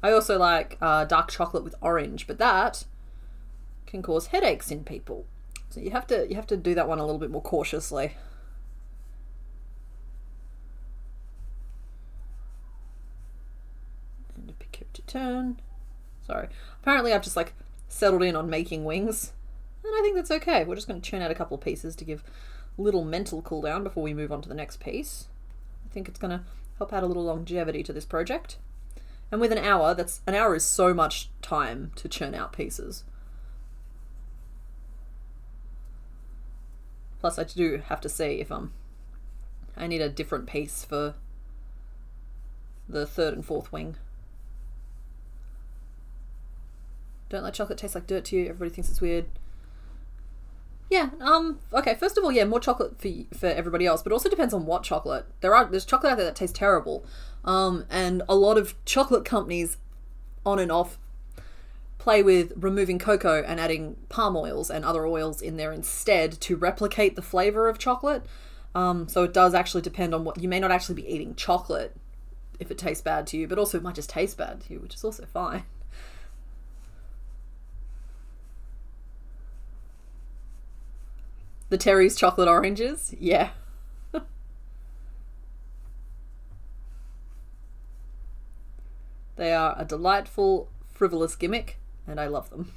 I also like dark chocolate with orange, but that can cause headaches in people. So you have to do that one a little bit more cautiously. And a picot to turn. Sorry. Apparently I've just like settled in on making wings. And I think that's okay. We're just going to churn out a couple of pieces to give a little mental cool down before we move on to the next piece. I think it's going to help add a little longevity to this project. And with an hour is so much time to churn out pieces. Plus I do have to see if I need a different piece for the 3rd and 4th wing. Don't let chocolate taste like dirt to you. Everybody thinks it's weird. Yeah, okay, first of all, yeah, more chocolate for everybody else, but also depends on what chocolate. There's chocolate out there that tastes terrible. And a lot of chocolate companies on and off play with removing cocoa and adding palm oils and other oils in there instead to replicate the flavor of chocolate. So it does actually depend on what, you may not actually be eating chocolate if it tastes bad to you, but also it might just taste bad to you, which is also fine. The Terry's chocolate oranges, yeah. They are a delightful, frivolous gimmick, and I love them.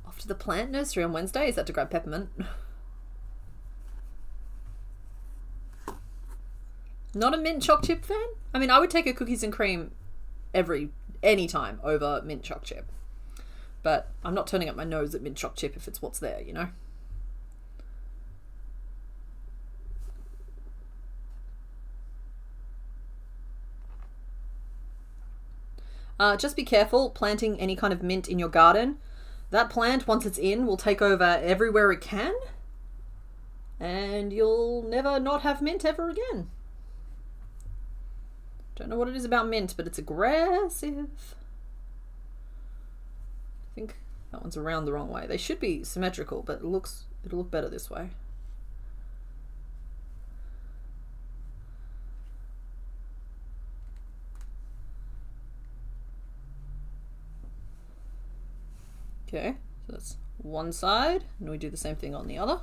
Off to the plant nursery on Wednesday. Is that to grab peppermint? Not a mint choc chip fan? I mean, I would take a cookies and cream any time over mint choc chip. But I'm not turning up my nose at mint choc chip if it's what's there, you know? Just be careful planting any kind of mint in your garden. That plant, once it's in, will take over everywhere it can. And you'll never not have mint ever again. Don't know what it is about mint, but it's aggressive. I think that one's around the wrong way. They should be symmetrical, but it'll look better this way. Okay, so that's one side, and we do the same thing on the other.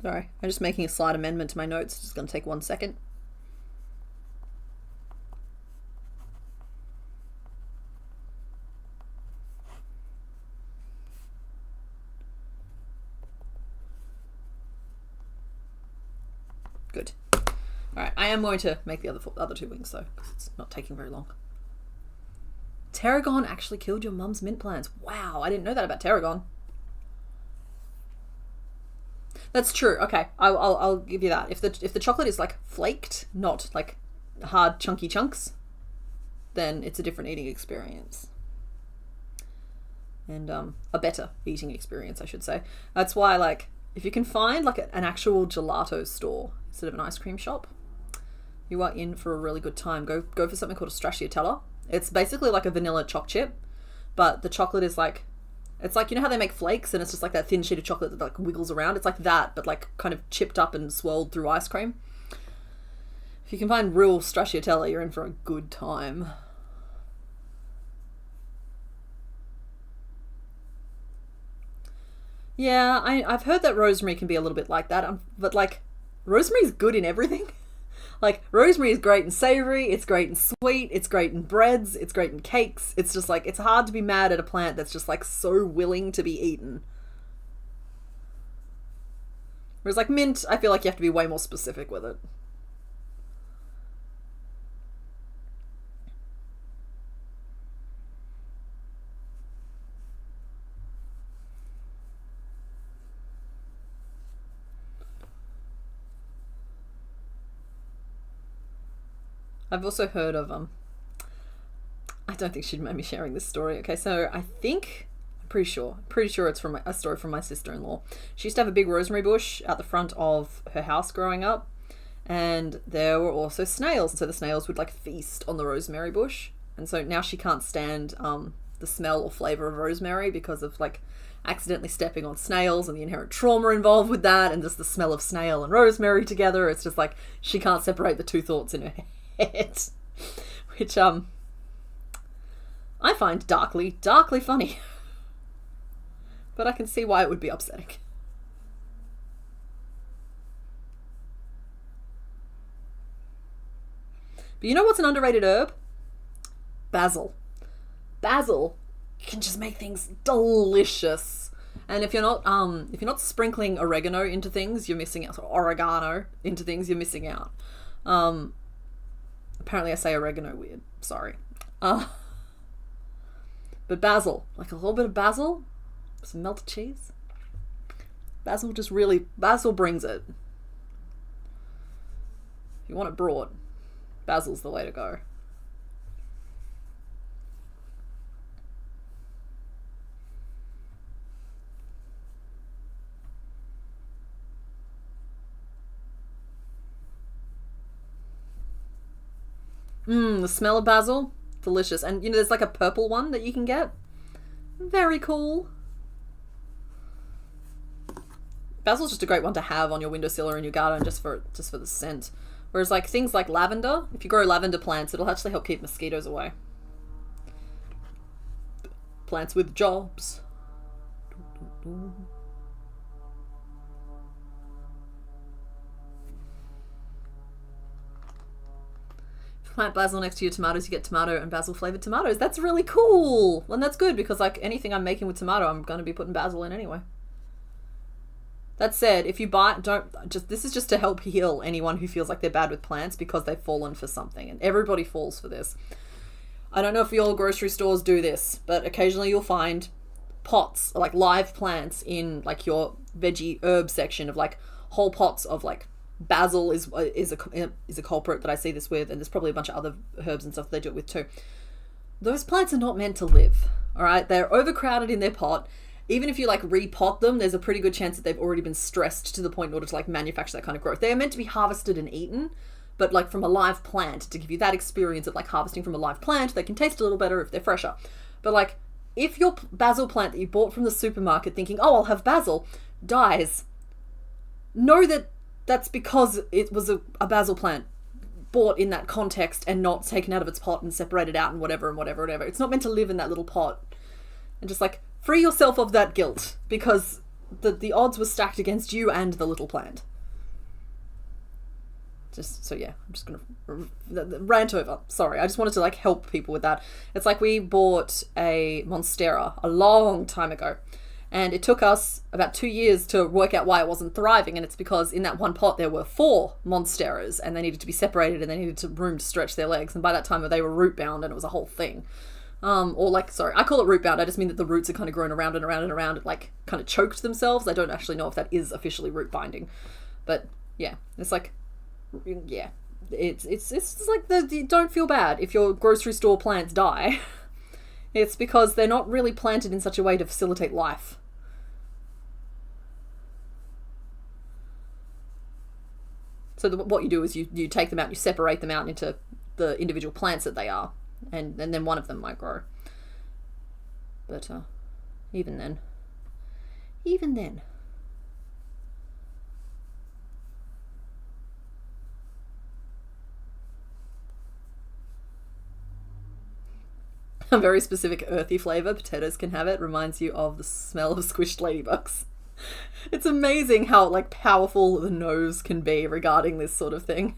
Sorry, I'm just making a slight amendment to my notes. It's just going to take 1 second. Good. Alright, I am going to make the other two wings though, because it's not taking very long. Tarragon actually killed your mum's mint plants. Wow, I didn't know that about tarragon. That's true. Okay, I'll give you that. If the chocolate is like flaked, not like hard chunky chunks, then it's a different eating experience. And a better eating experience, I should say. That's why, like, if you can find like an actual gelato store instead of an ice cream shop, you are in for a really good time. Go for something called a stracciatella. It's basically like a vanilla choc chip, but the chocolate is like, it's like, you know how they make flakes and it's just like that thin sheet of chocolate that like wiggles around? It's like that, but like kind of chipped up and swirled through ice cream. If you can find real stracciatella, you're in for a good time. Yeah, I've heard that rosemary can be a little bit like that, but like, rosemary's good in everything. Like, rosemary is great in savory, it's great in sweet, it's great in breads, it's great in cakes. It's just like, it's hard to be mad at a plant that's just like so willing to be eaten. Whereas like mint, I feel like you have to be way more specific with it. I've also heard of I don't think she'd mind me sharing this story. Okay, so I'm pretty sure it's from a story from my sister-in-law. She used to have a big rosemary bush out the front of her house growing up, and there were also snails, and so the snails would like feast on the rosemary bush, and so now she can't stand the smell or flavor of rosemary because of like accidentally stepping on snails and the inherent trauma involved with that, and just the smell of snail and rosemary together. It's just like she can't separate the two thoughts in her head. Which I find darkly funny. But I can see why it would be upsetting. But you know what's an underrated herb? Basil. Basil can just make things delicious. And if you're not sprinkling oregano into things, you're missing out. So oregano into things, you're missing out. Apparently I say oregano weird. Sorry. But basil, like a little bit of basil, some melted cheese. Basil brings it. If you want it broad, basil's the way to go. The smell of basil, delicious. And you know, there's like a purple one that you can get. Very cool. Basil's just a great one to have on your windowsill or in your garden just for the scent. Whereas like things like lavender, if you grow lavender plants, it'll actually help keep mosquitoes away. Plants with jobs. Plant basil next to your tomatoes, you get tomato and basil flavored tomatoes. That's really cool. And that's good because like anything I'm making with tomato, I'm going to be putting basil in anyway. That said, if you buy, this is just to help heal anyone who feels like they're bad with plants because they've fallen for something, and everybody falls for this. I don't know if your grocery stores do this, but occasionally you'll find pots, like live plants in like your veggie herb section of like whole pots of like basil is a culprit that I see this with, and there's probably a bunch of other herbs and stuff they do it with too. Those plants are not meant to live, all right? They're overcrowded in their pot. Even if you like repot them, there's a pretty good chance that they've already been stressed to the point in order to like manufacture that kind of growth. They are meant to be harvested and eaten, but like from a live plant, to give you that experience of like harvesting from a live plant, they can taste a little better if they're fresher. But like if your basil plant that you bought from the supermarket thinking, oh, I'll have basil, dies, know that that's because it was a basil plant bought in that context and not taken out of its pot and separated out and whatever. It's not meant to live in that little pot. And just like free yourself of that guilt because the odds were stacked against you and the little plant. Just so yeah, I'm just gonna rant over. Sorry, I just wanted to like help people with that. It's like we bought a Monstera a long time ago, and it took us about 2 years to work out why it wasn't thriving, and it's because in that one pot there were 4 Monsteras, and they needed to be separated, and they needed room to stretch their legs, and by that time they were root bound, and it was a whole thing. I call it root bound. I just mean that the roots are kind of grown around and around and around. It like kind of choked themselves. I don't actually know if that is officially root binding, but yeah, it's like, yeah, it's like don't feel bad if your grocery store plants die. It's because they're not really planted in such a way to facilitate life. So what you do is you take them out, you separate them out into the individual plants that they are. And then one of them might grow. But even then. A very specific earthy flavour, potatoes can have it, reminds you of the smell of squished ladybugs. It's amazing how like powerful the nose can be regarding this sort of thing.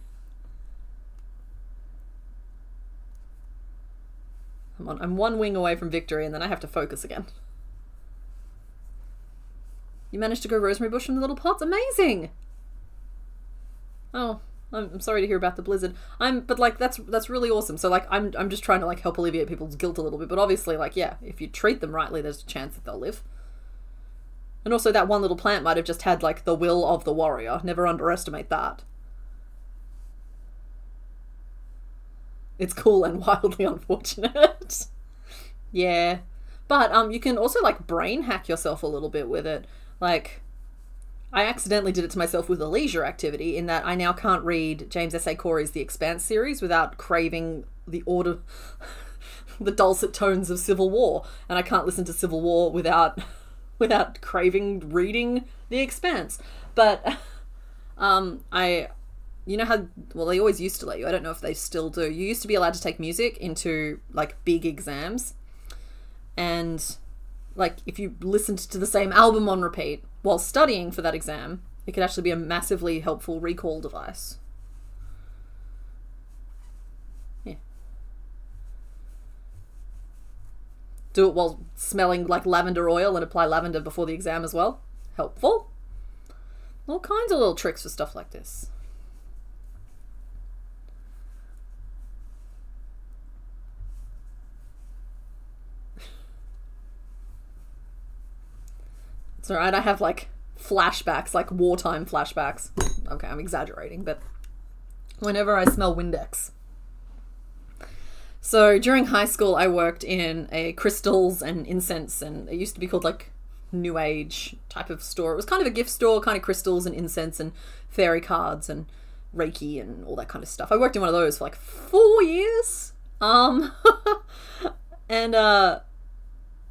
I'm one wing away from victory, and then I have to focus again. You managed to grow rosemary bush from the little pots? Amazing! Oh, I'm sorry to hear about the blizzard. But like that's really awesome. So like I'm just trying to like help alleviate people's guilt a little bit. But obviously, like yeah, if you treat them rightly, there's a chance that they'll live. And also that one little plant might have just had like the will of the warrior. Never underestimate that. It's cool and wildly unfortunate. Yeah. But you can also like brain hack yourself a little bit with it. Like I accidentally did it to myself with a leisure activity in that I now can't read James S.A. Corey's The Expanse series without craving the dulcet tones of Civil War. And I can't listen to Civil War without craving reading The Expanse. But you know how, well, they always used to let you, I don't know if they still do, you used to be allowed to take music into like big exams, and like if you listened to the same album on repeat while studying for that exam, it could actually be a massively helpful recall device. Yeah. Do it while smelling like lavender oil and apply lavender before the exam as well. Helpful. All kinds of little tricks for stuff like this. It's alright, I have like flashbacks, like wartime flashbacks. Okay, I'm exaggerating, but whenever I smell Windex. So during high school, I worked in a crystals and incense, and it used to be called like New Age type of store. It was kind of a gift store, kind of crystals and incense and fairy cards and Reiki and all that kind of stuff. I worked in one of those for like 4 years. And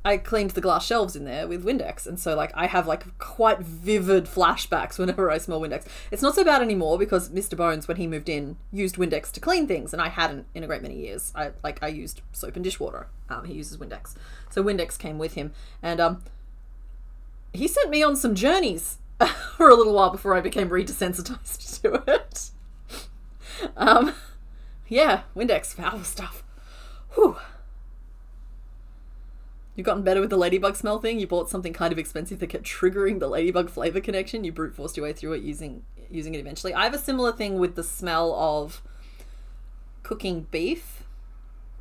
I cleaned the glass shelves in there with Windex, and so like I have like quite vivid flashbacks whenever I smell Windex. It's not so bad anymore because Mr. Bones, when he moved in, used Windex to clean things, and I hadn't in a great many years. I used soap and dishwater. He uses Windex, so Windex came with him, and he sent me on some journeys for a little while before I became redesensitized to it. Yeah, Windex, powerful stuff. Whew. You've gotten better with the ladybug smell thing. You bought something kind of expensive that kept triggering the ladybug flavor connection. You brute forced your way through it using it eventually. I have a similar thing with the smell of cooking beef,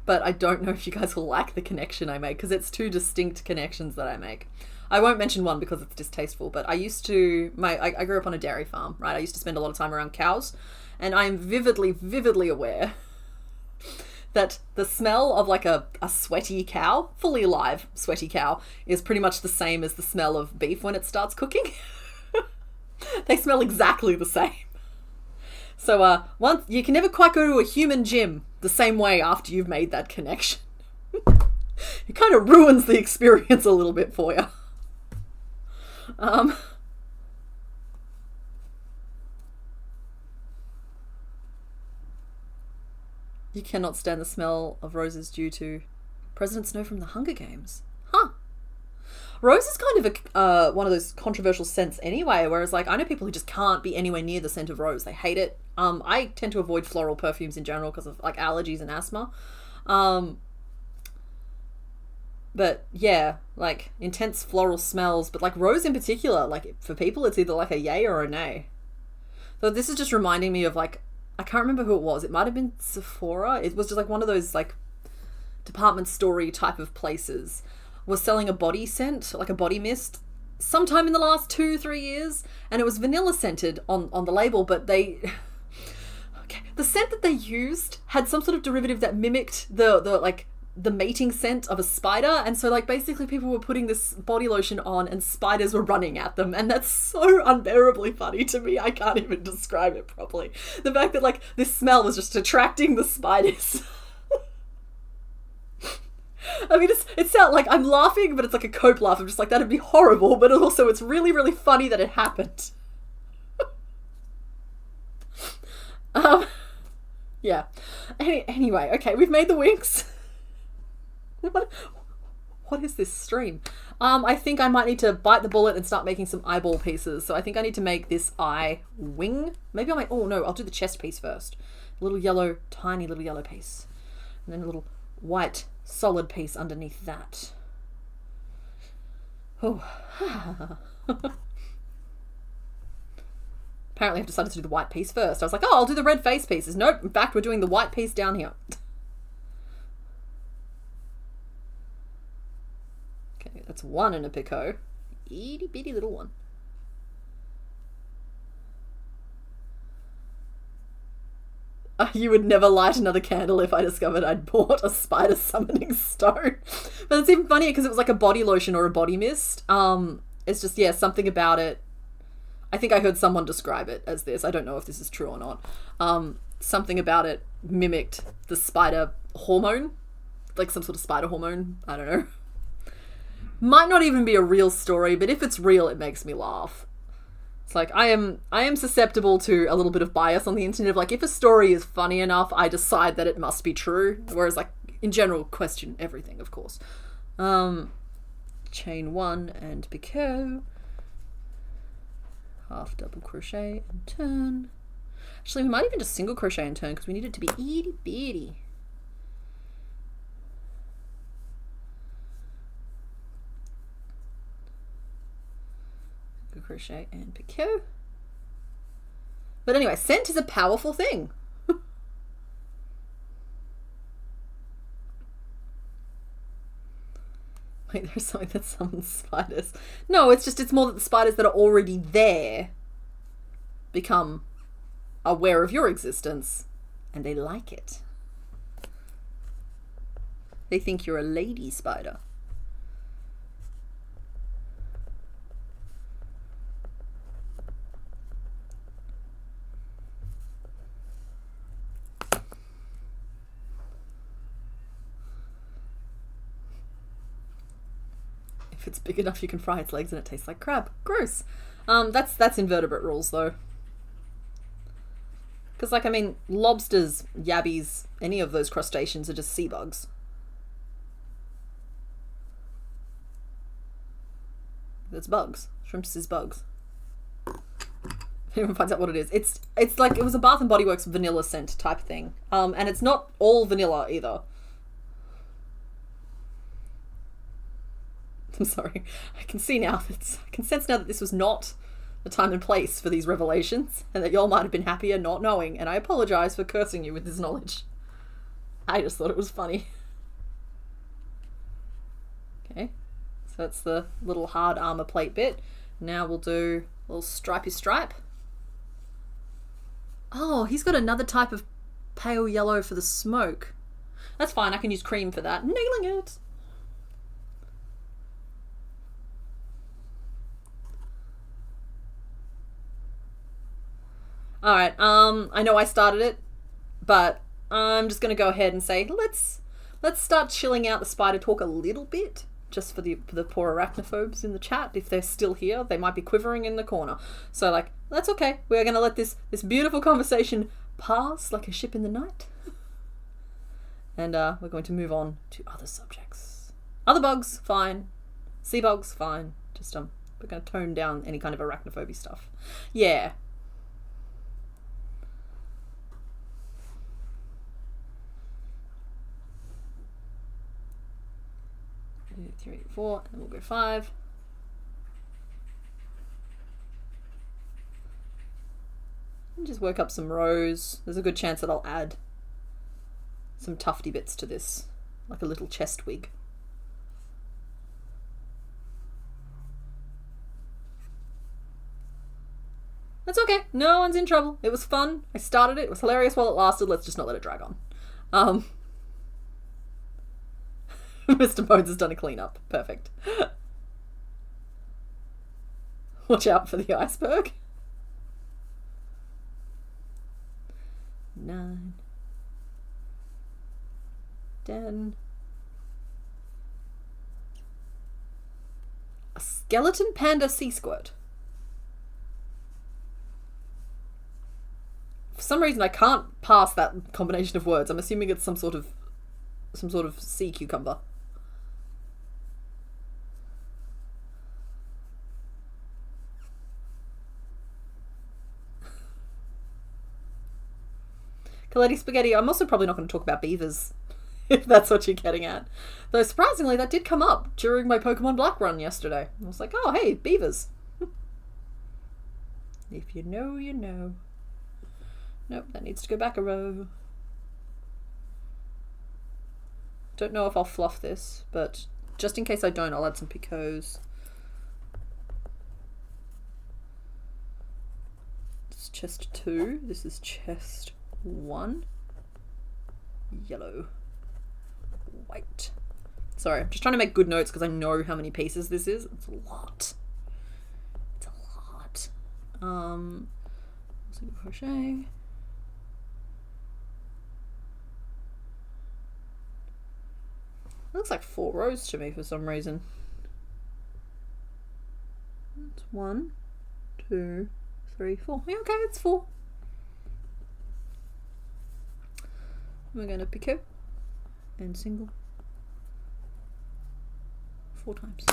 but I don't know if you guys will like the connection I make because it's two distinct connections that I make. I won't mention one because it's distasteful, but I used to, I grew up on a dairy farm, right? I used to spend a lot of time around cows, and I'm vividly aware that the smell of like a sweaty cow, fully alive sweaty cow, is pretty much the same as the smell of beef when it starts cooking. They smell exactly the same. So once you can never quite go to a human gym the same way after you've made that connection. It kind of ruins the experience a little bit for you. You cannot stand the smell of roses due to President Snow from the Hunger Games. Huh. Rose is kind of one of those controversial scents anyway, whereas like I know people who just can't be anywhere near the scent of rose. They hate it. I tend to avoid floral perfumes in general because of like allergies and asthma. But yeah, like intense floral smells, but like rose in particular, like for people it's either like a yay or a nay. So this is just reminding me of like, I can't remember who it was. It might have been Sephora. It was just like one of those like department store-y type of places was selling a body scent, like a body mist, sometime in the last 2-3 years, and it was vanilla scented on the label, but they the scent that they used had some sort of derivative that mimicked the mating scent of a spider, and so like basically people were putting this body lotion on and spiders were running at them, and that's so unbearably funny to me. I can't even describe it properly. The fact that like this smell was just attracting the spiders. I mean, it sounds like I'm laughing, but it's like a cope laugh. I'm just like, that'd be horrible, but also it's really, really funny that it happened. Yeah. Anyway, okay, we've made the wings. What is this stream? I think I might need to bite the bullet and start making some eyeball pieces. So I think I need to make this eye wing. Maybe I might, oh no, I'll do the chest piece first. A little yellow, tiny little yellow piece. And then a little white solid piece underneath that. Oh. Apparently I've decided to do the white piece first. I was like, oh, I'll do the red face pieces. Nope, in fact, we're doing the white piece down here. Okay, that's one in a picot. Itty bitty little one. You would never light another candle if I discovered I'd bought a spider summoning stone. But it's even funnier because it was like a body lotion or a body mist. It's just, yeah, something about it. I think I heard someone describe it as this. I don't know if this is true or not. Something about it mimicked the spider hormone. Like some sort of spider hormone. I don't know. Might not even be a real story, but if it's real, it makes me laugh. It's like, I am susceptible to a little bit of bias on the internet of like, if a story is funny enough, I decide that it must be true. Whereas like, in general, question everything, of course. Chain one and picot. Half double crochet and turn. Actually, we might even just single crochet and turn because we need it to be itty bitty. Crochet and picot. But anyway, scent is a powerful thing. Wait, there's something that summons spiders. No, it's more that the spiders that are already there become aware of your existence and they like it. They think you're a lady spider. If it's big enough, you can fry its legs and it tastes like crab. Gross. That's invertebrate rules, though. Because, like, I mean, lobsters, yabbies, any of those crustaceans are just sea bugs. It's bugs. Shrimps is bugs. If anyone finds out what it is. It's like, it was a Bath & Body Works vanilla scent type thing. And it's not all vanilla, either. I'm sorry. I can sense now that this was not the time and place for these revelations, and that y'all might have been happier not knowing, and I apologize for cursing you with this knowledge. I just thought it was funny. Okay, so that's the little hard armor plate bit. Now we'll do a little stripy stripe. Oh, he's got another type of pale yellow for the smoke. That's fine, I can use cream for that. Nailing it! Alright, I know I started it, but I'm just going to go ahead and say, let's start chilling out the spider talk a little bit, just for the poor arachnophobes in the chat. If they're still here, they might be quivering in the corner. So, like, that's okay. We're going to let this beautiful conversation pass like a ship in the night. And we're going to move on to other subjects. Other bugs, fine. Sea bugs, fine. Just, we're going to tone down any kind of arachnophobia stuff. Yeah. 3, 4, and we'll go 5. And just work up some rows. There's a good chance that I'll add some tufty bits to this, like a little chest wig. That's okay. No one's in trouble. It was fun. I started it. It was hilarious while it lasted. Let's just not let it drag on. Mr. Bones has done a cleanup. Perfect. Watch out for the iceberg. 9, 10. A skeleton panda sea squirt. For some reason I can't pass that combination of words. I'm assuming it's some sort of sea cucumber. Coletti Spaghetti, I'm also probably not going to talk about beavers, if that's what you're getting at. Though, surprisingly, that did come up during my Pokemon Black run yesterday. I was like, oh, hey, beavers. If you know, you know. Nope, that needs to go back a row. Don't know if I'll fluff this, but just in case I don't, I'll add some picots. This is chest 2. This is chest 1. Yellow. White. Sorry, I'm just trying to make good notes because I know how many pieces this is. It's a lot. It's a lot. Single crochet. Looks like 4 rows to me for some reason. That's 1, 2, 3, 4. Yeah, okay, it's 4. We're going to picot and single 4 times.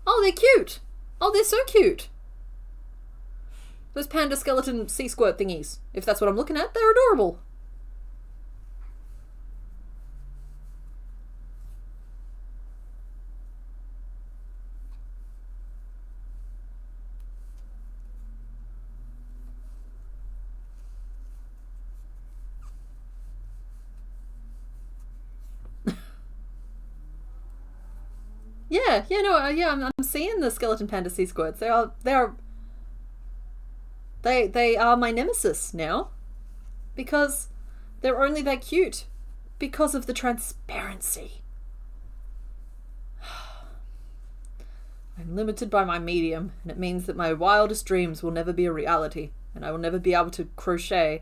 Oh, they're cute! Oh, they're so cute! Those panda skeleton sea squirt thingies. If that's what I'm looking at, they're adorable. Yeah, yeah, no, yeah, I'm seeing the skeleton panda sea squirts. They are my nemesis now because they're only that cute because of the transparency. I'm limited by my medium, and it means that my wildest dreams will never be a reality, and I will never be able to crochet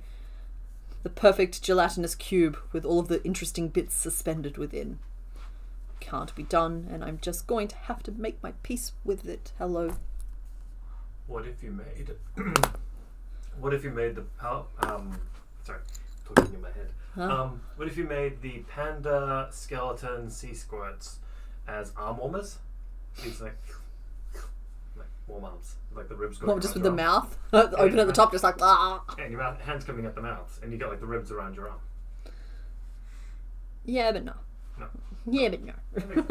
the perfect gelatinous cube with all of the interesting bits suspended within. Can't be done, and I'm just going to have to make my peace with it. Hello. What if you made what if you made the sorry, talking in my head. Huh? What if you made the panda skeleton sea squirts as arm warmers? It's like warm arms, like the ribs going. What, just with the mouth open at the top, just like ah. And your mouth, hands coming at the mouth, and you get like the ribs around your arm. Yeah, but no. No. Yeah, but no. Little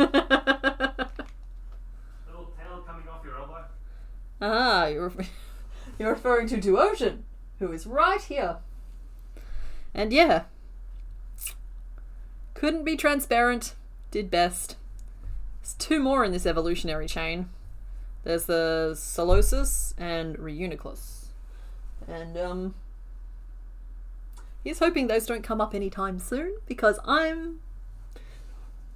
tail coming off your elbow. Ah, you're referring to Duocean, who is right here. And yeah, couldn't be transparent, did best. There's two more in this evolutionary chain. There's the Solosis and Reuniclus. And he's hoping those don't come up anytime soon, because I'm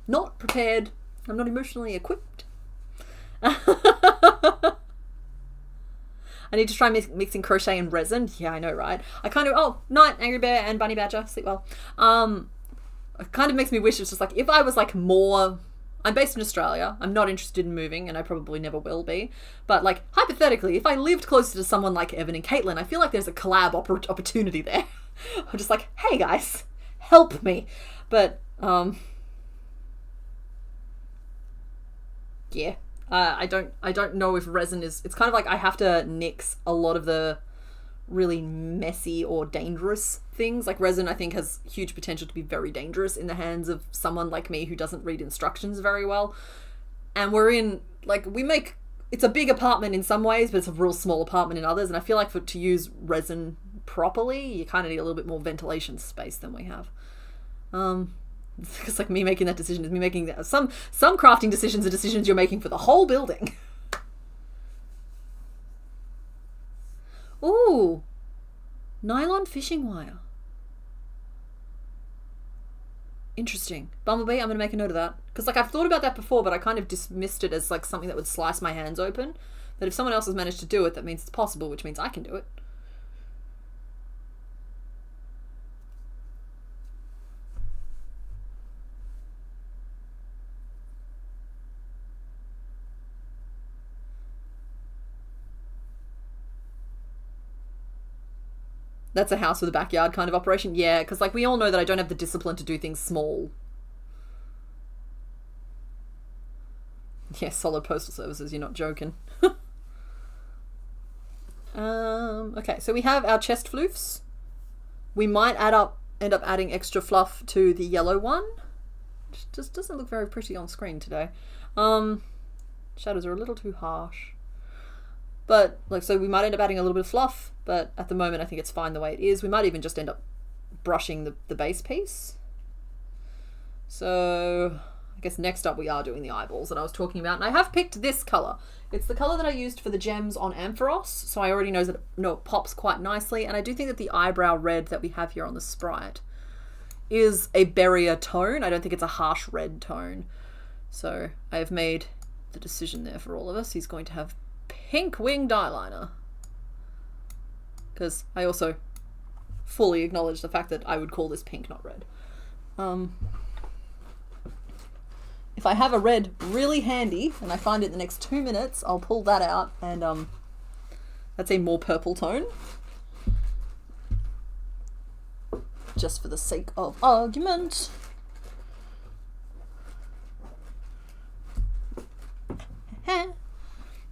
not prepared. I'm not emotionally equipped. I need to try mixing crochet and resin. Yeah, I know, right? I kind of... Oh, night, Angry Bear and Bunny Badger. Sleep well. It kind of makes me wish it's just like, if I was like more... I'm based in Australia. I'm not interested in moving, and I probably never will be. But like, hypothetically, if I lived closer to someone like Evan and Caitlin, I feel like there's a collab opportunity there. I'm just like, hey guys, help me. But, yeah. I don't know if resin is... It's kind of like I have to nix a lot of the really messy or dangerous things. Like resin, I think, has huge potential to be very dangerous in the hands of someone like me who doesn't read instructions very well. And we're in... Like, we make... It's a big apartment in some ways, but it's a real small apartment in others. And I feel like to use resin properly, you kind of need a little bit more ventilation space than we have. It's like me making that decision is me making that. Some crafting decisions are decisions you're making for the whole building. Ooh, nylon fishing wire. Interesting. Bumblebee, I'm going to make a note of that. Because like I've thought about that before, but I kind of dismissed it as like something that would slice my hands open. But if someone else has managed to do it, that means it's possible, which means I can do it. That's a house with a backyard kind of operation. Yeah, because like we all know that I don't have the discipline to do things small. Yeah, solid postal services, you're not joking. Okay, so we have our chest floofs. We might end up adding extra fluff to the yellow one. Which just doesn't look very pretty on screen today. Shadows are a little too harsh. But, like, so we might end up adding a little bit of fluff, but at the moment I think it's fine the way it is. We might even just end up brushing the base piece. So, I guess next up we are doing the eyeballs that I was talking about. And I have picked this colour. It's the colour that I used for the gems on Ampharos, so I already know that it pops quite nicely. And I do think that the eyebrow red that we have here on the sprite is a berrier tone. I don't think it's a harsh red tone. So, I have made the decision there for all of us. He's going to have pink winged eyeliner, because I also fully acknowledge the fact that I would call this pink, not red. If I have a red really handy and I find it in the next 2 minutes, I'll pull that out, and that's a more purple tone, just for the sake of argument.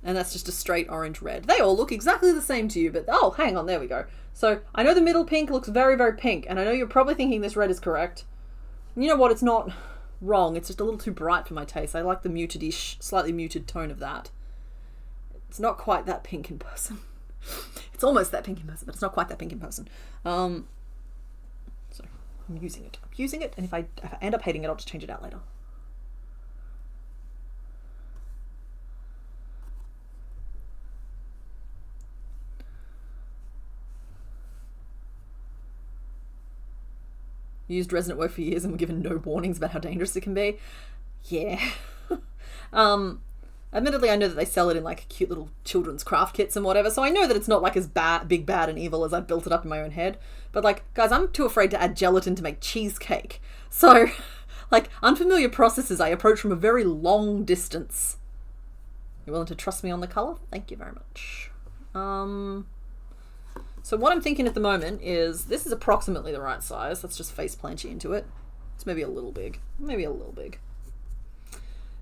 And that's just a straight orange red. They all look exactly the same to you, but oh, hang on, there we go. So I know the middle pink looks very, very pink, and I know you're probably thinking this red is correct. You know what? It's not wrong. It's just a little too bright for my taste. I like the muted-ish, slightly muted tone of that. It's not quite that pink in person. It's almost that pink in person, but it's not quite that pink in person. So I'm using it. I'm using it, and if I end up hating it, I'll just change it out later. Used resin at work for years and were given no warnings about how dangerous it can be. Yeah. Admittedly, I know that they sell it in like cute little children's craft kits and whatever, so I know that it's not like as big, bad, and evil as I've built it up in my own head. But like, guys, I'm too afraid to add gelatin to make cheesecake. So, like, unfamiliar processes I approach from a very long distance. You willing to trust me on the colour? Thank you very much. So what I'm thinking at the moment is this is approximately the right size. Let's just face plant you into it. It's maybe a little big. Maybe a little big.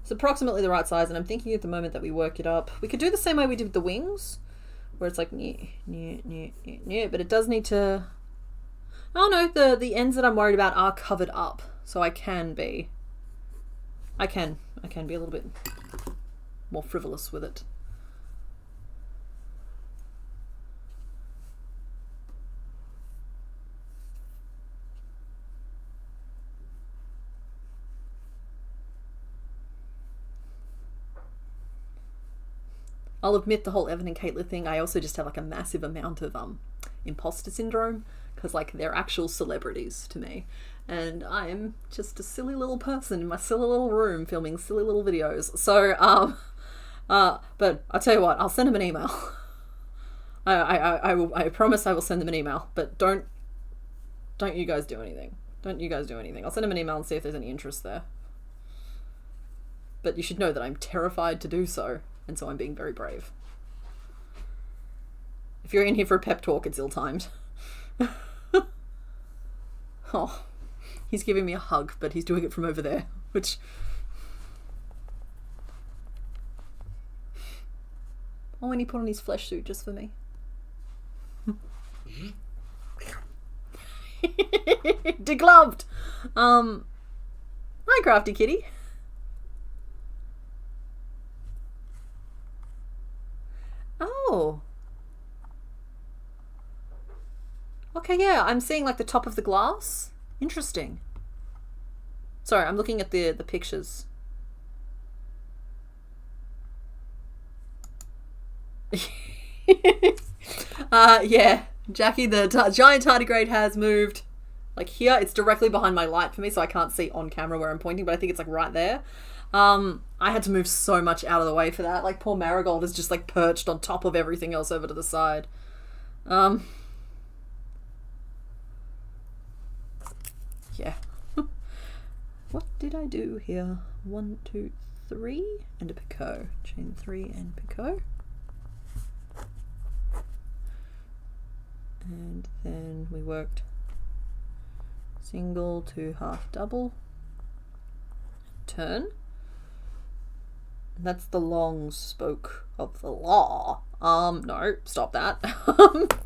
It's approximately the right size, and I'm thinking at the moment that we work it up. We could do the same way we did with the wings, where it's like but it does need to... Oh no, the ends that I'm worried about are covered up, so I can be a little bit more frivolous with it. I'll admit the whole Evan and Caitlin thing, I also just have like a massive amount of imposter syndrome, because like they're actual celebrities to me, and I'm just a silly little person in my silly little room filming silly little videos. So but I'll tell you what, I'll send them an email. I promise I will send them an email, but don't you guys do anything. Don't you guys do anything. I'll send them an email and see if there's any interest there. But you should know that I'm terrified to do so, and so I'm being very brave. If you're in here for a pep talk, it's ill-timed. Oh, he's giving me a hug, but he's doing it from over there, which... Oh, and he put on his flesh suit just for me. Degloved! Hi, Crafty Kitty. Oh. Okay, yeah, I'm seeing like the top of the glass. Interesting. Sorry, I'm looking at the pictures. Yeah, Jackie, the giant tardigrade has moved. Like here, it's directly behind my light for me, so I can't see on camera where I'm pointing, but I think it's like right there. I had to move so much out of the way for that. Like poor Marigold is just like perched on top of everything else over to the side. Yeah. What did I do here? 1, 2, 3 and a picot. Chain 3 and picot. And then we worked single to half double, turn. That's the long spoke of the law. No, stop that. What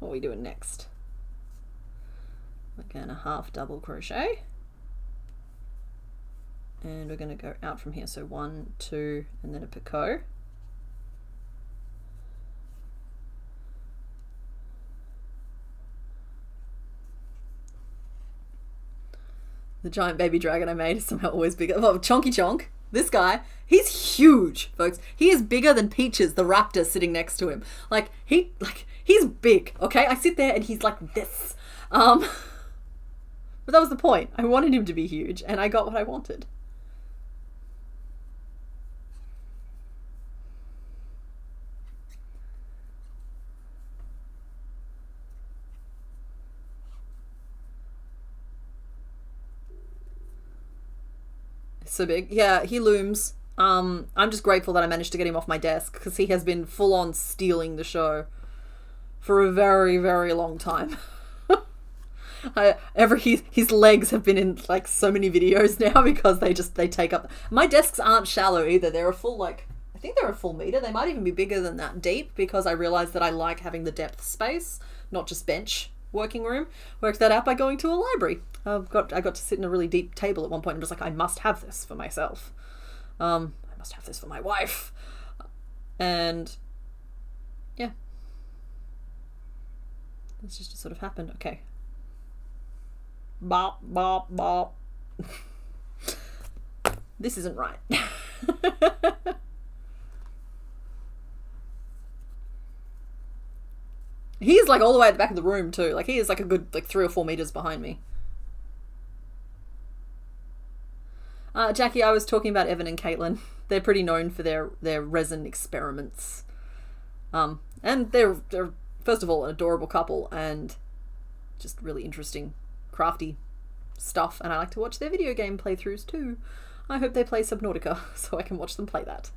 are we doing next? We're gonna half double crochet. And we're gonna go out from here. So 1, 2, and then a picot. The giant baby dragon I made is somehow always bigger. Oh, Chonky Chonk. This guy, he's huge, folks. He is bigger than Peaches, the raptor sitting next to him. He's big, okay? I sit there and he's like this. But that was the point. I wanted him to be huge, and I got what I wanted. So big. Yeah, he looms. I'm just grateful that I managed to get him off my desk, because he has been full on stealing the show for a very, very long time. His legs have been in like so many videos now because they take up. My desks aren't shallow either. They're a full I think they're a full meter. They might even be bigger than that deep, because I realized that I like having the depth space, not just bench working room. Worked that out by going to a library. I got to sit in a really deep table at one point. I'm just like, I must have this for myself. I must have this for my wife. And yeah, it's just sort of happened. Okay. Bop, bop, bop. This isn't right. He's like all the way at the back of the room too. Like he is like a good 3 or 4 meters behind me. Jackie, I was talking about Evan and Caitlin. They're pretty known for their resin experiments. And they're first of all an adorable couple and just really interesting, crafty stuff. And I like to watch their video game playthroughs too. I hope they play Subnautica so I can watch them play that.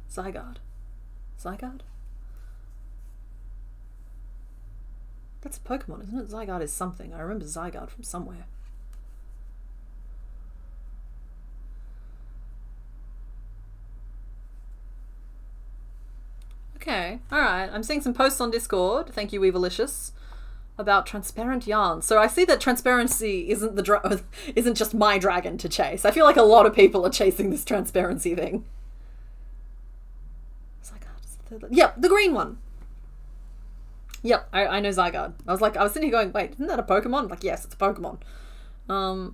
Zygarde? That's a Pokemon, isn't it? Zygarde is something. I remember Zygarde from somewhere. Okay, alright. I'm seeing some posts on Discord. Thank you, Weevilicious. About transparent yarn. So I see that transparency isn't just my dragon to chase. I feel like a lot of people are chasing this transparency thing. Yep, the green one. Yep, I know Zygarde. I was sitting here going, wait, isn't that a Pokemon? I'm like, yes, it's a Pokemon. And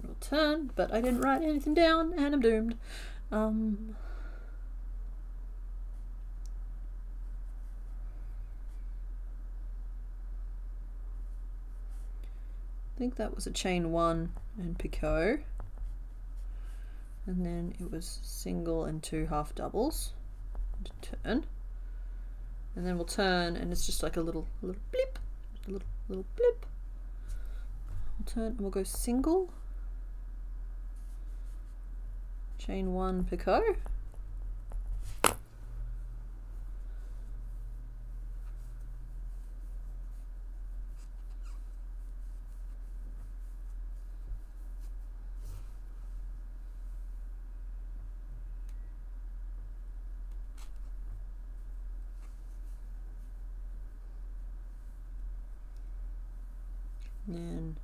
we'll turn, but I didn't write anything down, and I'm doomed. I think that was a chain 1 and Picot. And then it was single and 2 half doubles. Turn. And then we'll turn, and it's just like a little blip, a little blip. We'll turn, and we'll go single, chain 1 Picot, and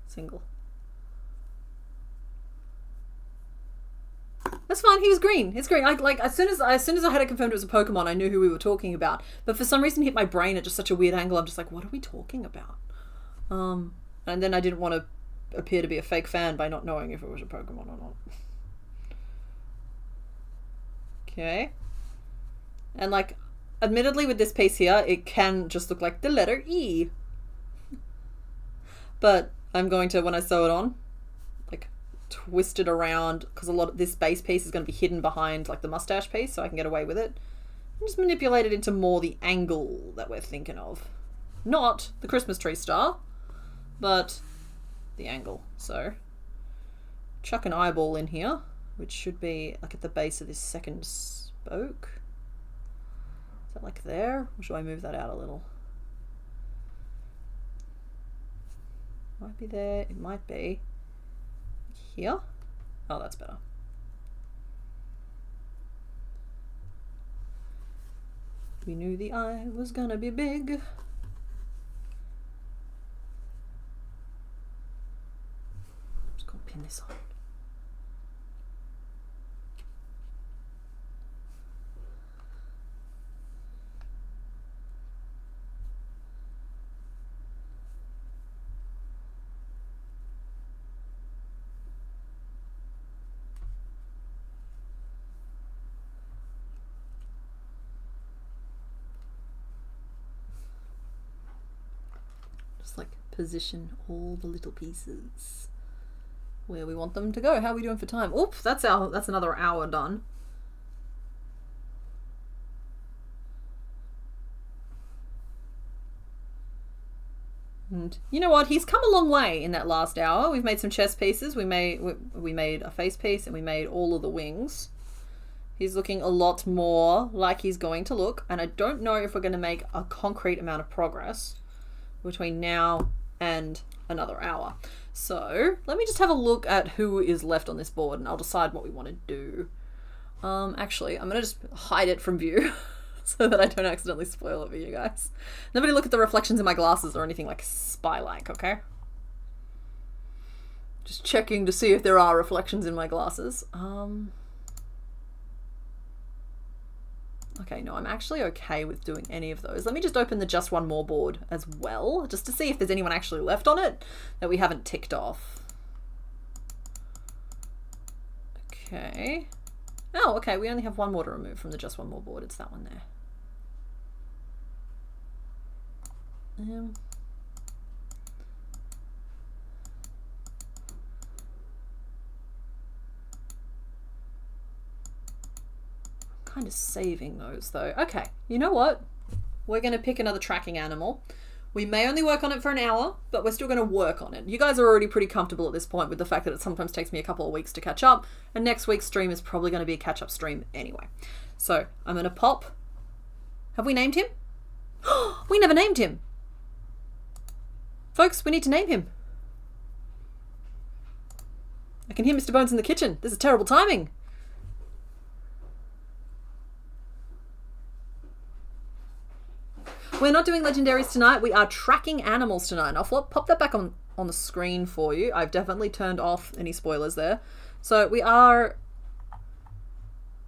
single. That's fine. He was green. It's green. As soon as I had it confirmed it was a Pokemon, I knew who we were talking about. But for some reason, it hit my brain at just such a weird angle. I'm just like, what are we talking about? And then I didn't want to appear to be a fake fan by not knowing if it was a Pokemon or not. Okay. And like, admittedly, with this piece here, it can just look like the letter E. But I'm going to, when I sew it on, like twist it around, because a lot of this base piece is going to be hidden behind like the mustache piece, so I can get away with it. And just manipulate it into more the angle that we're thinking of. Not the Christmas tree star, but the angle. So chuck an eyeball in here, which should be like at the base of this second spoke. Is that like there? Or should I move that out a little? Might be there. It might be here. Oh, that's better. We knew the eye was gonna be big. I'm just gonna pin this on. Like position all the little pieces where we want them to go. How are we doing for time? Oops, that's another hour done. And you know what? He's come a long way in that last hour. We've made some chest pieces. We made a face piece, and we made all of the wings. He's looking a lot more like he's going to look, and I don't know if we're going to make a concrete amount of progress between now and another hour. So let me just have a look at who is left on this board, and I'll decide what we want to do. Actually, I'm gonna just hide it from view so that I don't accidentally spoil it for you guys. Nobody look at the reflections in my glasses or anything like spy-like, okay? Just checking to see if there are reflections in my glasses. Okay, no, I'm actually okay with doing any of those. Let me just open the just one more board as well, just to see if there's anyone actually left on it that we haven't ticked off. Okay. Oh, okay, we only have one more to remove from the just one more board. It's that one there. Kind of saving those though. Okay, you know what? We're going to pick another tracking animal. We may only work on it for an hour, but we're still going to work on it. You guys are already pretty comfortable at this point with the fact that it sometimes takes me a couple of weeks to catch up, and next week's stream is probably going to be a catch-up stream anyway. So I'm going to pop... Have we named him? We never named him! Folks, we need to name him. I can hear Mr. Bones in the kitchen. This is terrible timing. We're not doing legendaries tonight. We are tracking animals tonight. I'll pop that back on the screen for you. I've definitely turned off any spoilers there. So we are...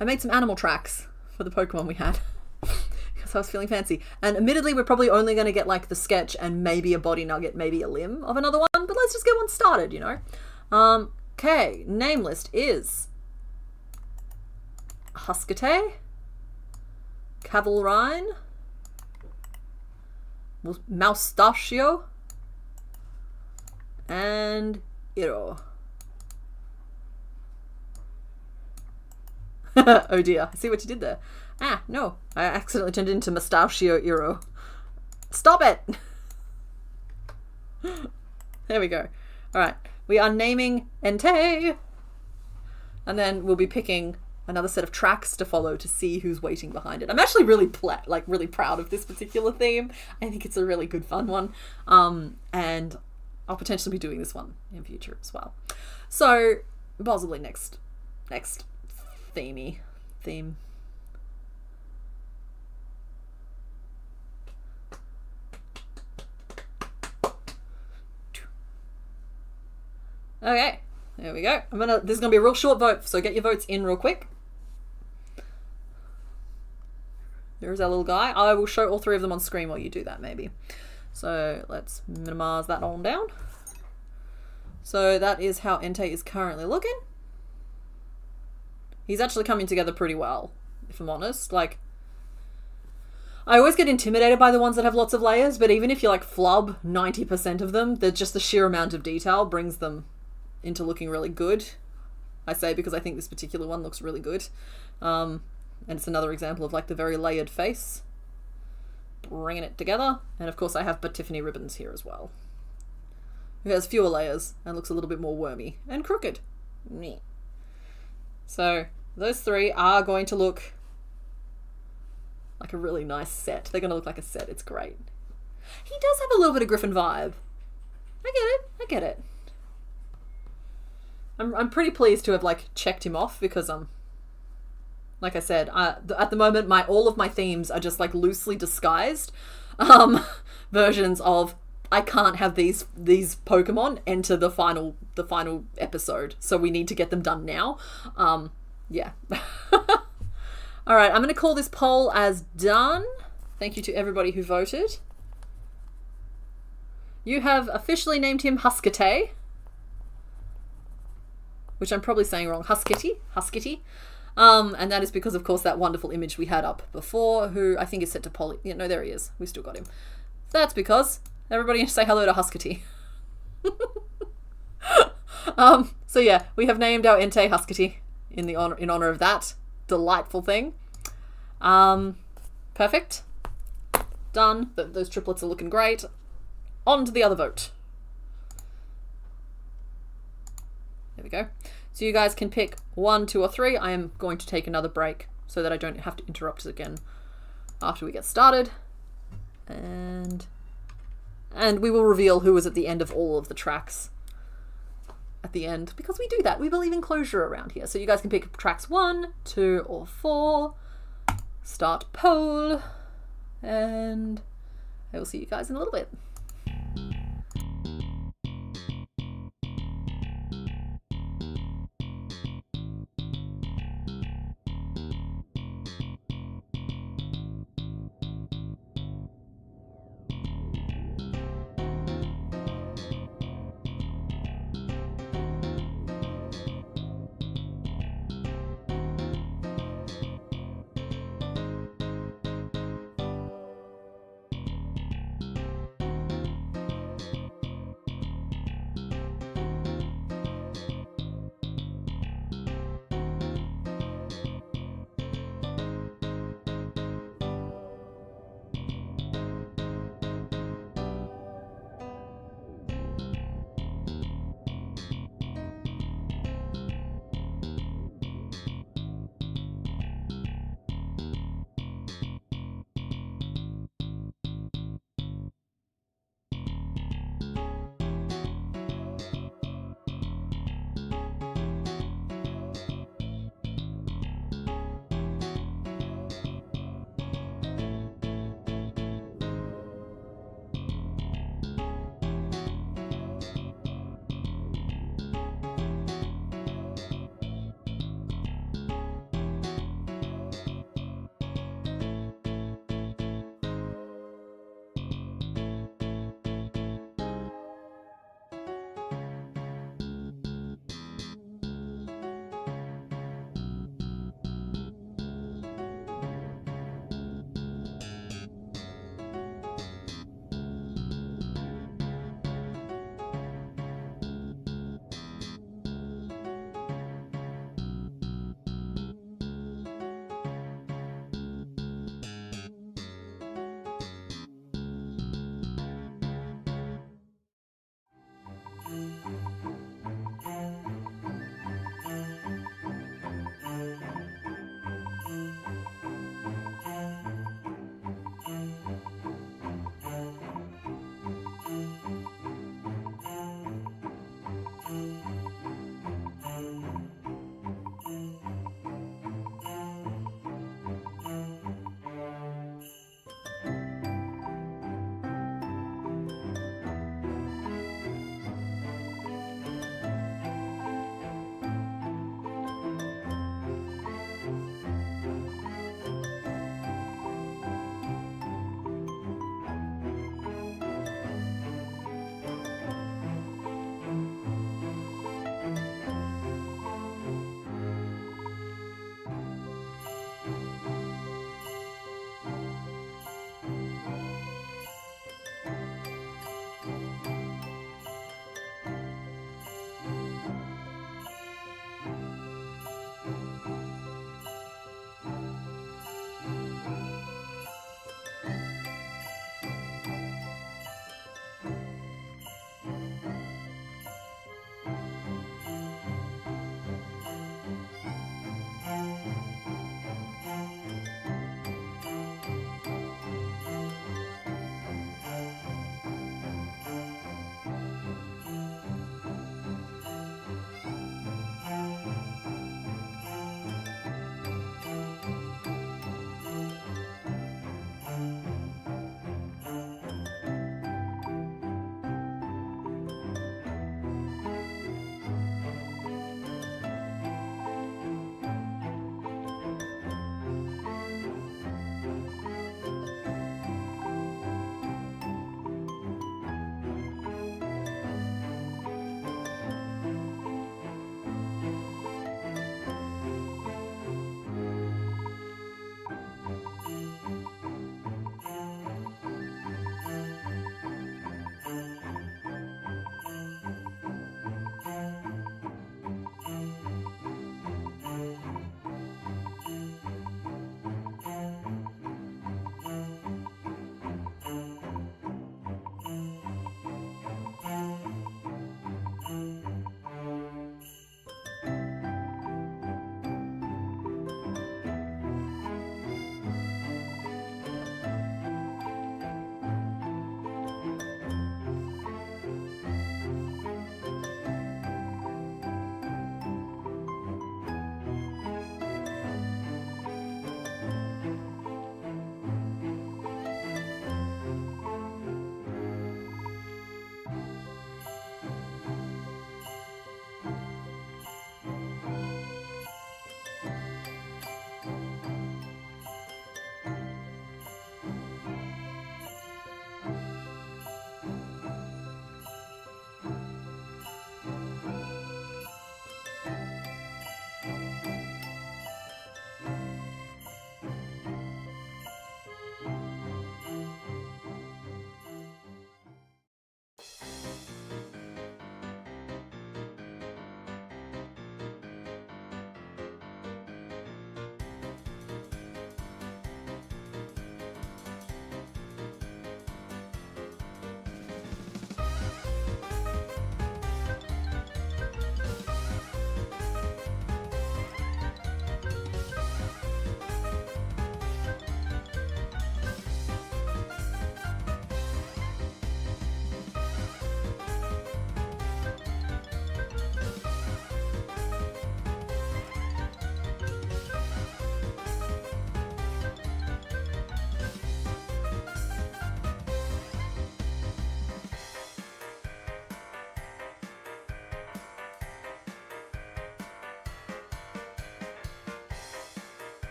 I made some animal tracks for the Pokemon we had because I was feeling fancy. And admittedly, we're probably only going to get like the sketch and maybe a body nugget, maybe a limb of another one. But let's just get one started, you know. Okay, name list is Huskarate, Cavalrine, Moustachio, and Iro. Oh dear, I see what you did there. Ah, no, I accidentally turned it into Moustachio Iro. Stop it! There we go. Alright, we are naming Entei, and then we'll be picking another set of tracks to follow to see who's waiting behind it. I'm actually really really proud of this particular theme. I think it's a really good fun one. And I'll potentially be doing this one in future as well. So possibly next theme. Okay, there we go. This is gonna be a real short vote, so get your votes in real quick. There's our little guy. I will show all three of them on screen while you do that, maybe. So let's minimize that on down. So that is how Entei is currently looking. He's actually coming together pretty well, if I'm honest. Like, I always get intimidated by the ones that have lots of layers, but even if you like flub 90% of them, just the sheer amount of detail brings them into looking really good. I say because I think this particular one looks really good. And it's another example of like the very layered face. Bringing it together. And of course I have Tiffany Ribbons here as well, who has fewer layers and looks a little bit more wormy and crooked. So those three are going to look like a really nice set. They're going to look like a set. It's great. He does have a little bit of Griffin vibe. I get it. I'm pretty pleased to have like checked him off because like I said, at the moment all of my themes are just like loosely disguised versions of I can't have these Pokemon enter the final episode, so we need to get them done now. Yeah. All right, I'm going to call this poll as done. Thank you to everybody who voted. You have officially named him Huskarate, which I'm probably saying wrong. Huskitty. And that is because, of course, that wonderful image we had up before, who I think is set to poly... Yeah, no, there he is. We still got him. That's because everybody say hello to Huskarty. So yeah, we have named our Entei Huskarty in honor of that delightful thing. Perfect. Done. Those triplets are looking great. On to the other vote. There we go. So you guys can pick 1, 2, or 3. I am going to take another break so that I don't have to interrupt again after we get started. And we will reveal who is at the end of all of the tracks at the end, because we do that. We believe in closure around here. So you guys can pick tracks 1, 2, or 4. Start poll. And I will see you guys in a little bit.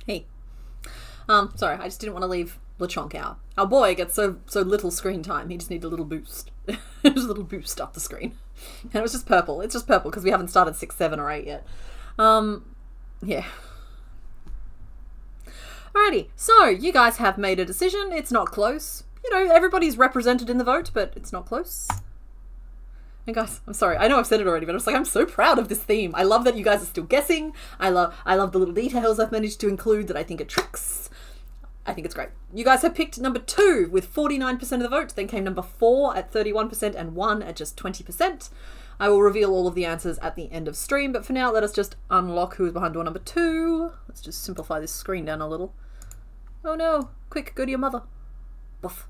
Hey. Sorry, I just didn't want to leave LeChonk out. Our boy gets so little screen time, he just needed a little boost. Just a little boost up the screen. And it was just purple. It's just purple because we haven't started 6, 7, or 8 yet. Yeah. Alrighty, so you guys have made a decision. It's not close. You know, everybody's represented in the vote, but it's not close. And guys, I'm sorry, I know I've said it already, but I'm so proud of this theme. I love that you guys are still guessing. I love the little details I've managed to include that I think are tricks. I think it's great. You guys have picked number 2 with 49% of the vote. Then came number 4 at 31% and 1 at just 20%. I will reveal all of the answers at the end of stream, but for now, let us just unlock who is behind door number 2. Let's just simplify this screen down a little. Oh no, quick, go to your mother. Buff.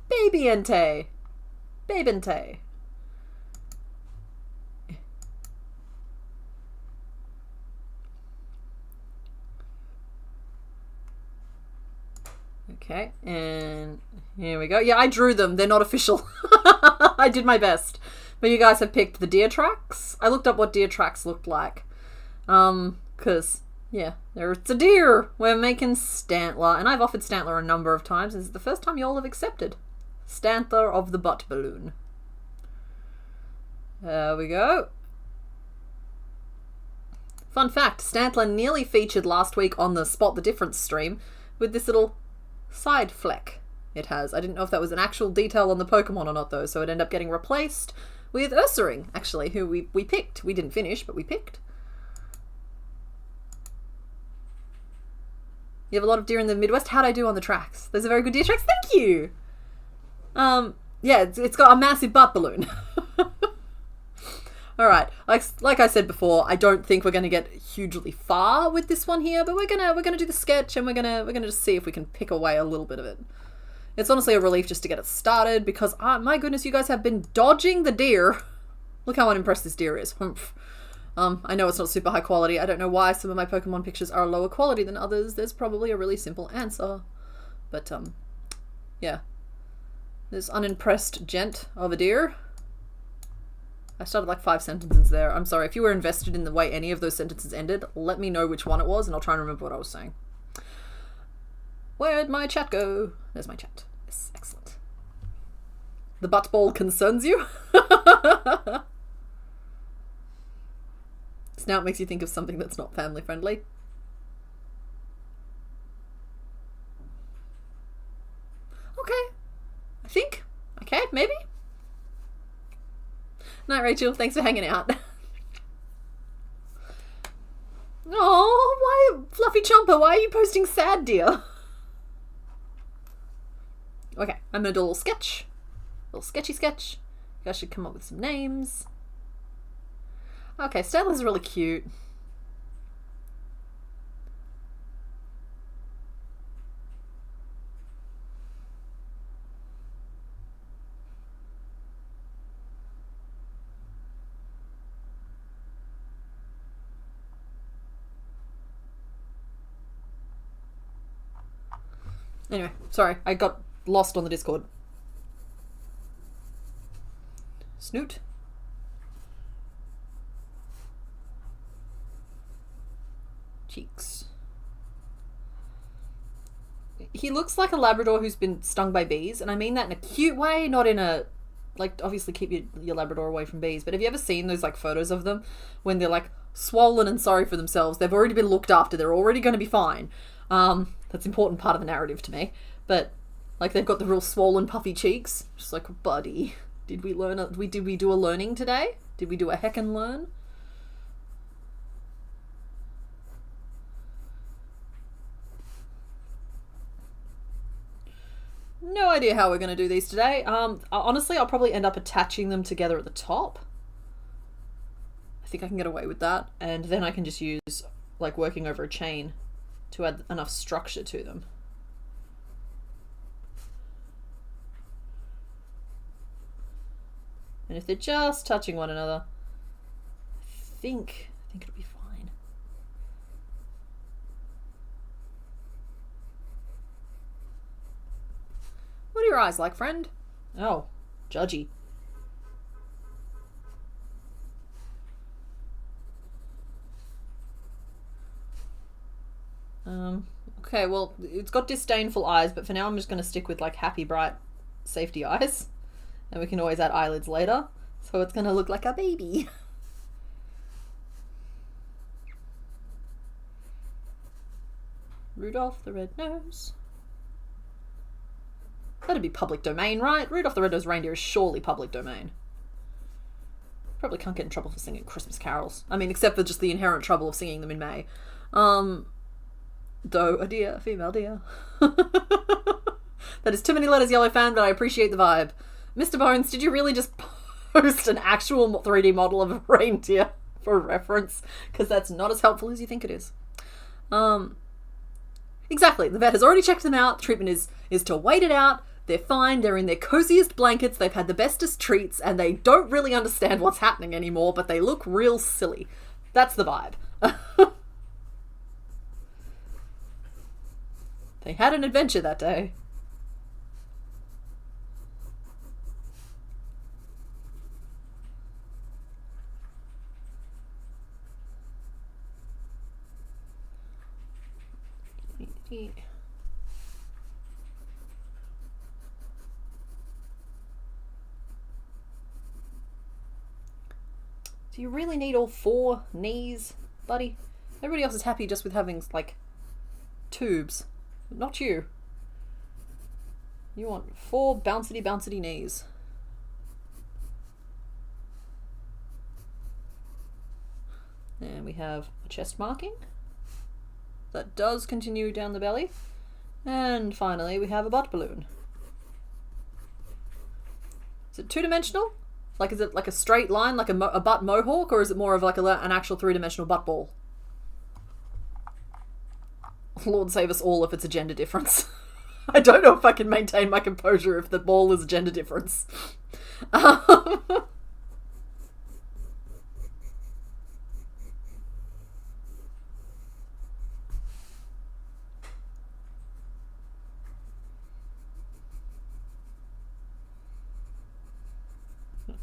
Baby Entei. Babente. Okay, and here we go. Yeah, I drew them. They're not official. I did my best. But you guys have picked the deer tracks. I looked up what deer tracks looked like. Because, yeah, it's a deer. We're making Stantler. And I've offered Stantler a number of times. This is the first time y'all have accepted. Stantler of the butt balloon. There we go. Fun fact, Stantler nearly featured last week on the Spot the Difference stream with this little side fleck it has. I didn't know if that was an actual detail on the Pokemon or not though, so it ended up getting replaced with Ursaring, actually, who we picked. We didn't finish, but we picked. You have a lot of deer in the Midwest. How'd I do on the tracks? There's a very good deer tracks. Thank you! Yeah, it's got a massive butt balloon. Alright, like I said before, I don't think we're going to get hugely far with this one here, but we're gonna do the sketch and we're gonna just see if we can pick away a little bit of it. It's honestly a relief just to get it started because, my goodness, you guys have been dodging the deer. Look how unimpressed this deer is. I know it's not super high quality. I don't know why some of my Pokemon pictures are lower quality than others. There's probably a really simple answer. But, yeah. This unimpressed gent of a deer. I started like 5 sentences there. I'm sorry. If you were invested in the way any of those sentences ended, let me know which one it was and I'll try and remember what I was saying. Where'd my chat go? There's my chat. Yes, excellent. The butt ball concerns you? Snout makes you think of something that's not family friendly. Okay. I think. Okay, maybe. Night, Rachel. Thanks for hanging out. Oh, why, Fluffy Chomper? Why are you posting sad, dear? Okay, I'm gonna do a little sketch. A little sketchy sketch. You guys should come up with some names. Okay, Stella's really cute. Anyway, sorry, I got lost on the Discord. Snoot. Cheeks. He looks like a Labrador who's been stung by bees, and I mean that in a cute way, not in a, like, obviously keep your Labrador away from bees, but have you ever seen those, like, photos of them when they're, like, swollen and sorry for themselves? They've already been looked after. They're already going to be fine. That's an important part of the narrative to me. But, like, they've got the real swollen, puffy cheeks. Just like, buddy, did we do a learning today? Did we do a heckin' learn? No idea how we're going to do these today. Honestly, I'll probably end up attaching them together at the top. I think I can get away with that. And then I can just use, like, working over a chain to add enough structure to them. And if they're just touching one another, I think it'll be fine. What are your eyes like, friend? Oh, judgy. Okay, well, it's got disdainful eyes, but for now I'm just going to stick with like happy, bright, safety eyes. And we can always add eyelids later. So it's going to look like a baby. Rudolph the Red-Nosed. That'd be public domain, right? Rudolph the Red-Nosed Reindeer is surely public domain. Probably can't get in trouble for singing Christmas carols. I mean, except for just the inherent trouble of singing them in May. Doe, a deer, female deer. That is too many letters, Yellow Fan, but I appreciate the vibe. Mr. Bones, did you really just post an actual 3D model of a reindeer for reference? Because that's not as helpful as you think it is. Exactly. The vet has already checked them out. Treatment is to wait it out. They're fine. They're in their coziest blankets. They've had the bestest treats, and they don't really understand what's happening anymore, but they look real silly. That's the vibe. They had an adventure that day. Do you really need all 4 knees, buddy? Everybody else is happy just with having, like, tubes. Not you. You want 4 bouncy knees. And we have a chest marking. That does continue down the belly. And finally, we have a butt balloon. Is it 2-dimensional? Like, is it like a straight line, like a butt mohawk, or is it more of like an actual 3-dimensional butt ball? Lord save us all if it's a gender difference. I don't know if I can maintain my composure if the ball is a gender difference.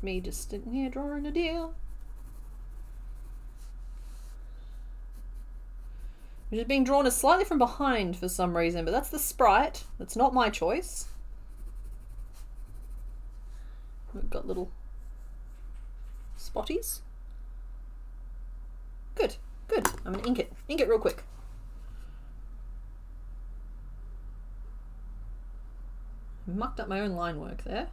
Me just sitting here drawing a deer. Which is being drawn as slightly from behind for some reason, but that's the sprite. That's not my choice. We've got little spotties. Good, good. I'm gonna ink it. Ink it real quick. Mucked up my own line work there.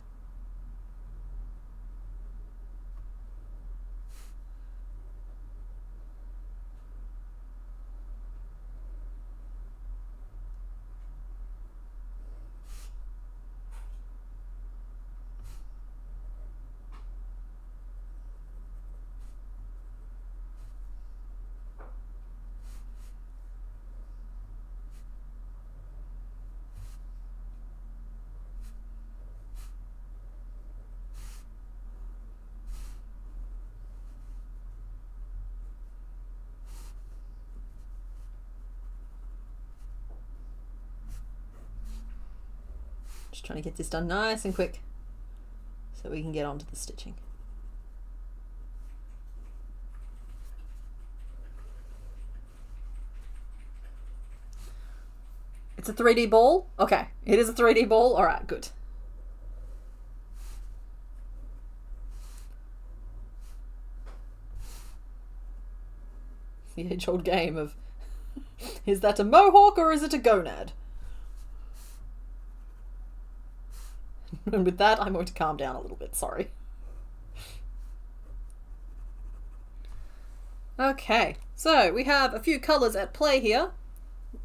Just trying to get this done nice and quick so we can get on to the stitching. It's a 3D ball? Okay, it is a 3D ball. All right, good. The age-old game of, is that a mohawk or is it a gonad? And with that, I'm going to calm down a little bit, sorry. Okay, so we have a few colours at play here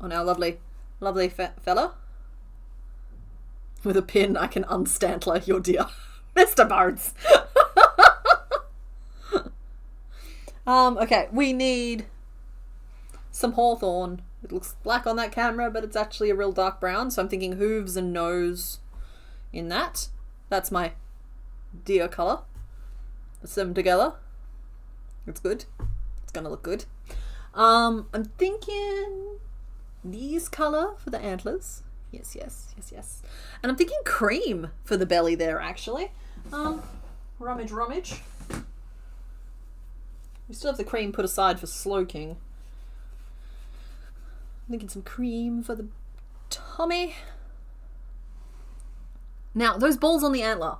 on our lovely fella. With a pin, I can unstantler your deer. Mr. Barnes! Okay, we need some hawthorn. It looks black on that camera, but it's actually a real dark brown, so I'm thinking hooves and nose in that. That's my deer colour. Let's set them together. It's good. It's gonna look good. I'm thinking these colour for the antlers. Yes, yes, yes, yes. And I'm thinking cream for the belly there, actually. Rummage. We still have the cream put aside for Slow King. Thinking some cream for the tummy. Now, those balls on the antler,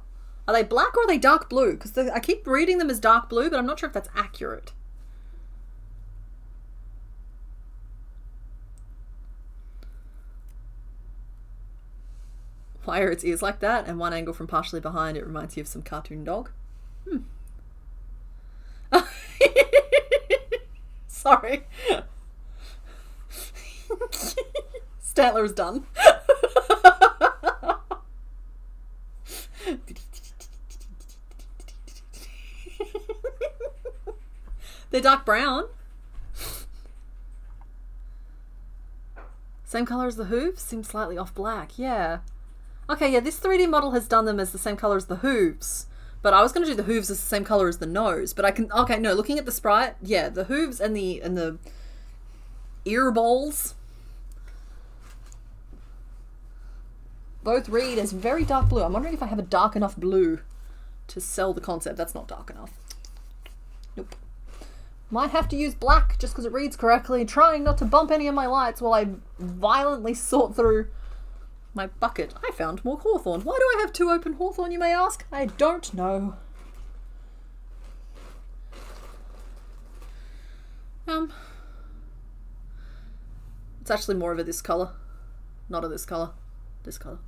are they black or are they dark blue? Because I keep reading them as dark blue, but I'm not sure if that's accurate. Why are its ears like that? And one angle from partially behind, it reminds you of some cartoon dog. Sorry. Statler is done. They're dark brown. Same colour as the hooves? Seems slightly off black. Yeah. Okay, yeah, this 3D model has done them as the same colour as the hooves. But I was going to do the hooves as the same colour as the nose. But I can... Okay, no, looking at the sprite, yeah, the hooves and the ear balls both read as very dark blue. I'm wondering if I have a dark enough blue to sell the concept. That's not dark enough. Nope. Might have to use black just because it reads correctly, trying not to bump any of my lights while I violently sort through my bucket. I found more hawthorn. Why do I have 2 open hawthorn, you may ask? I don't know. It's actually more of a this colour. Not a this colour. This colour.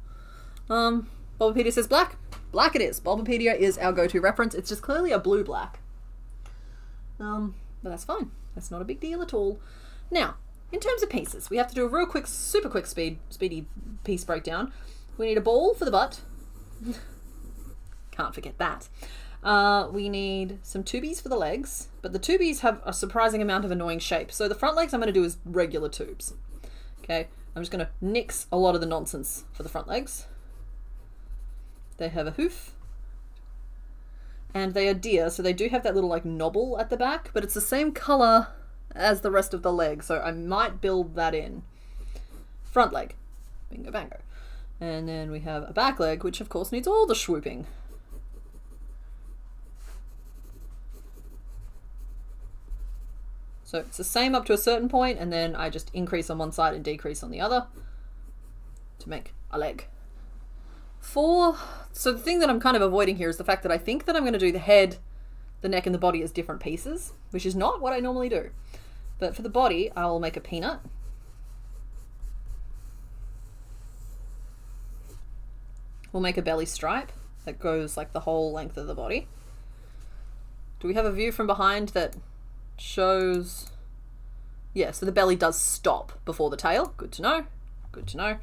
Bulbapedia says black. Black it is. Bulbapedia is our go-to reference. It's just clearly a blue-black. But that's fine. That's not a big deal at all. Now, in terms of pieces, we have to do a real quick, super quick speedy piece breakdown. We need a ball for the butt. Can't forget that. We need some tubies for the legs, but the tubies have a surprising amount of annoying shape. So the front legs I'm going to do as regular tubes. Okay, I'm just going to nix a lot of the nonsense for the front legs. They have a hoof. And they are deer, so they do have that little like knobble at the back, but it's the same colour as the rest of the leg, so I might build that in. Front leg. Bingo bango. And then we have a back leg, which of course needs all the swooping. So it's the same up to a certain point, and then I just increase on one side and decrease on the other to make a leg. So the thing that I'm kind of avoiding here is the fact that I think that I'm going to do the head, the neck, and the body as different pieces, which is not what I normally do. But for the body, I'll make a peanut. We'll make a belly stripe that goes like the whole length of the body. Do we have a view from behind that shows... Yeah, so the belly does stop before the tail. Good to know. Good to know.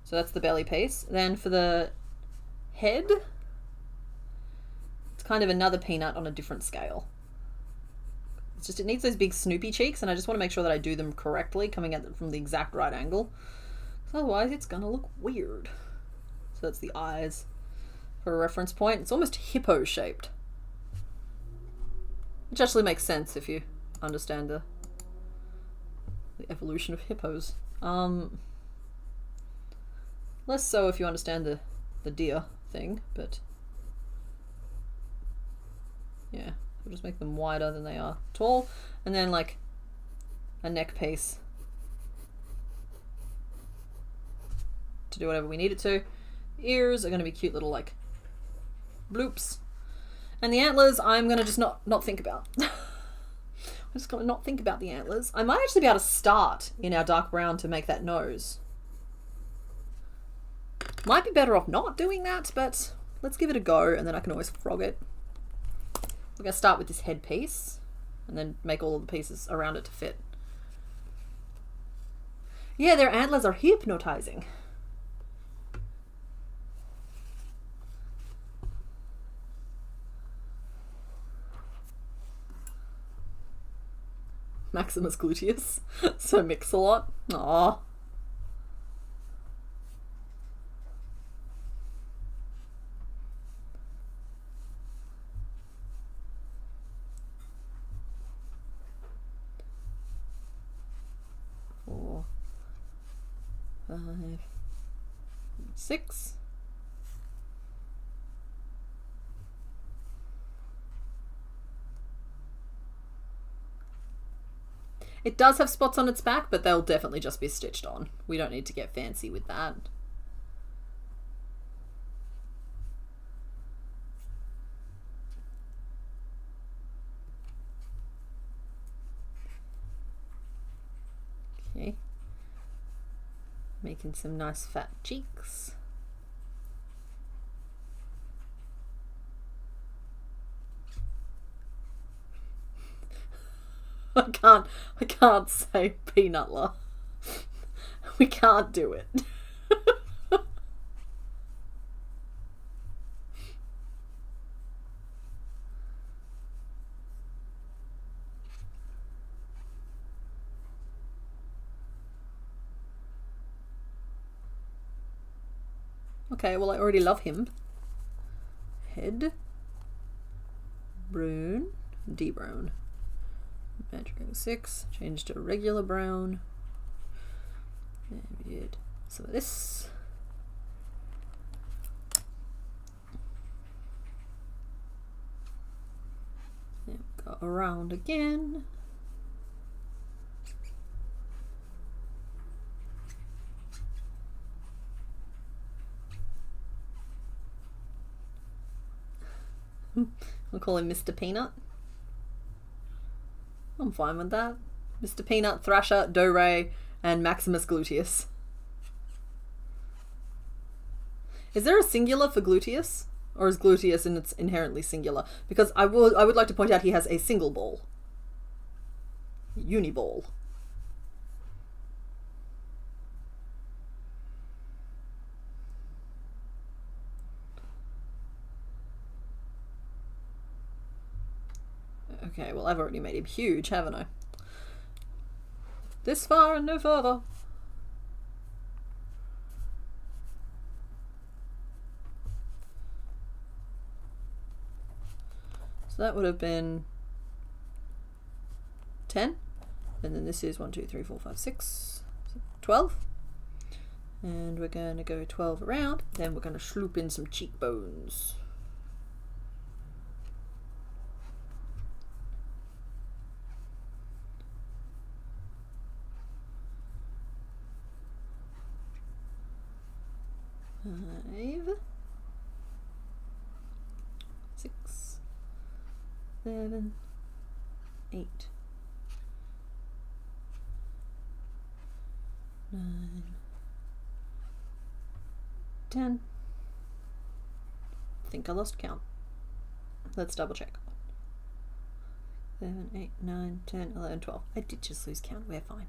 So that's the belly piece. Then for the head, it's kind of another peanut on a different scale. It's just, it needs those big Snoopy cheeks, and I just want to make sure that I do them correctly, coming at them from the exact right angle. Otherwise, it's gonna look weird. So that's the eyes for a reference point. It's almost hippo shaped, which actually makes sense if you understand the evolution of hippos. Less so if you understand the deer thing, but yeah, we'll just make them wider than they are tall, and then like a neck piece to do whatever we need it to. Ears are going to be cute little like bloops, and the antlers I'm going to just not think about. I'm just going to not think about the antlers. I might actually be able to start in our dark brown to make that nose. Might be better off not doing that, but let's give it a go, and then I can always frog it. We're going to start with this head piece, and then make all of the pieces around it to fit. Yeah, their antlers are hypnotizing. Maximus gluteus, so Mix-a-Lot. Aww. Four, 5, 6. It does have spots on its back, but they'll definitely just be stitched on. We don't need to get fancy with that. Okay. Making some nice fat cheeks. I can't say peanutler. We can't do it. Okay, well I already love him. Head. Brown. D-brown. Magic 6. Change to regular brown. And we did some of this. Then go around again. We'll call him Mr. Peanut. I'm fine with that. Mr. Peanut, Thrasher, Dore, and Maximus Gluteus. Is there a singular for Gluteus? Or is Gluteus in its inherently singular? Because I would like to point out he has a single ball. Uniball. Okay, well I've already made him huge, haven't I? This far and no further. So that would have been 10. And then this is 1, 2, 3, 4, 5, 6, 12. And we're going to go 12 around. Then we're going to sloop in some cheekbones. Five, 6, 7, 8, 9, 10. I think I lost count. Let's double check. 7, 8, 9, 10, 11, 12. I did just lose count. We're fine.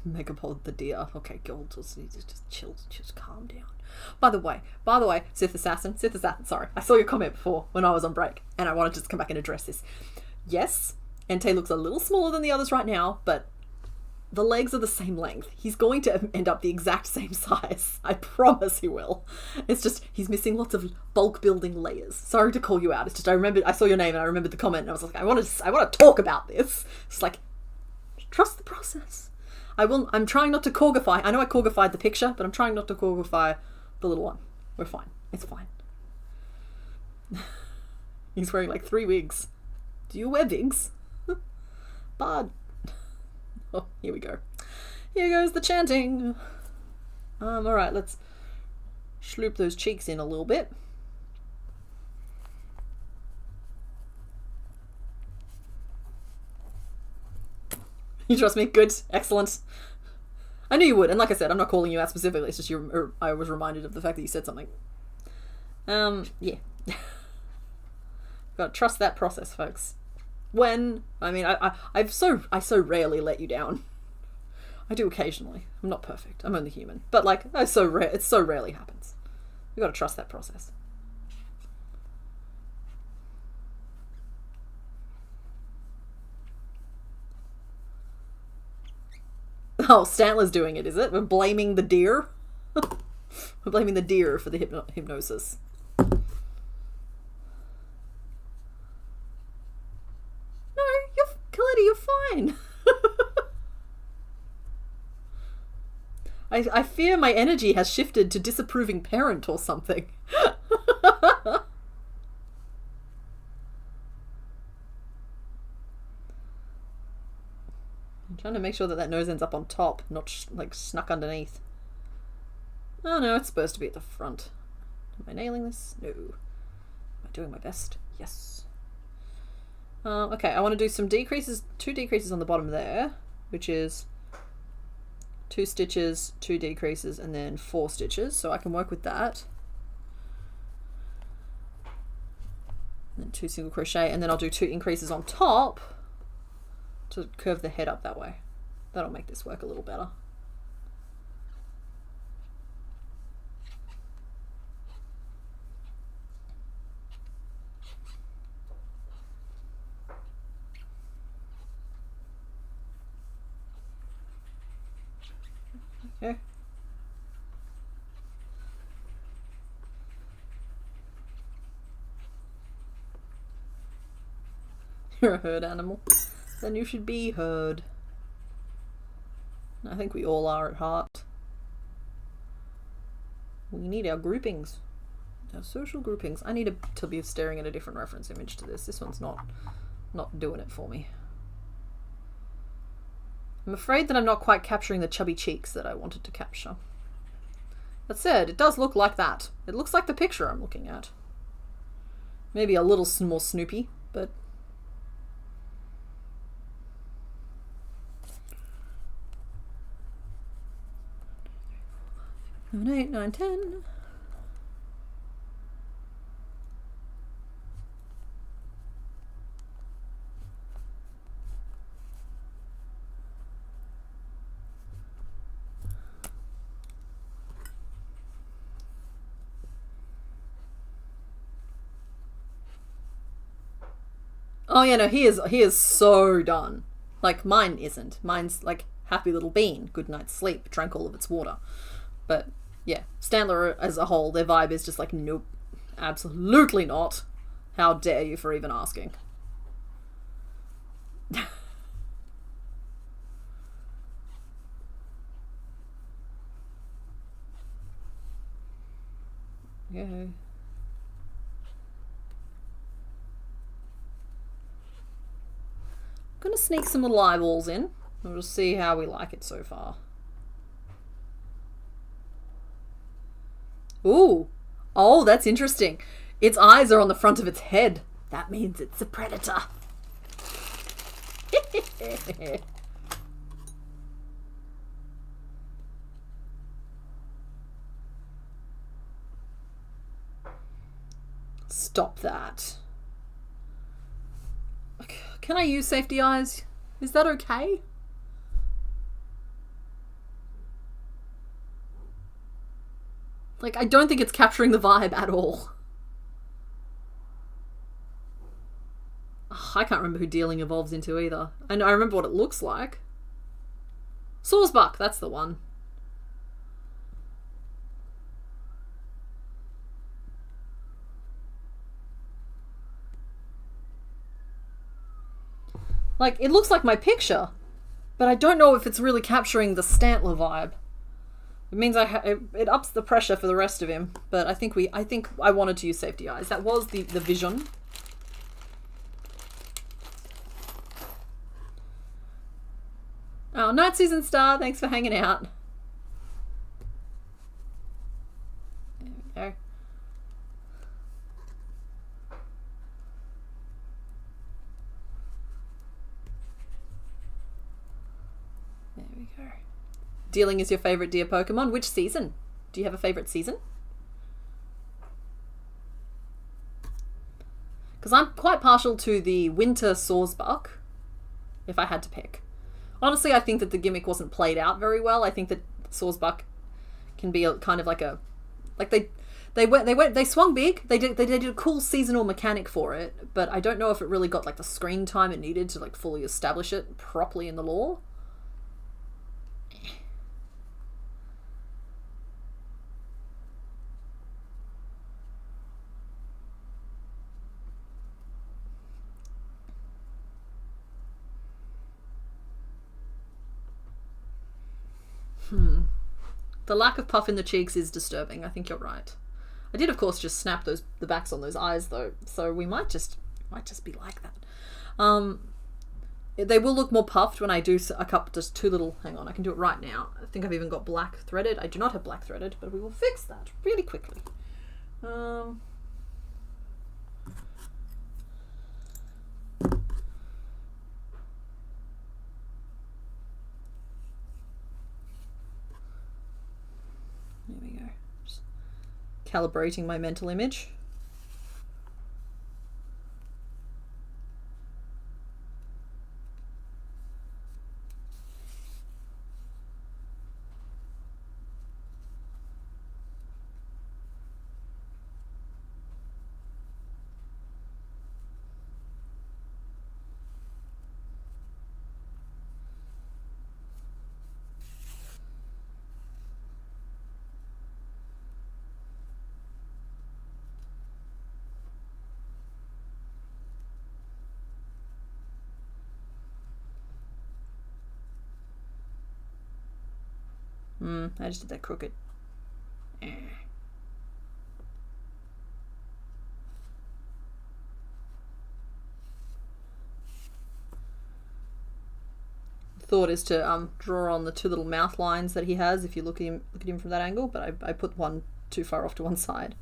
Megapod the deer. Okay, gold. Just chill, just calm down. By the way, Sith Assassin, sorry. I saw your comment before when I was on break, and I wanted to just come back and address this. Yes, Entei looks a little smaller than the others right now, but the legs are the same length. He's going to end up the exact same size. I promise he will. It's just, he's missing lots of bulk building layers. Sorry to call you out. It's just, I saw your name and I remembered the comment and I was like, I want to talk about this. It's like, trust the process. I'm trying not to Korgify. I know I Korgified the picture, but I'm trying not to Korgify the little one. We're fine. It's fine. He's wearing like 3 wigs. Do you wear wigs? Bud. Oh, here we go. Here goes the chanting. Alright, let's sloop those cheeks in a little bit. You trust me? Good. Excellent. I knew you would, and like I said, I'm not calling you out specifically, it's just I was reminded of the fact that you said something. Yeah. Gotta trust that process, folks. I so rarely let you down. I do occasionally. I'm not perfect. I'm only human. But like, it so rarely happens. You gotta trust that process. Oh, Stantler's doing it, is it? We're blaming the deer? We're blaming the deer for the hypnosis. No, Kaleti, you're fine. I fear my energy has shifted to disapproving parent or something. I'm trying to make sure that that nose ends up on top, not like snuck underneath. Oh no, it's supposed to be at the front. Am I nailing this? No. Am I doing my best? Yes. Okay, I want to do some decreases, 2 decreases on the bottom there, which is 2 stitches, 2 decreases, and then 4 stitches, so I can work with that. And then 2 single crochet, and then I'll do 2 increases on top to curve the head up that way. That'll make this work a little better. Okay. You're a herd animal. Then you should be heard. I think we all are at heart. We need our groupings. Our social groupings. I need to be staring at a different reference image to this. This one's not doing it for me. I'm afraid that I'm not quite capturing the chubby cheeks that I wanted to capture. That said, it does look like that. It looks like the picture I'm looking at. Maybe a little more Snoopy, but... Seven, 8, 9, 10. Oh yeah, no, he is so done. Like, mine isn't. Mine's like happy little bean, good night's sleep, drank all of its water. But yeah, Stantler as a whole, their vibe is just like, nope, absolutely not. How dare you for even asking? Yeah. I'm gonna sneak some little eyeballs in. We'll just see how we like it so far. Ooh. Oh, that's interesting. Its eyes are on the front of its head. That means it's a predator. Stop that. Can I use safety eyes? Is that okay? Like, I don't think it's capturing the vibe at all. Oh, I can't remember who Dealing evolves into either. I remember what it looks like. Sawsbuck, that's the one. Like, it looks like my picture, but I don't know if it's really capturing the Stantler vibe. It means it ups the pressure for the rest of him, but I think I wanted to use safety eyes. That was the vision. Oh, Night Season Star, thanks for hanging out. There we go. There we go. Dealing is your favorite deer Pokemon. Which season? Do you have a favorite season? Because I'm quite partial to the winter Sawsbuck, if I had to pick. Honestly, I think that the gimmick wasn't played out very well. I think that Sawsbuck can be kind of like a... Like they swung big. They did a cool seasonal mechanic for it, but I don't know if it really got like the screen time it needed to like fully establish it properly in the lore. The lack of puff in the cheeks is disturbing. I think you're right. I did, of course, just snap the backs on those eyes, though, so we might just be like that. They will look more puffed when I do a cup, just two little, hang on, I can do it right now. I think I've even got black threaded. I do not have black threaded, but we will fix that really quickly. There we go. Just calibrating my mental image. I just did that crooked. Thought is to draw on the two little mouth lines that he has if you look at him from that angle, but I put one too far off to one side.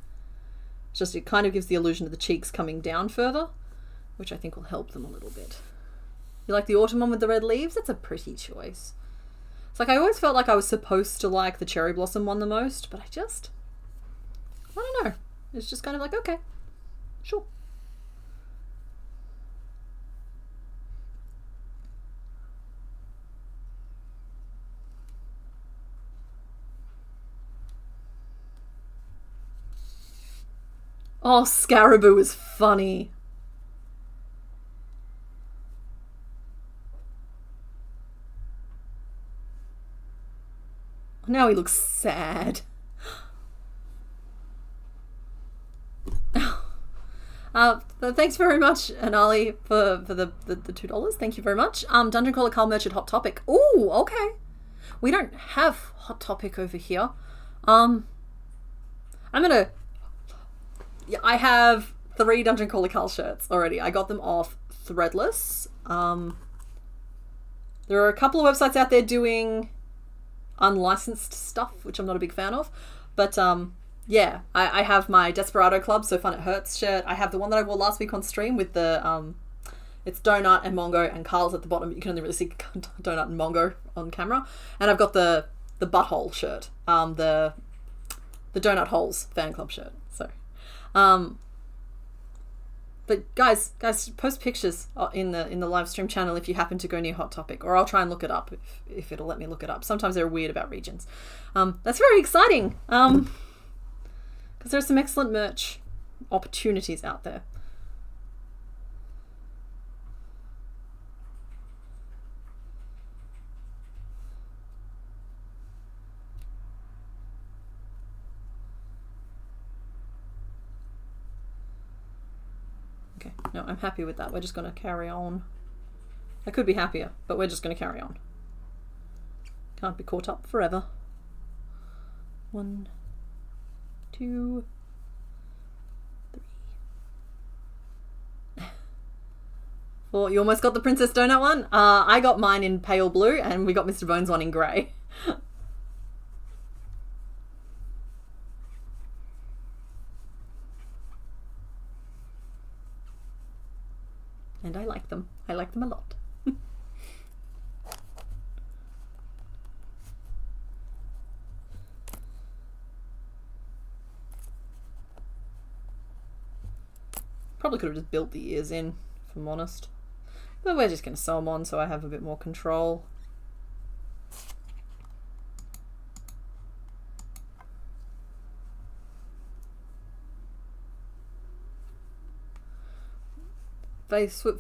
It's just, it kind of gives the illusion of the cheeks coming down further, which I think will help them a little bit. You like the autumn one with the red leaves? That's a pretty choice. It's like I always felt like I was supposed to like the cherry blossom one the most, but I don't know. It's just kind of like, okay, sure. Oh, Scaraboo is funny. Now he looks sad. Thanks very much, Anali, for the $2. Thank you very much. Dungeon Crawler Carl Merchant Hot Topic. Ooh, okay. We don't have Hot Topic over here. I have 3 Dungeon Crawler Carl shirts already. I got them off Threadless. There are a couple of websites out there doing unlicensed stuff, which I'm not a big fan of, but yeah, I have my Desperado Club So Fun It Hurts shirt. I have the one that I wore last week on stream with the it's Donut and Mongo and Carl's at the bottom. You can only really see Donut and Mongo on camera. And I've got the butthole shirt, the Donut Holes fan club shirt. So but guys, post pictures in the live stream channel if you happen to go near Hot Topic, or I'll try and look it up if it'll let me look it up. Sometimes they're weird about regions. That's very exciting, because there's some excellent merch opportunities out there. No, I'm happy with that. We're just going to carry on. I could be happier, but we're just going to carry on. Can't be caught up forever. 1, 2, 3, 4. You almost got the Princess Donut one? I got mine in pale blue, and we got Mr. Bones one in grey. And I like them. I like them a lot. Probably could have just built the ears in, if I'm honest. But we're just going to sew them on so I have a bit more control.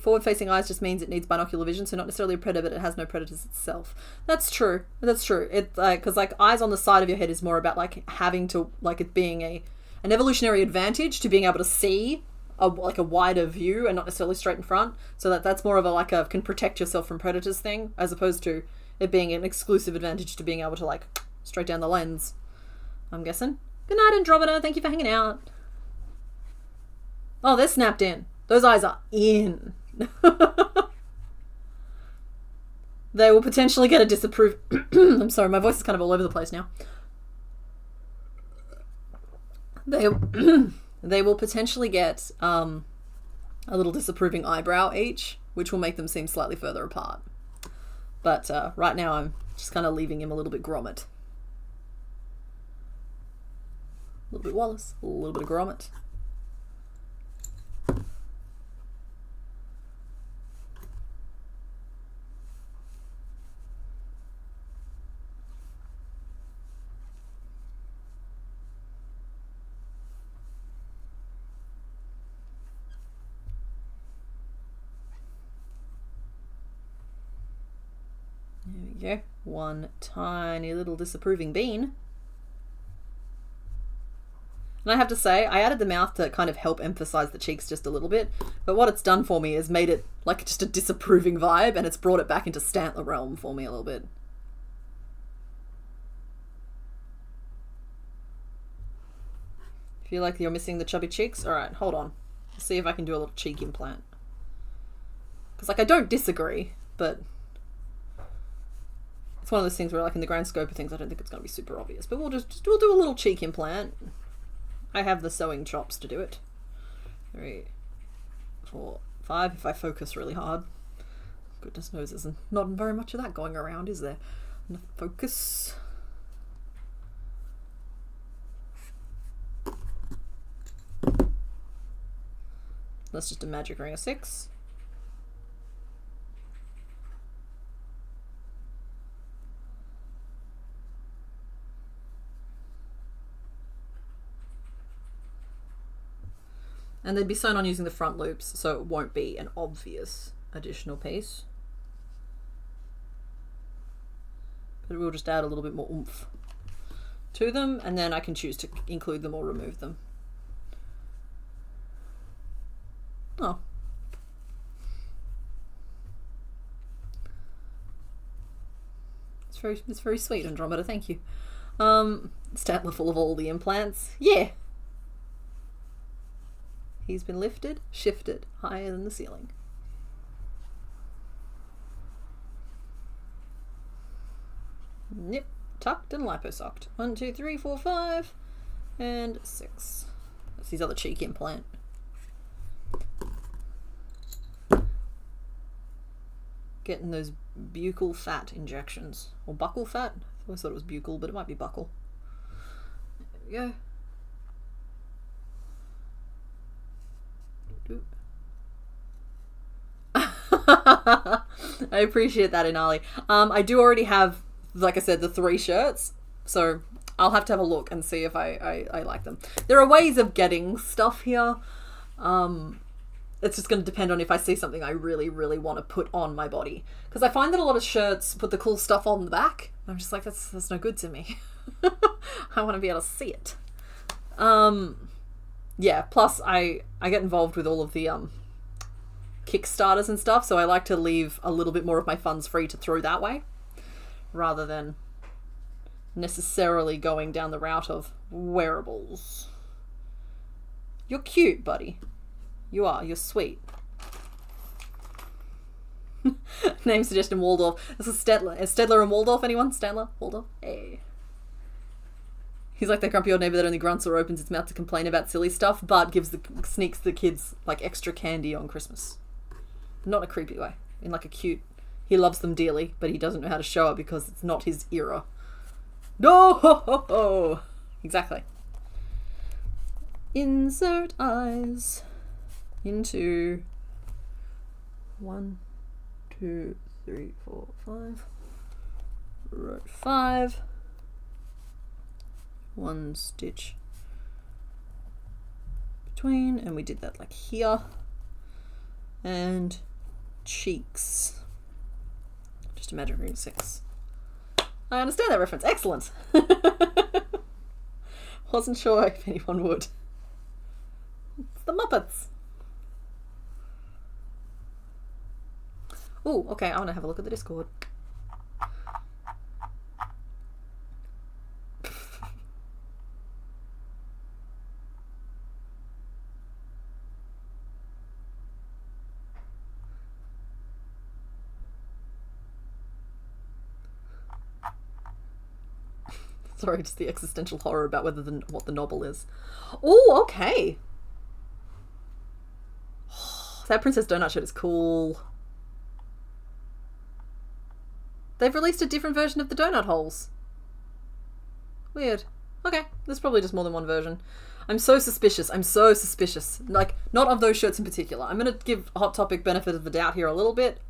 Forward-facing eyes just means it needs binocular vision, so not necessarily a predator, but it has no predators itself. That's true. That's true. It because like eyes on the side of your head is more about like having to like it being an evolutionary advantage to being able to see a wider view and not necessarily straight in front. So that's more of a can protect yourself from predators thing, as opposed to it being an exclusive advantage to being able to like straight down the lens. I'm guessing. Good night, Andromeda. Thank you for hanging out. Oh, they're snapped in. Those eyes are in. They will potentially get a disapprove. I'm sorry, my voice is kind of all over the place now. They they will potentially get a little disapproving eyebrow each, which will make them seem slightly further apart. But right now I'm just kind of leaving him a little bit grommet. A little bit Wallace, a little bit of grommet. There we go. One tiny little disapproving bean. And I have to say, I added the mouth to kind of help emphasize the cheeks just a little bit, but what it's done for me is made it like just a disapproving vibe, and it's brought it back into Stantler realm for me a little bit. Feel like you're missing the chubby cheeks? Alright, hold on. Let's see if I can do a little cheek implant. Because, like, I don't disagree, but it's one of those things where, like, in the grand scope of things, I don't think it's going to be super obvious. But we'll do a little cheek implant. I have the sewing chops to do it. 3, 4, 5, if I focus really hard. Goodness knows there's not very much of that going around, is there? Enough focus. That's just a magic ring of 6. And they'd be sewn on using the front loops, so it won't be an obvious additional piece. But we'll just add a little bit more oomph to them, and then I can choose to include them or remove them. Oh. It's very sweet, Andromeda, thank you. Stantler full of all the implants. Yeah. He's been lifted, shifted, higher than the ceiling. Yep, tucked and liposucked. 1, 2, 3, 4, 5, and 6. That's his other cheek implant. Getting those buccal fat injections. Or buccal fat? I always thought it was buccal, but it might be buccal. There we go. I appreciate that, Inali. I do already have, like I said, the 3 shirts, so I'll have to have a look and see if I like them. There are ways of getting stuff here. It's just going to depend on if I see something I really, really want to put on my body. Because I find that a lot of shirts put the cool stuff on the back. I'm just like, that's no good to me. I want to be able to see it. Yeah, plus I get involved with all of the Kickstarters and stuff, so I like to leave a little bit more of my funds free to throw that way, rather than necessarily going down the route of wearables. You're cute, buddy. You are. You're sweet. Name suggestion, Waldorf. This is Stedler. Is Stedler and Waldorf anyone? Stedler? Waldorf? Hey. He's like that grumpy old neighbor that only grunts or opens its mouth to complain about silly stuff, but sneaks the kids like extra candy on Christmas. Not in a creepy way. In like a cute... He loves them dearly, but he doesn't know how to show it because it's not his era. No! Ho, ho, ho. Exactly. Insert eyes into 1, 2, 3, 4, 5. Row 5. 1 stitch between, and we did that like here. And cheeks. Just a magic ring 6. I understand that reference. Excellent. Wasn't sure if anyone would. It's the Muppets. Oh, okay. I want to have a look at the Discord. Sorry, just the existential horror about what the novel is. Oh, okay. That Princess Donut shirt is cool. They've released a different version of the donut holes. Weird. Okay, there's probably just more than one version. I'm so suspicious. I'm so suspicious. Like, not of those shirts in particular. I'm going to give Hot Topic benefit of the doubt here a little bit.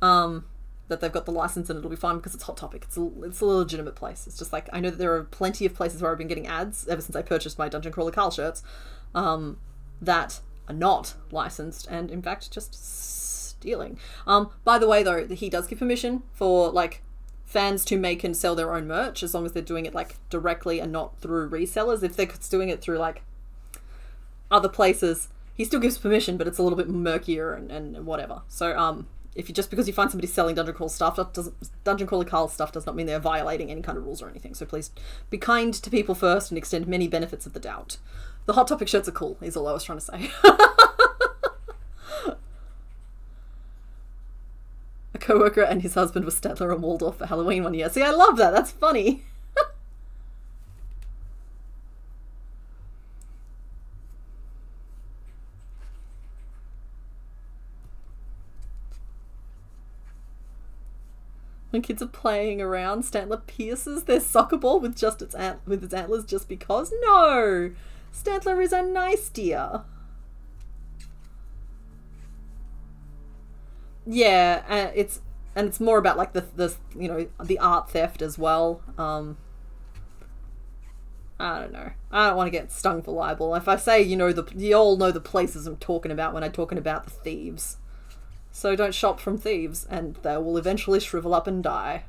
That they've got the license and it'll be fine because it's Hot Topic. It's a legitimate place. It's just like, I know that there are plenty of places where I've been getting ads ever since I purchased my Dungeon Crawler Carl shirts that are not licensed and in fact just stealing. By the way though, he does give permission for like fans to make and sell their own merch as long as they're doing it like directly and not through resellers. If they're doing it through like other places, he still gives permission, but it's a little bit murkier and whatever. So if you just because you find somebody selling Dungeon Crawler Carl stuff does not mean they're violating any kind of rules or anything. So please be kind to people first and extend many benefits of the doubt. The Hot Topic shirts are cool, is all I was trying to say. A co-worker and his husband were Statler and Waldorf for Halloween one year. See, I love that. That's funny. When kids are playing around, Stantler pierces their soccer ball with its antlers just because. No! Stantler is a nice deer. Yeah, it's more about like the you know, the art theft as well. I don't know. I don't want to get stung for libel. If I say, you know, you all know the places I'm talking about when I'm talking about the thieves. So don't shop from thieves, and they will eventually shrivel up and die.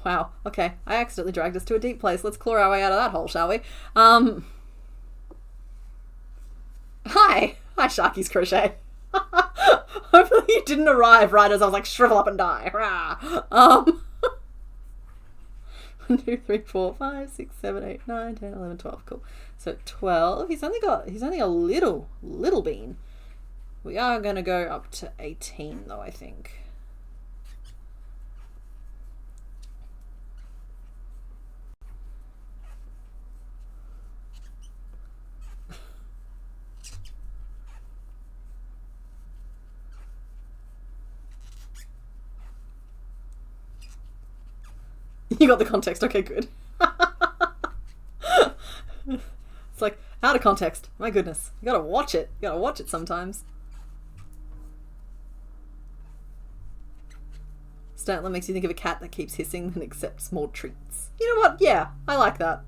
Wow, okay. I accidentally dragged us to a deep place. Let's claw our way out of that hole, shall we? Hi! Hi, Sharky's Crochet. Hopefully you didn't arrive right as I was like, shrivel up and die. 1, 2, 3, 4, 5, 6, 7, 8, 9, 10, 11, 12. Cool. So 12. He's only a little bean. We are going to go up to 18 though, I think. You got the context. Okay, good. It's like, out of context. My goodness. You gotta watch it. You gotta watch it sometimes. Stantler makes you think of a cat that keeps hissing and accepts more treats. You know what? Yeah, I like that.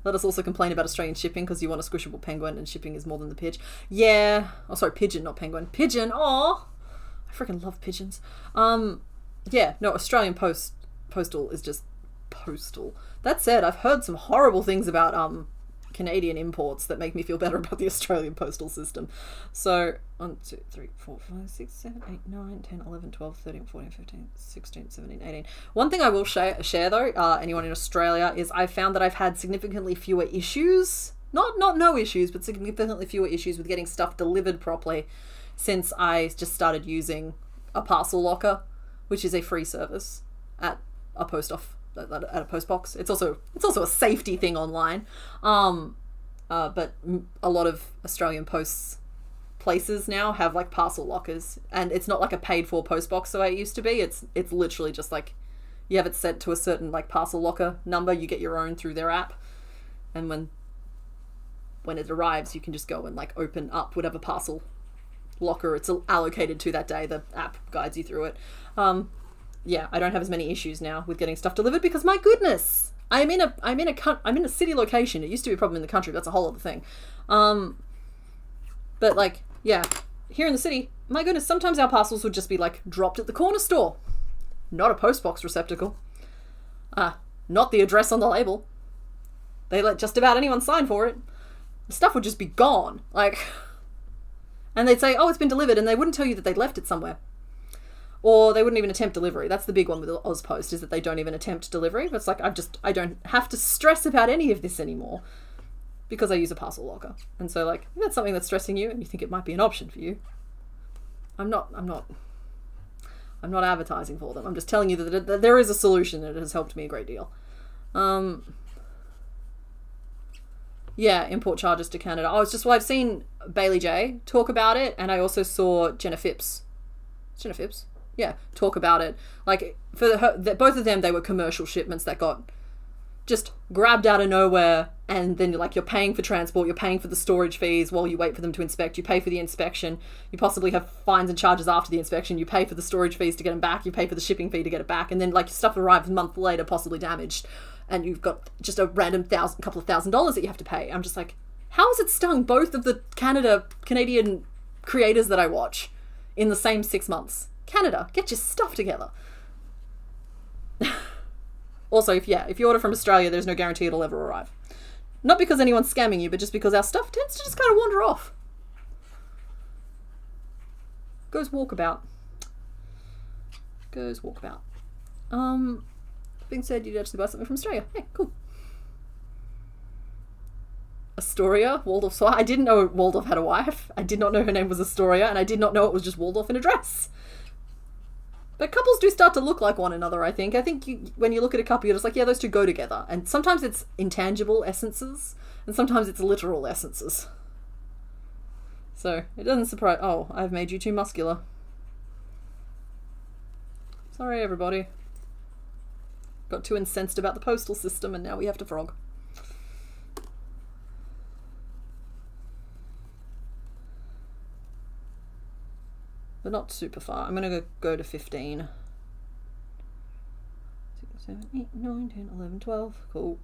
Let us also complain about Australian shipping because you want a squishable penguin and shipping is more than the pidge. Yeah. Oh, sorry, pigeon, not penguin. Pigeon. Aw. I freaking love pigeons. Yeah, no, Australian postal is just postal. That said, I've heard some horrible things about Canadian imports that make me feel better about the Australian postal system. So 1, 2, 3, 4, 5, 6, 7, 8, 9, 10, 11, 12, 13, 14, 15, 16, 17, 18. One thing I will share though, anyone in Australia, is I found that I've had significantly fewer issues, not no issues, but significantly fewer issues with getting stuff delivered properly since I just started using a parcel locker, which is a free service at a post box. It's also a safety thing online. But a lot of Australian Post's places now have like parcel lockers, and it's not like a paid for post box the way it used to be. It's literally just like you have it set to a certain like parcel locker number. You get your own through their app, and when it arrives, you can just go and like open up whatever parcel locker it's allocated to that day. The app guides you through it. Yeah, I don't have as many issues now with getting stuff delivered because my goodness, I'm in a city location. It used to be a problem in the country. But that's a whole other thing. But like, yeah, here in the city, my goodness, sometimes our parcels would just be like dropped at the corner store, not a postbox receptacle, not the address on the label. They let just about anyone sign for it. The stuff would just be gone, like, and they'd say, "Oh, it's been delivered," and they wouldn't tell you that they'd left it somewhere. Or they wouldn't even attempt delivery. That's the big one with Ozpost, is that they don't even attempt delivery. But it's like, I don't have to stress about any of this anymore because I use a parcel locker. And so like, if that's something that's stressing you and you think it might be an option for you, I'm not I'm not advertising for them. I'm just telling you that there is a solution and it has helped me a great deal. Yeah, import charges to Canada. Oh, it's just, well, I've seen Bailey J talk about it, and I also saw Jenna Phipps. Jenna Phipps? Yeah, talk about it. Like, for both of them, they were commercial shipments that got just grabbed out of nowhere, and then you're paying for transport, you're paying for the storage fees while you wait for them to inspect, you pay for the inspection, you possibly have fines and charges after the inspection, you pay for the storage fees to get them back, you pay for the shipping fee to get it back, and then your stuff arrives a month later, possibly damaged, and you've got just a random couple of $1,000s that you have to pay. I'm just like, how has it stung both of the Canadian creators that I watch in the same 6 months? Canada, get your stuff together. Also, if you order from Australia, there's no guarantee it'll ever arrive. Not because anyone's scamming you, but just because our stuff tends to just kind of wander off. Goes walkabout. Being said, you'd actually buy something from Australia. Hey, cool. Astoria, Waldorf. So I didn't know Waldorf had a wife. I did not know her name was Astoria, and I did not know it was just Waldorf in a dress. But couples do start to look like one another, I think. I think when you look at a couple, you're just like, yeah, those two go together. And sometimes it's intangible essences, and sometimes it's literal essences. So, it doesn't surprise... Oh, I've made you too muscular. Sorry, everybody. Got too incensed about the postal system, and now we have to frog. But not super far. I'm going to go to 15. 6, 7, 8, 9, 10, 11, 12. Cool.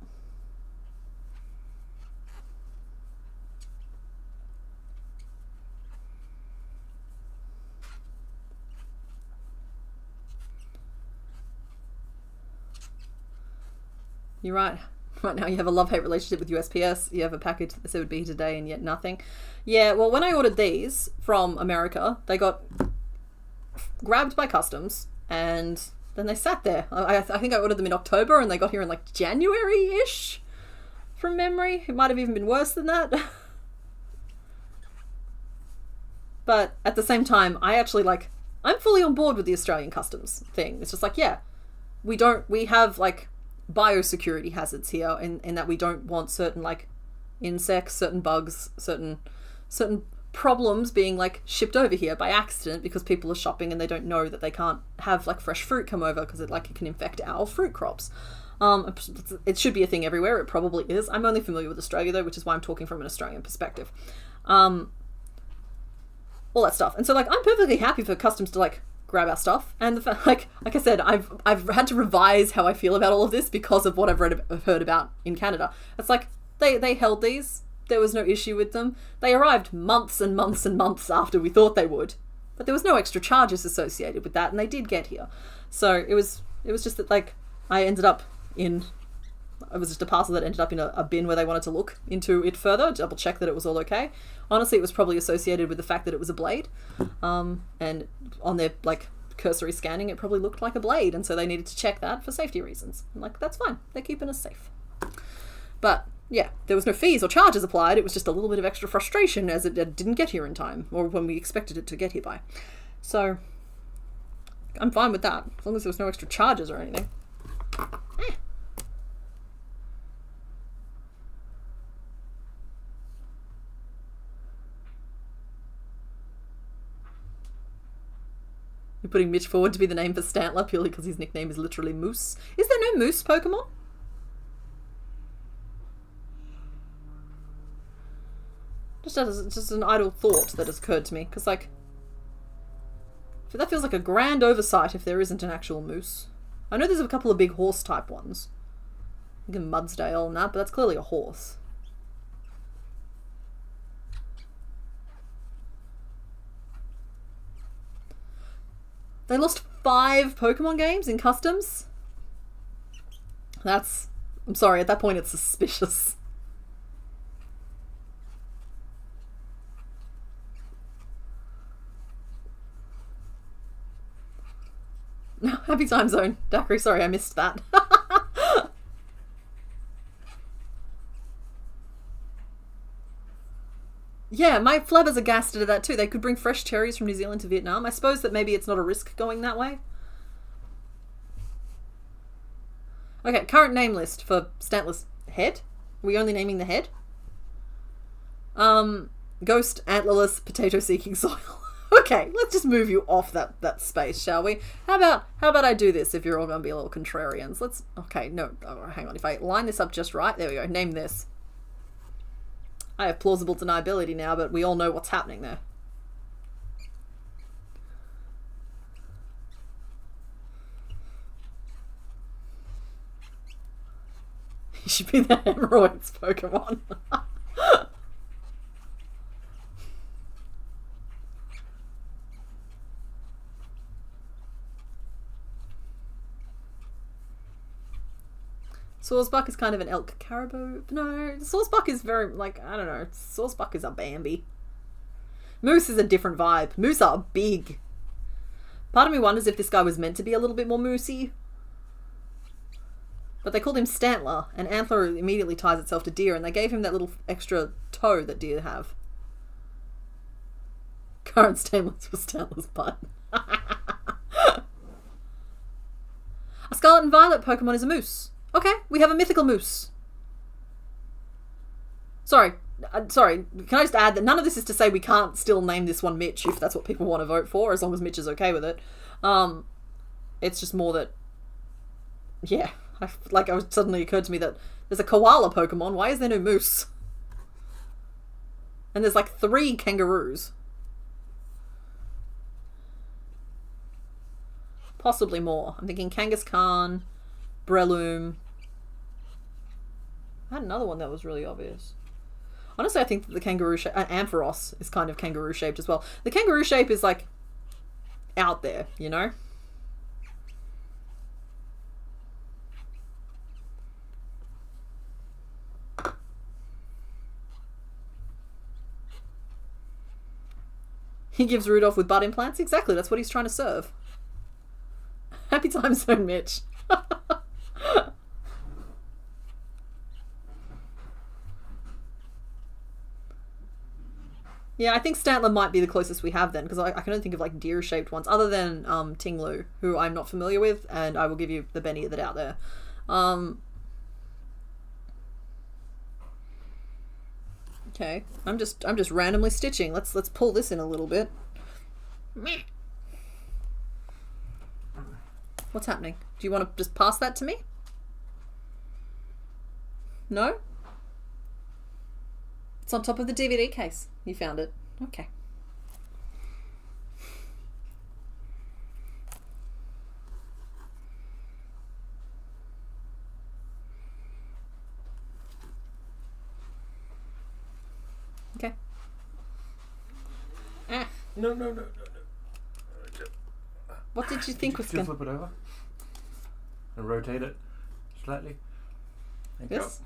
You're right. Right now you have a love-hate relationship with USPS. You have a package that said would be here today and yet nothing. Yeah, well, when I ordered these from America, they got grabbed by customs and then they sat there. I think I ordered them in October and they got here in January-ish from memory. It might have even been worse than that. But at the same time, I actually I'm fully on board with the Australian customs thing. It's just yeah, we have biosecurity hazards here in that we don't want certain insects, certain bugs, certain problems being shipped over here by accident because people are shopping and they don't know that they can't have fresh fruit come over because it can infect our fruit crops. It should be a thing everywhere. It probably is. I'm only familiar with Australia though, which is why I'm talking from an Australian perspective. All that stuff. And so I'm perfectly happy for customs to grab our stuff, and the fact, like I said, I've had to revise how I feel about all of this because of what I've heard about in Canada. It's they held these, there was no issue with them. They arrived months and months and months after we thought they would, but there was no extra charges associated with that, and they did get here. So it was just that I ended up in, it was just a parcel that ended up in a bin where they wanted to look into it further, double check that it was all okay. Honestly, it was probably associated with the fact that it was a blade, and on their cursory scanning, it probably looked like a blade, and so they needed to check that for safety reasons. And that's fine, they're keeping us safe. But yeah, there was no fees or charges applied. It was just a little bit of extra frustration as it didn't get here in time, or when we expected it to get here by. So I'm fine with that, as long as there was no extra charges or anything. You're putting Mitch forward to be the name for Stantler purely because his nickname is literally Moose. Is there no Moose Pokemon? Just an idle thought that has occurred to me, because that feels like a grand oversight if there isn't an actual moose. I know there's a couple of big horse type ones, like a Mudsdale and that, but that's clearly a horse. They lost 5 Pokemon games in customs? I'm sorry, at that point it's suspicious. Happy time zone. Daiquiri, sorry, I missed that. Yeah, my flabbers are gassed at that too. They could bring fresh cherries from New Zealand to Vietnam. I suppose that maybe it's not a risk going that way. Okay, current name list for Stantless head. Are we only naming the head? Ghost, antlerless, potato-seeking soil. Okay, let's just move you off that space, shall we? How about I do this if you're all going to be a little contrarians? Okay, no, hang on. If I line this up just right, there we go. Name this. I have plausible deniability now, but we all know what's happening there. He should be the hemorrhoids Pokemon. Sawsbuck is kind of an elk caribou. No, Sawsbuck is very, like, I don't know. Sawsbuck is a Bambi. Moose is a different vibe. Moose are big. Part of me wonders if this guy was meant to be a little bit more moosey. But they called him Stantler, and antler immediately ties itself to deer, and they gave him that little extra toe that deer have. Current stainless for Stantler's butt. A Scarlet and Violet Pokemon is a moose. Okay, we have a mythical moose. Sorry, can I just add that none of this is to say we can't still name this one Mitch if that's what people want to vote for, as long as Mitch is okay with it. It's just more that, yeah, it suddenly occurred to me that there's a koala Pokemon. Why is there no moose? And there's like 3 kangaroos. Possibly more. I'm thinking Kangaskhan, Breloom. I had another one that was really obvious. Honestly, I think that the kangaroo shape, Ampharos is kind of kangaroo shaped as well. The kangaroo shape is like out there, you know? He gives Rudolph with butt implants? Exactly, that's what he's trying to serve. Happy time zone, Mitch. Yeah, I think Stantler might be the closest we have then, because I can only think of like deer-shaped ones, other than Tinglu, who I'm not familiar with, and I will give you the benefit of the doubt there. Okay, I'm just randomly stitching. Let's pull this in a little bit. What's happening? Do you want to just pass that to me? No? It's on top of the DVD case. You found it. Okay. Okay. No. What did you think was going to... Flip it over and rotate it slightly. This?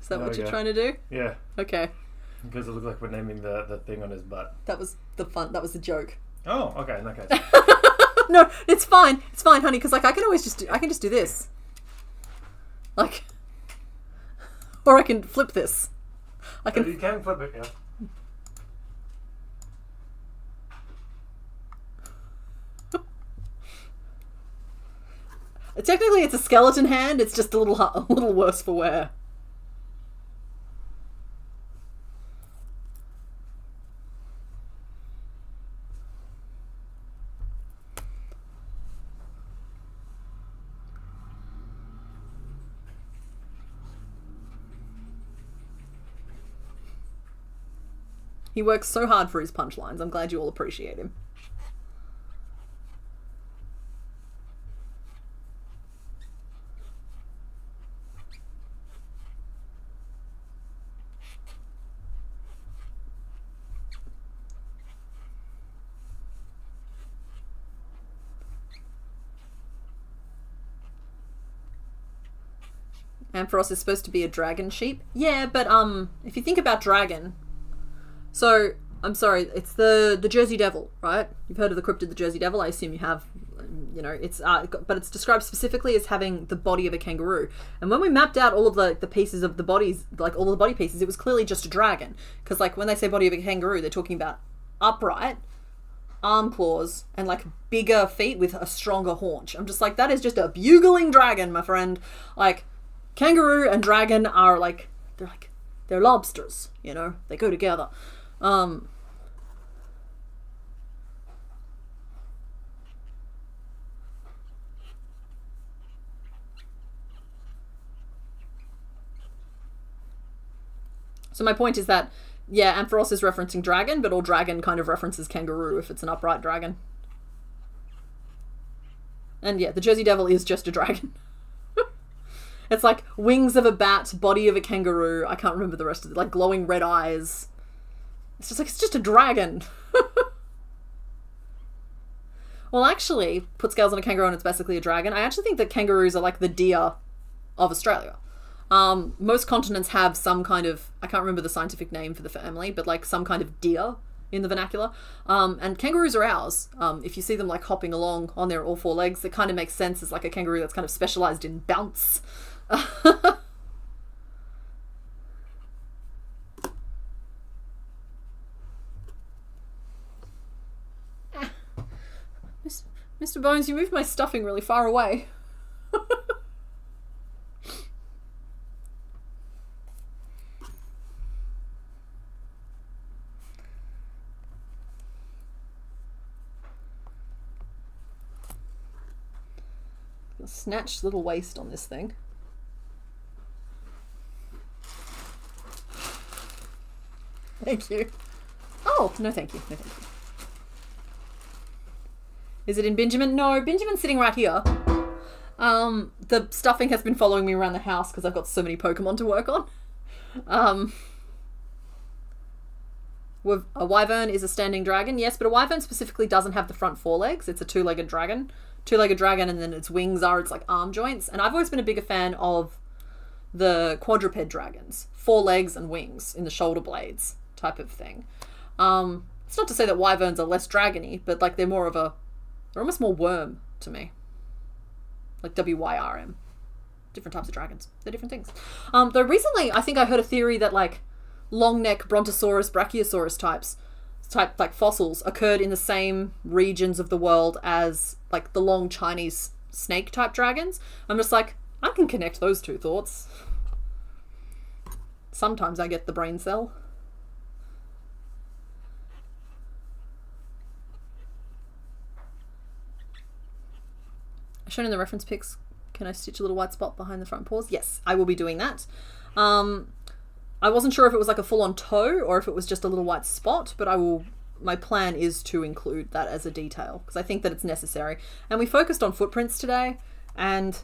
Is that what you're trying to do? Yeah. Okay. Because it looked like we're naming the thing on his butt. That was the fun. That was the joke. Oh, okay. In that case. No, it's fine. It's fine, honey. Because like I can just do this. Like, or I can flip this. I can. You can flip it, yeah. Technically, it's a skeleton hand. It's just a little worse for wear. He works so hard for his punchlines. I'm glad you all appreciate him. Ampharos is supposed to be a dragon sheep. Yeah, but if you think about dragon, so I'm sorry, it's the Jersey Devil, right? You've heard of the cryptid the Jersey Devil. I assume you have. you know, it's but it's described specifically as having the body of a kangaroo. And when we mapped out all of the pieces of the bodies, like all the body pieces, it was clearly just a dragon. Because like when they say body of a kangaroo, they're talking about upright, arm claws, and like bigger feet with a stronger haunch. I'm just like, that is just a bugling dragon, my friend. Like, kangaroo and dragon are like, they're lobsters, you know, they go together. So my point is that, yeah, Ampharos is referencing dragon, but all dragon kind of references kangaroo if it's an upright dragon. And yeah, the Jersey Devil is just a dragon. It's like wings of a bat, body of a kangaroo. I can't remember the rest of it. Like glowing red eyes. It's just like, it's just a dragon. Well, actually, put scales on a kangaroo and it's basically a dragon. I actually think that kangaroos are like the deer of Australia. Most continents have some kind of, I can't remember the scientific name for the family, but like some kind of deer in the vernacular. And kangaroos are ours. If you see them like hopping along on their all four legs, it kind of makes sense as like a kangaroo that's kind of specialized in bounce. Mr. Bones, you moved my stuffing really far away. Snatched little waist on this thing. Thank you. Oh, no thank you. No thank you. Is it in Benjamin? No, Benjamin's sitting right here. The stuffing has been following me around the house because I've got so many Pokemon to work on. A wyvern is a standing dragon, yes, but a wyvern specifically doesn't have the front forelegs. It's a two-legged dragon. Two-legged dragon, and then its wings are its like arm joints. And I've always been a bigger fan of the quadruped dragons, 4 legs and wings in the shoulder blades type of thing. It's not to say that wyverns are less dragony, but like they're almost more worm to me, like WYRM. Different types of dragons. They're different things. Though recently, I think I heard a theory that like long neck Brontosaurus, Brachiosaurus type like fossils occurred in the same regions of the world as like the long Chinese snake type dragons. I'm just like, I can connect those two thoughts. Sometimes I get the brain cell. Shown in the reference pics, can I stitch a little white spot behind the front paws? Yes, I will be doing that. I wasn't sure if it was like a full-on toe or if it was just a little white spot, but my plan is to include that as a detail because I think that it's necessary. And we focused on footprints today, and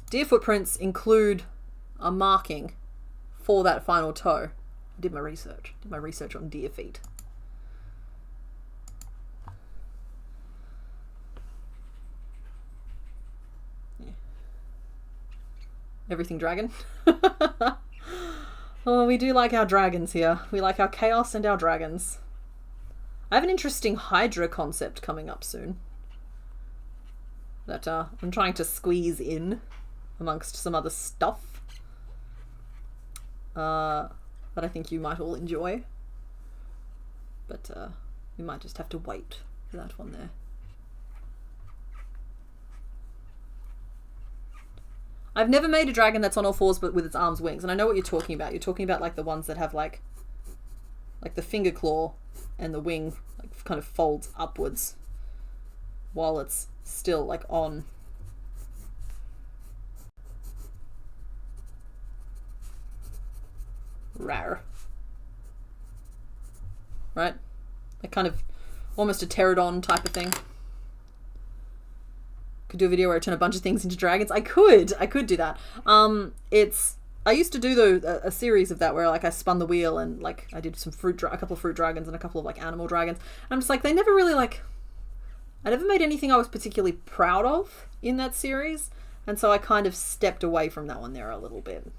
deer footprints include a marking for that final toe. I did my research on deer feet. Yeah. Everything dragon. Oh, we do like our dragons here. We like our chaos and our dragons. I have an interesting Hydra concept coming up soon that I'm trying to squeeze in amongst some other stuff that I think you might all enjoy. But we might just have to wait for that one there. I've never made a dragon that's on all fours but with its arms wings, and I know what you're talking about. You're talking about like the ones that have like the finger claw and the wing like kind of folds upwards while it's still like on. Rawr. Right? Like kind of almost a pterodon type of thing. Could do a video where I turn a bunch of things into dragons. I could do that. I used to do a series of that where like I spun the wheel and like I did some a couple of fruit dragons and a couple of like animal dragons. And I'm just like, they never really like, I never made anything I was particularly proud of in that series. And so I kind of stepped away from that one there a little bit.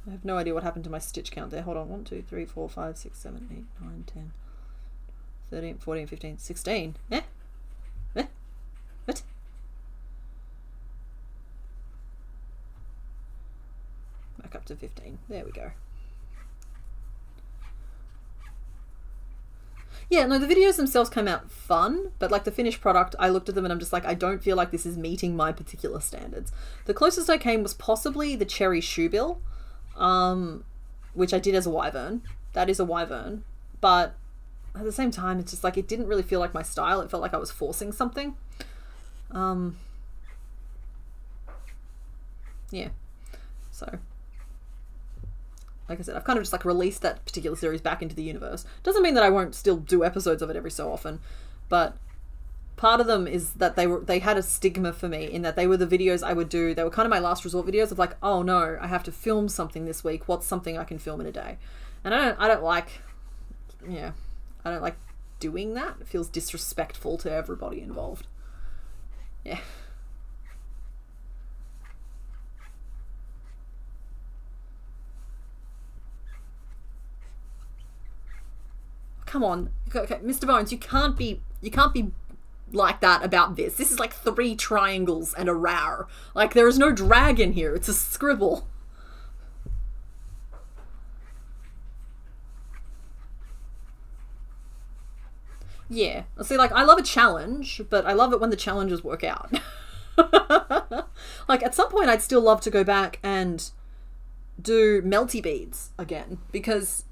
I have no idea what happened to my stitch count there. Hold on. 1, 2, 3, 4, 5, 6, 7, 8, 9, 10, 13, 14, 15, 16. Eh? Eh? What? Back up to 15. There we go. Yeah, no, the videos themselves came out fun, but like the finished product, I looked at them and I'm just like, I don't feel like this is meeting my particular standards. The closest I came was possibly the cherry shoe bill, which I did as a wyvern. That is a wyvern, but at the same time, it's just like, it didn't really feel like my style. It felt like I was forcing something. Yeah, so... Like I said, I've kind of just like released that particular series back into the universe. Doesn't mean that I won't still do episodes of it every so often, but part of them is that they had a stigma for me in that they were the videos I would do. They were kind of my last resort videos of like, oh no, I have to film something this week. What's something I can film in a day? And I don't like doing that. It feels disrespectful to everybody involved. Yeah. Come on, okay, Mr. Bones, you can't be like that about this. This is like 3 triangles and a rar. Like, there is no dragon here. It's a scribble. Yeah. See, like, I love a challenge, but I love it when the challenges work out. Like, at some point, I'd still love to go back and do melty beads again, because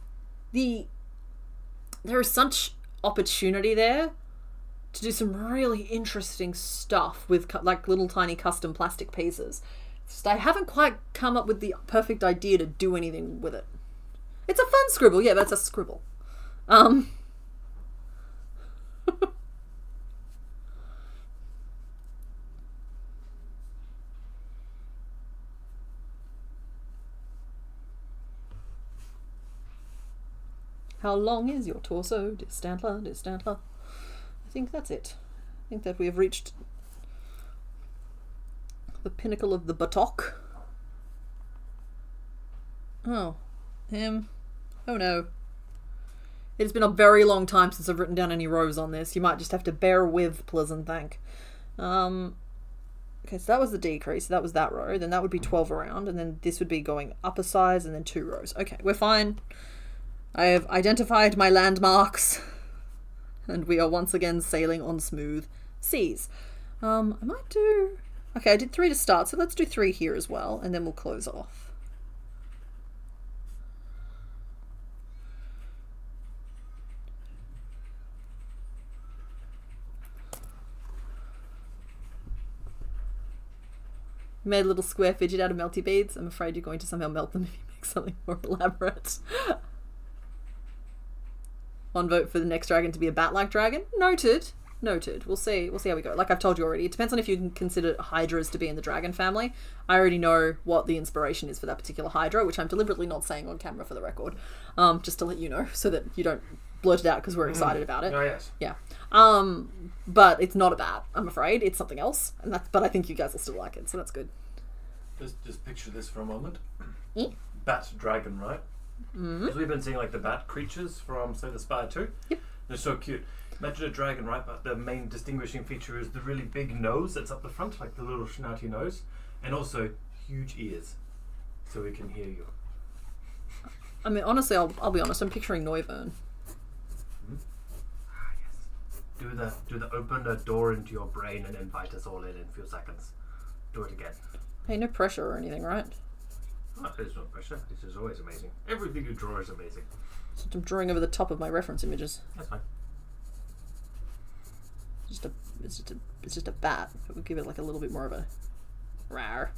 there is such opportunity there to do some really interesting stuff with like little tiny custom plastic pieces. Just, I haven't quite come up with the perfect idea to do anything with it. It's a fun scribble, yeah, that's a scribble. How long is your torso, Distantler, Distantler? I think that's it. I think that we have reached the pinnacle of the buttock. Oh, him. Oh no. It's been a very long time since I've written down any rows on this. You might just have to bear with, pleasant thank. Okay, so that was the decrease. That was that row. Then that would be 12 around, and then this would be going up a size, and then 2 rows. Okay, we're fine. I have identified my landmarks, and we are once again sailing on smooth seas. I might do... Okay, I did 3 to start, so let's do 3 here as well, and then we'll close off. Made a little square fidget out of melty beads. I'm afraid you're going to somehow melt them if you make something more elaborate. 1 vote for the next dragon to be a bat-like dragon. Noted. Noted. We'll see how we go. Like I've told you already, it depends on if you can consider hydras to be in the dragon family. I already know what the inspiration is for that particular hydra, which I'm deliberately not saying on camera for the record, just to let you know, so that you don't blurt it out because we're excited about it. Oh yes. Yeah. But it's not a bat, I'm afraid. It's something else, but I think you guys will still like it, so that's good. Just picture this for a moment. Mm? Bat dragon, right? Mm-hmm. Because we've been seeing like the bat creatures from, say, the Spire 2. Yep. They're so cute. Imagine a dragon, right? But the main distinguishing feature is the really big nose that's up the front, like the little snouty nose, and also huge ears, so we can hear you. I mean, honestly, I'll be honest. I'm picturing Noivern. Mm-hmm. Ah, yes. Do the open a door into your brain and invite us all in a few seconds. Do it again. Hey, no pressure or anything, right? Oh, there's no pressure. This is always amazing. Everything you draw is amazing. So I'm drawing over the top of my reference images. That's fine. It's just a bat. It would give it like a little bit more of a rar.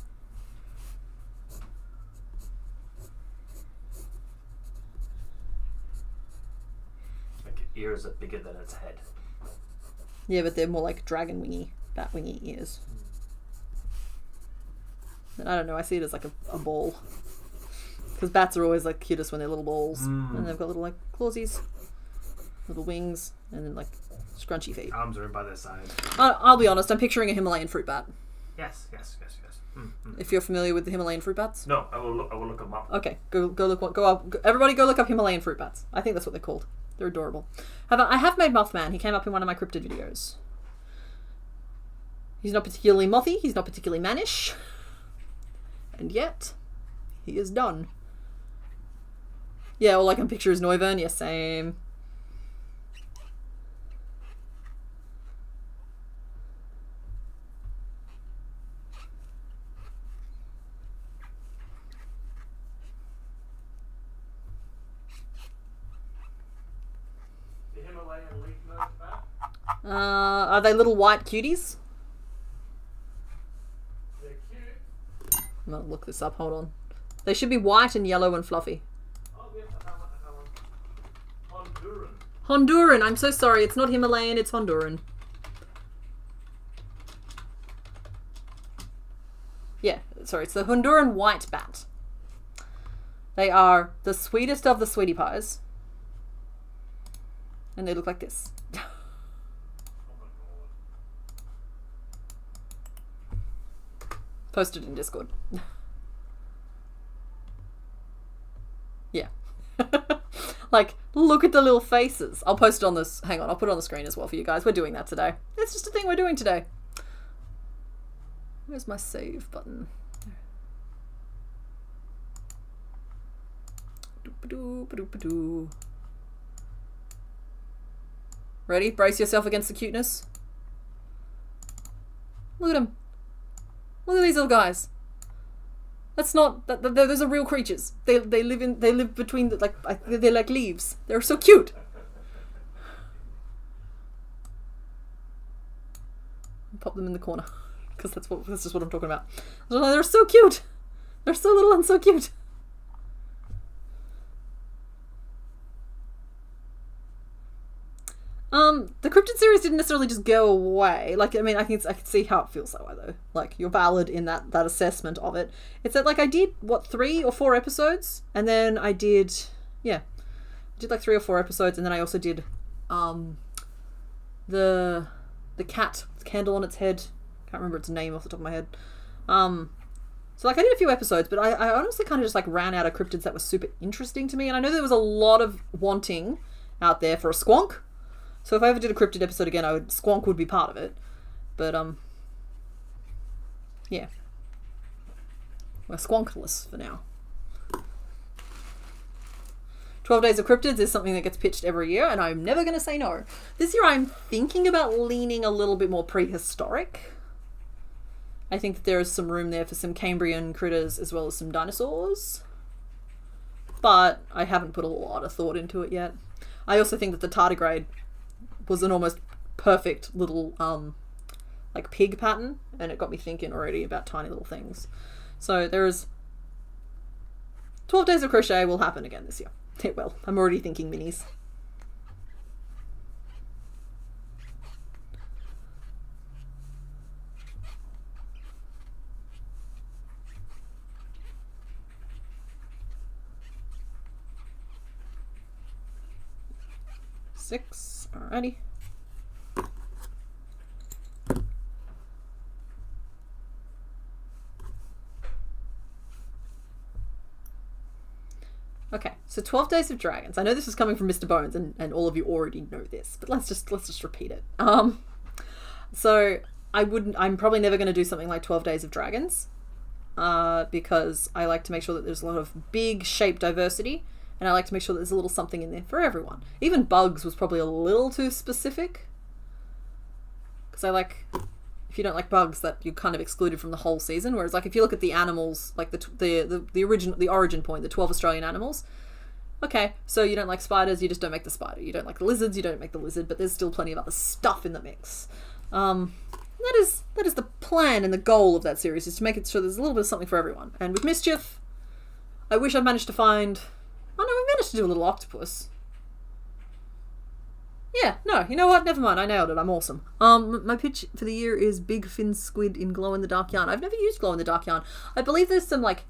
Like ears are bigger than its head. Yeah, but they're more like dragon wingy, bat wingy ears. And I don't know, I see it as like a ball. Because bats are always like cutest when they're little balls. And they've got little like clawsies, little wings, and then like scrunchy feet. Arms are in by their side. I'll be honest, I'm picturing a Himalayan fruit bat. Yes. If you're familiar with the Himalayan fruit bats. No, I will look them up. Okay, go look. Everybody go look up Himalayan fruit bats. I think that's what they're called. They're adorable. I have made Mothman. He came up in one of my cryptid videos. He's not particularly mothy. He's not particularly mannish. And yet, he is done. Yeah, all I can picture is Noivern. Yeah, same. Are they little white cuties? They're cute. I'm gonna look this up, hold on. They should be white and yellow and fluffy. Oh, yes, I found one. Honduran. Honduran, I'm so sorry, it's not Himalayan, it's Honduran. Yeah, sorry, it's the Honduran white bat. They are the sweetest of the sweetie pies. And they look like this. Posted in Discord. Yeah. Like, look at the little faces. I'll post it on this. Hang on, I'll put it on the screen as well for you guys. We're doing that today. It's just a thing we're doing today. Where's my save button? Doop-a-doo. Ready? Brace yourself against the cuteness. Look at him. Look at these little guys. That's not. Those are real creatures. They live between the, they're like leaves. They're so cute. Pop them in the corner because that's just what I'm talking about. They're so cute. They're so little and so cute. The cryptid series didn't necessarily just go away. Like, I mean, I can see how it feels that way though. Like, you're valid in that assessment of it. It's that, like, I did what 3 or 4 episodes, and then I did like 3 or 4 episodes, and then I also did the cat with the candle on its head. Can't remember its name off the top of my head. So like I did a few episodes, but I honestly kind of just like ran out of cryptids that were super interesting to me, and I know there was a lot of wanting out there for a squonk. So if I ever did a cryptid episode again, squonk would be part of it. But, yeah. We're squonkless for now. 12 Days of Cryptids is something that gets pitched every year, and I'm never going to say no. This year I'm thinking about leaning a little bit more prehistoric. I think that there is some room there for some Cambrian critters as well as some dinosaurs. But I haven't put a lot of thought into it yet. I also think that the tardigrade was an almost perfect little like pig pattern, and it got me thinking already about tiny little things. So there's 12 Days of Crochet will happen again this year. It will. I'm already thinking minis. Six. Alrighty. Okay, so 12 Days of Dragons. I know this is coming from Mr. Bones, and all of you already know this, but let's just repeat it. So I'm probably never going to do something like 12 Days of Dragons, because I like to make sure that there's a lot of big shape diversity. And I like to make sure that there's a little something in there for everyone. Even bugs was probably a little too specific. Because if you don't like bugs, that you're kind of excluded from the whole season. Whereas, like, if you look at the animals, like the origin point, the 12 Australian animals. Okay, so you don't like spiders, you just don't make the spider. You don't like the lizards, you don't make the lizard. But there's still plenty of other stuff in the mix. That is the plan and the goal of that series, is to make it sure there's a little bit of something for everyone. And with Mischief, I wish I'd managed to find... Oh no, we managed to do a little octopus. Yeah, no, you know what? Never mind, I nailed it. I'm awesome. My pitch for the year is big fin squid in glow-in-the-dark yarn. I've never used glow-in-the-dark yarn. I believe there's some, like,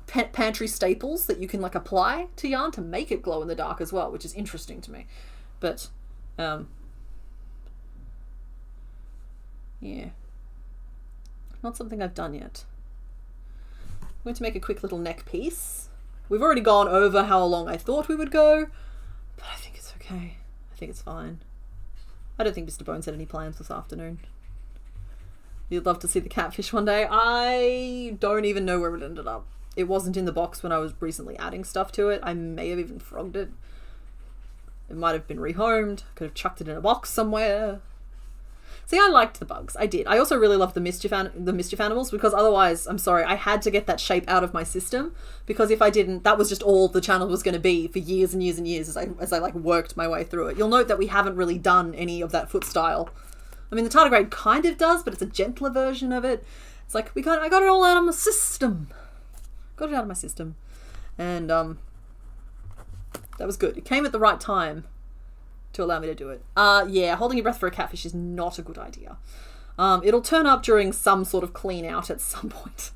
pantry staples that you can, like, apply to yarn to make it glow-in-the-dark as well, which is interesting to me. But, yeah. not something I've done yet. I'm going to make a quick little neck piece. We've already gone over how long I thought we would go, but I think it's okay. I think it's fine. I don't think Mr. Bones had any plans this afternoon. You'd love to see the catfish one day. I don't even know where it ended up. It wasn't in the box when I was recently adding stuff to it. I may have even frogged it. It might have been rehomed. Could have chucked it in a box somewhere. See, I liked the bugs. I did. I also really loved the mischief animals, because otherwise, I'm sorry, I had to get that shape out of my system, because if I didn't, that was just all the channel was going to be for years and years and years as I like worked my way through it. You'll note that we haven't really done any of that foot style. I mean, the tardigrade kind of does, but it's a gentler version of it. It's like I got it all out of my system. Got it out of my system. And that was good. It came at the right time to allow me to do it. Yeah, holding your breath for a catfish is not a good idea. It'll turn up during some sort of clean out at some point.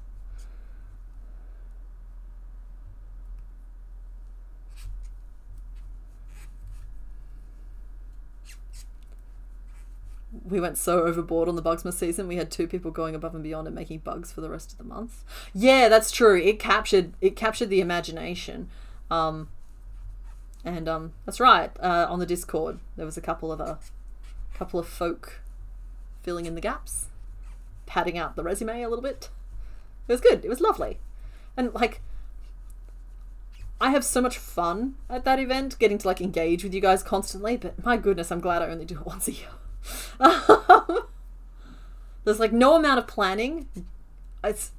We went so overboard on the Bugsmas season. We had 2 people going above and beyond and making bugs for the rest of the month. Yeah, that's true. It captured the imagination. That's right. On the Discord, there was a couple of folk filling in the gaps, padding out the resume a little bit. It was good. It was lovely. And like, I have so much fun at that event, getting to like engage with you guys constantly, but my goodness, I'm glad I only do it once a year. There's like no amount of planning. It's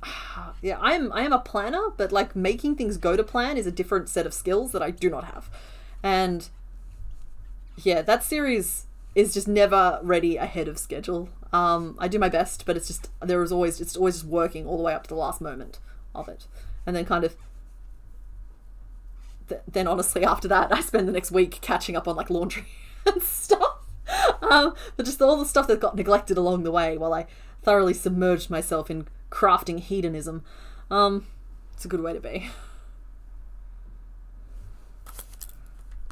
yeah, I am a planner, but like making things go to plan is a different set of skills that I do not have. And yeah, that series is just never ready ahead of schedule. I do my best, but it's always just working all the way up to the last moment of it. And then kind of then honestly after that I spend the next week catching up on like laundry and stuff. But just all the stuff that got neglected along the way while I thoroughly submerged myself in crafting hedonism. It's a good way to be.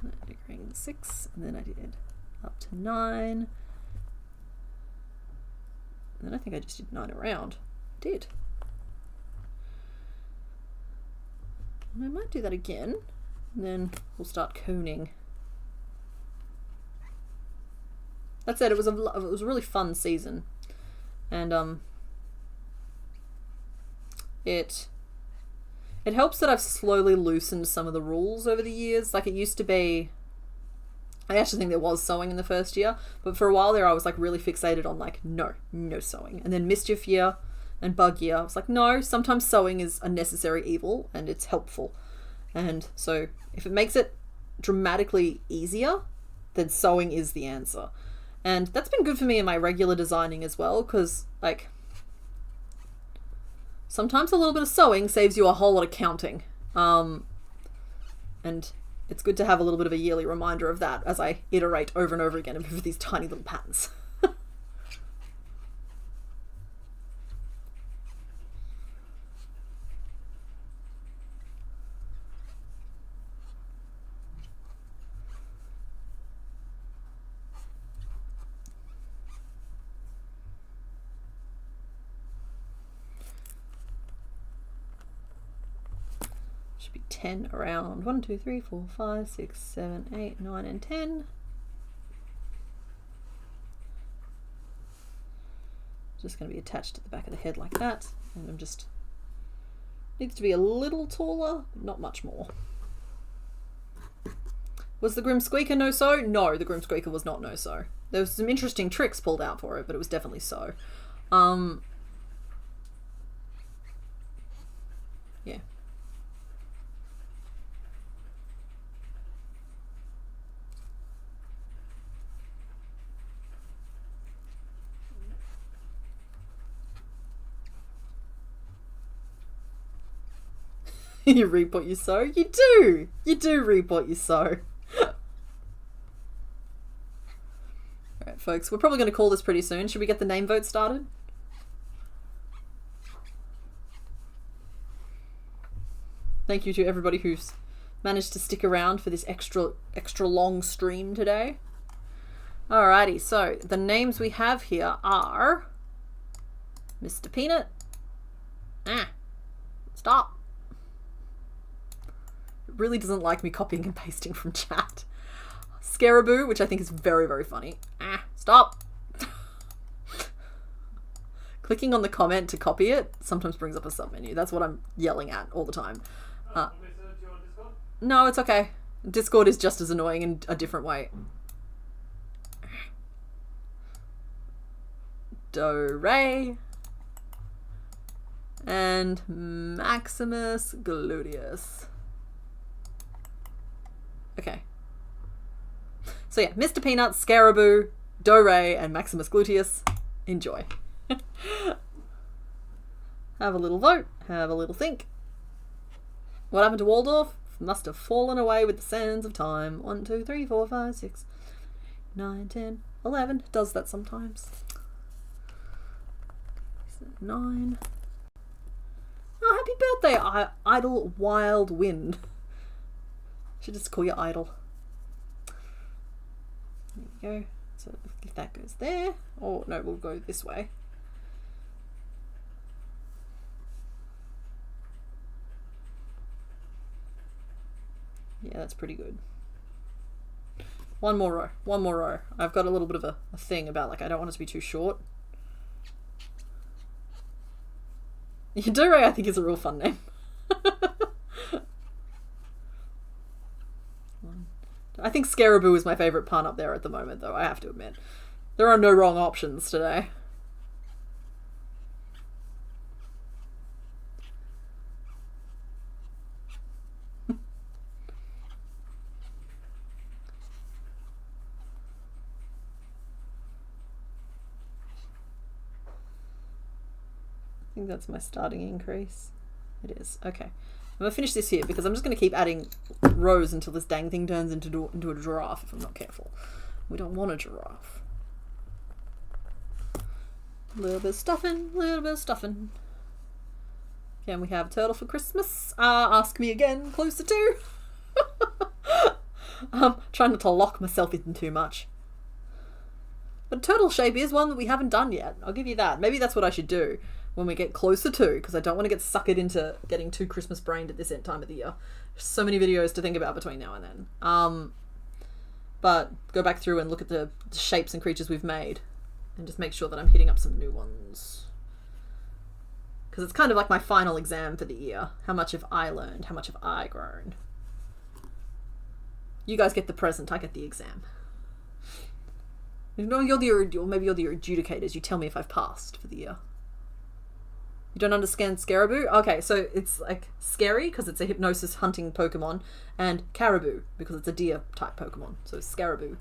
I did 6, and then I did up to 9. And then I think I just did 9 around. I did. And I might do that again, and then we'll start coning. That said, it was a really fun season, and it helps that I've slowly loosened some of the rules over the years. Like it used to be, I actually think there was sewing in the first year, but for a while there I was like really fixated on like no sewing, and then mischief year and bug year I was like no, sometimes sewing is a necessary evil and it's helpful, and so if it makes it dramatically easier, then sewing is the answer. And that's been good for me in my regular designing as well, because like sometimes a little bit of sewing saves you a whole lot of counting. And it's good to have a little bit of a yearly reminder of that as I iterate over and over again with these tiny little patterns. Should be 10 around 1, 2, 3, 4, 5, 6, 7, 8, 9, and 10. Just going to be attached to the back of the head like that, and I'm just needs to be a little taller, but not much more. Was the Grim Squeaker no sew? No, the Grim Squeaker was not no sew. There was some interesting tricks pulled out for it, but it was definitely sew. Yeah. You reap what you sow? You do! You do reap what you sow. Alright folks, we're probably going to call this pretty soon. Should we get the name vote started? Thank you to everybody who's managed to stick around for this extra long stream today. Alrighty, so the names we have here are Mr. Peanut. Ah. Stop. It really doesn't like me copying and pasting from chat. Scaraboo, which I think is very, very funny. Ah. Stop. Clicking on the comment to copy it sometimes brings up a submenu. That's what I'm yelling at all the time. No, it's okay. Discord is just as annoying in a different way. Do-re. And Maximus Gluteus. Okay. So yeah, Mr. Peanut, Scaraboo, Do-re, and Maximus Gluteus. Enjoy. Have a little vote. Have a little think. What happened to Waldorf? Must have fallen away with the sands of time. 1, 2, 3, 4, 5, 6, 9, 10, 11. Does that sometimes. 9. Oh, happy birthday, Idle Wild Wind. Should just call you Idle. There you go. So if that goes there. Oh, no, we'll go this way. Yeah, that's pretty good. One more row. One more row. I've got a little bit of a thing about, like, I don't want it to be too short. Do-re, I think, is a real fun name. I think Scaraboo is my favourite pun up there at the moment, though, I have to admit. There are no wrong options today. I think that's my starting increase. It is. Okay. I'm going to finish this here because I'm just going to keep adding rows until this dang thing turns into a giraffe if I'm not careful. We don't want a giraffe. A little bit of stuffing, a little bit of stuffing. Can we have turtle for Christmas? Ask me again, closer to. Trying not to lock myself in too much. But turtle shape is one that we haven't done yet. I'll give you that. Maybe that's what I should do when we get closer to, because I don't want to get suckered into getting too Christmas brained at this time of the year. There's so many videos to think about between now and then. But go back through and look at the shapes and creatures we've made and just make sure that I'm hitting up some new ones. Because it's kind of like my final exam for the year. How much have I learned? How much have I grown? You guys get the present, I get the exam. No, maybe you're the adjudicators. You tell me if I've passed for the year. You don't understand Scaraboo? Okay, so it's like scary because it's a hypnosis hunting Pokemon, and Caribou because it's a deer type Pokemon. So Scaraboo.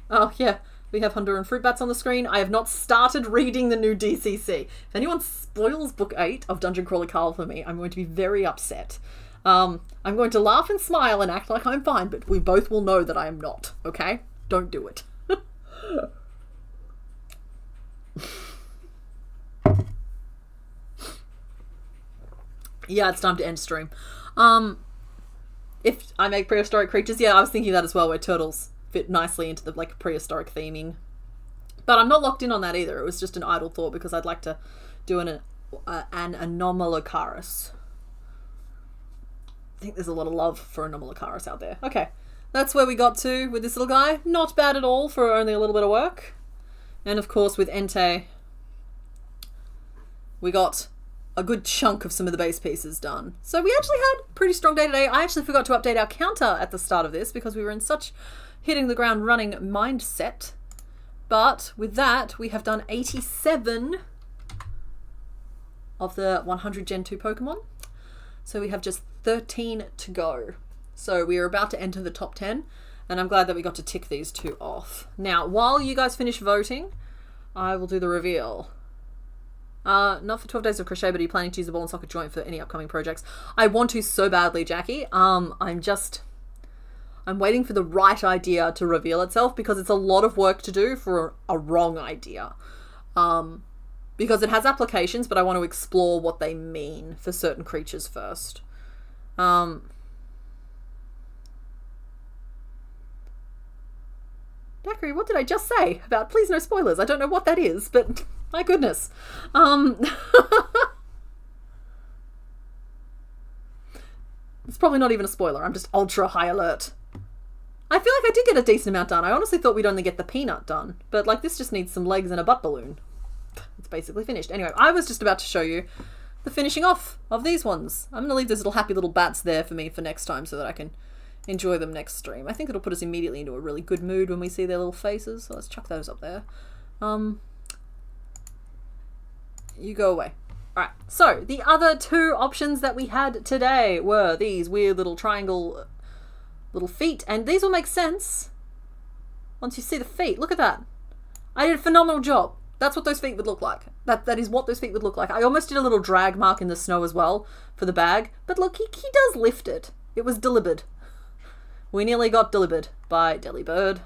Oh yeah, we have Honduran fruit bats on the screen. I have not started reading the new DCC. If anyone spoils Book 8 of Dungeon Crawler Carl for me, I'm going to be very upset. I'm going to laugh and smile and act like I'm fine, but we both will know that I am not, okay? Don't do it. Yeah, it's time to end stream. If I make prehistoric creatures, yeah, I was thinking that as well, where turtles fit nicely into the like prehistoric theming. But I'm not locked in on that either. It was just an idle thought because I'd like to do an Anomalocaris. I think there's a lot of love for Anomalocaris out there. Okay, that's where we got to with this little guy. Not bad at all for only a little bit of work. And of course with Entei, we got a good chunk of some of the base pieces done. So we actually had a pretty strong day today. I actually forgot to update our counter at the start of this because we were in such hitting the ground running mindset. But with that, we have done 87 of the 100 Gen 2 Pokemon. So we have just 13 to go. So we are about to enter the top 10. And I'm glad that we got to tick these two off. Now, while you guys finish voting, I will do the reveal. Not for 12 days of crochet, but are you planning to use the ball and socket joint for any upcoming projects? I want to so badly, Jackie. I'm waiting for the right idea to reveal itself because it's a lot of work to do for a wrong idea. Because it has applications, but I want to explore what they mean for certain creatures first. Daiquiri, what did I just say about please no spoilers? I don't know what that is, but my goodness. It's probably not even a spoiler. I'm just ultra high alert. I feel like I did get a decent amount done. I honestly thought we'd only get the peanut done, but like this just needs some legs and a butt balloon. It's basically finished. Anyway, I was just about to show you the finishing off of these ones. I'm going to leave those little happy little bats there for me for next time so that I can enjoy them next stream. I think it'll put us immediately into a really good mood when we see their little faces. So let's chuck those up there. You go away. Alright, so the other two options that we had today were these weird little triangle little feet, and these will make sense once you see the feet. Look at that. I did a phenomenal job. That's what those feet would look like. That is what those feet would look like. I almost did a little drag mark in the snow as well for the bag, but look, he does lift it. It was delivered. We nearly got delivered by Delibird.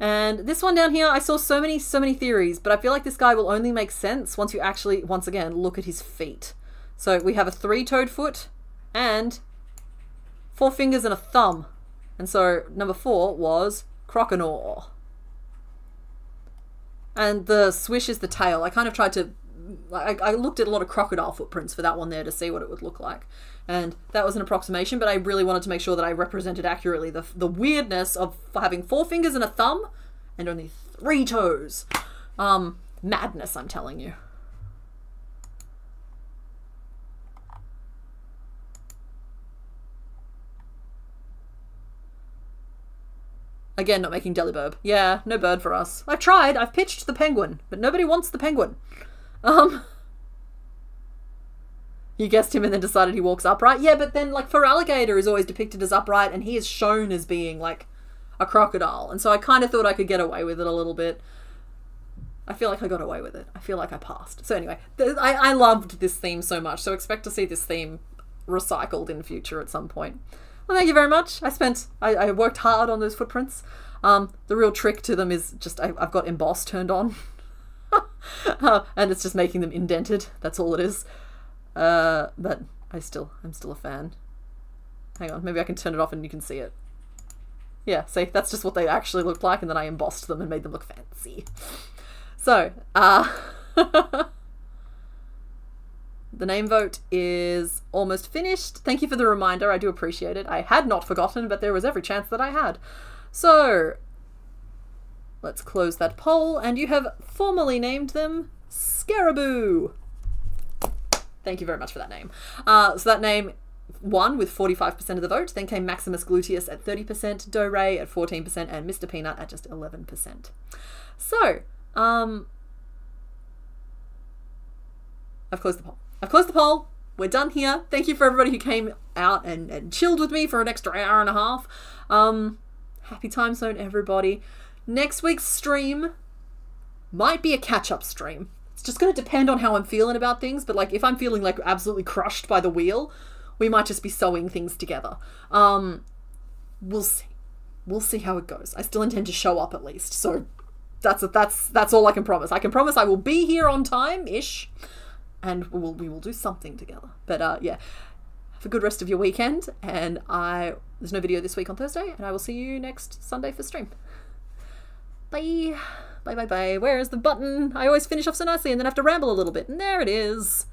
And this one down here, I saw so many theories, but I feel like this guy will only make sense once you actually, once again, look at his feet. So we have a 3-toed foot and 4 fingers and a thumb. And so number 4 was Croconaw. And the swish is the tail. I kind of tried to, I looked at a lot of crocodile footprints for that one there to see what it would look like. And that was an approximation, but I really wanted to make sure that I represented accurately the weirdness of having 4 fingers and a thumb and only 3 toes. Madness, I'm telling you. Again, not making Delibird. Yeah, no bird for us. I've tried. I've pitched the penguin, but nobody wants the penguin. You guessed him and then decided he walks upright. Yeah, but then, like, for alligator is always depicted as upright, and he is shown as being, like, a crocodile. And so I kind of thought I could get away with it a little bit. I feel like I got away with it. I feel like I passed. So anyway, I loved this theme so much, so expect to see this theme recycled in future at some point. Well, thank you very much. I worked hard on those footprints. The real trick to them is just I've got emboss turned on. And it's just making them indented. That's all it is. But I'm still a fan. Hang on, maybe I can turn it off and you can see it. Yeah, see, that's just what they actually looked like, and then I embossed them and made them look fancy. So, the name vote is almost finished. Thank you for the reminder. I do appreciate it. I had not forgotten, but there was every chance that I had. So, let's close that poll, and you have formally named them Scaraboo. Thank you very much for that name. So that name won with 45% of the vote. Then came Maximus Gluteus at 30%, Doray at 14%, and Mr. Peanut at just 11%. So, I've closed the poll. We're done here. Thank you for everybody who came out and chilled with me for an extra hour and a half. Happy time zone, everybody. Next week's stream might be a catch-up stream. It's just going to depend on how I'm feeling about things, but like if I'm feeling like absolutely crushed by the wheel, we might just be sewing things together. We'll see. We'll see how it goes. I still intend to show up at least, so that's all I can promise. I can promise I will be here on time-ish, and we will do something together. But yeah, have a good rest of your weekend, and there's no video this week on Thursday, and I will see you next Sunday for stream. Bye. Bye, bye, bye. Where is the button? I always finish off so nicely and then have to ramble a little bit. And there it is.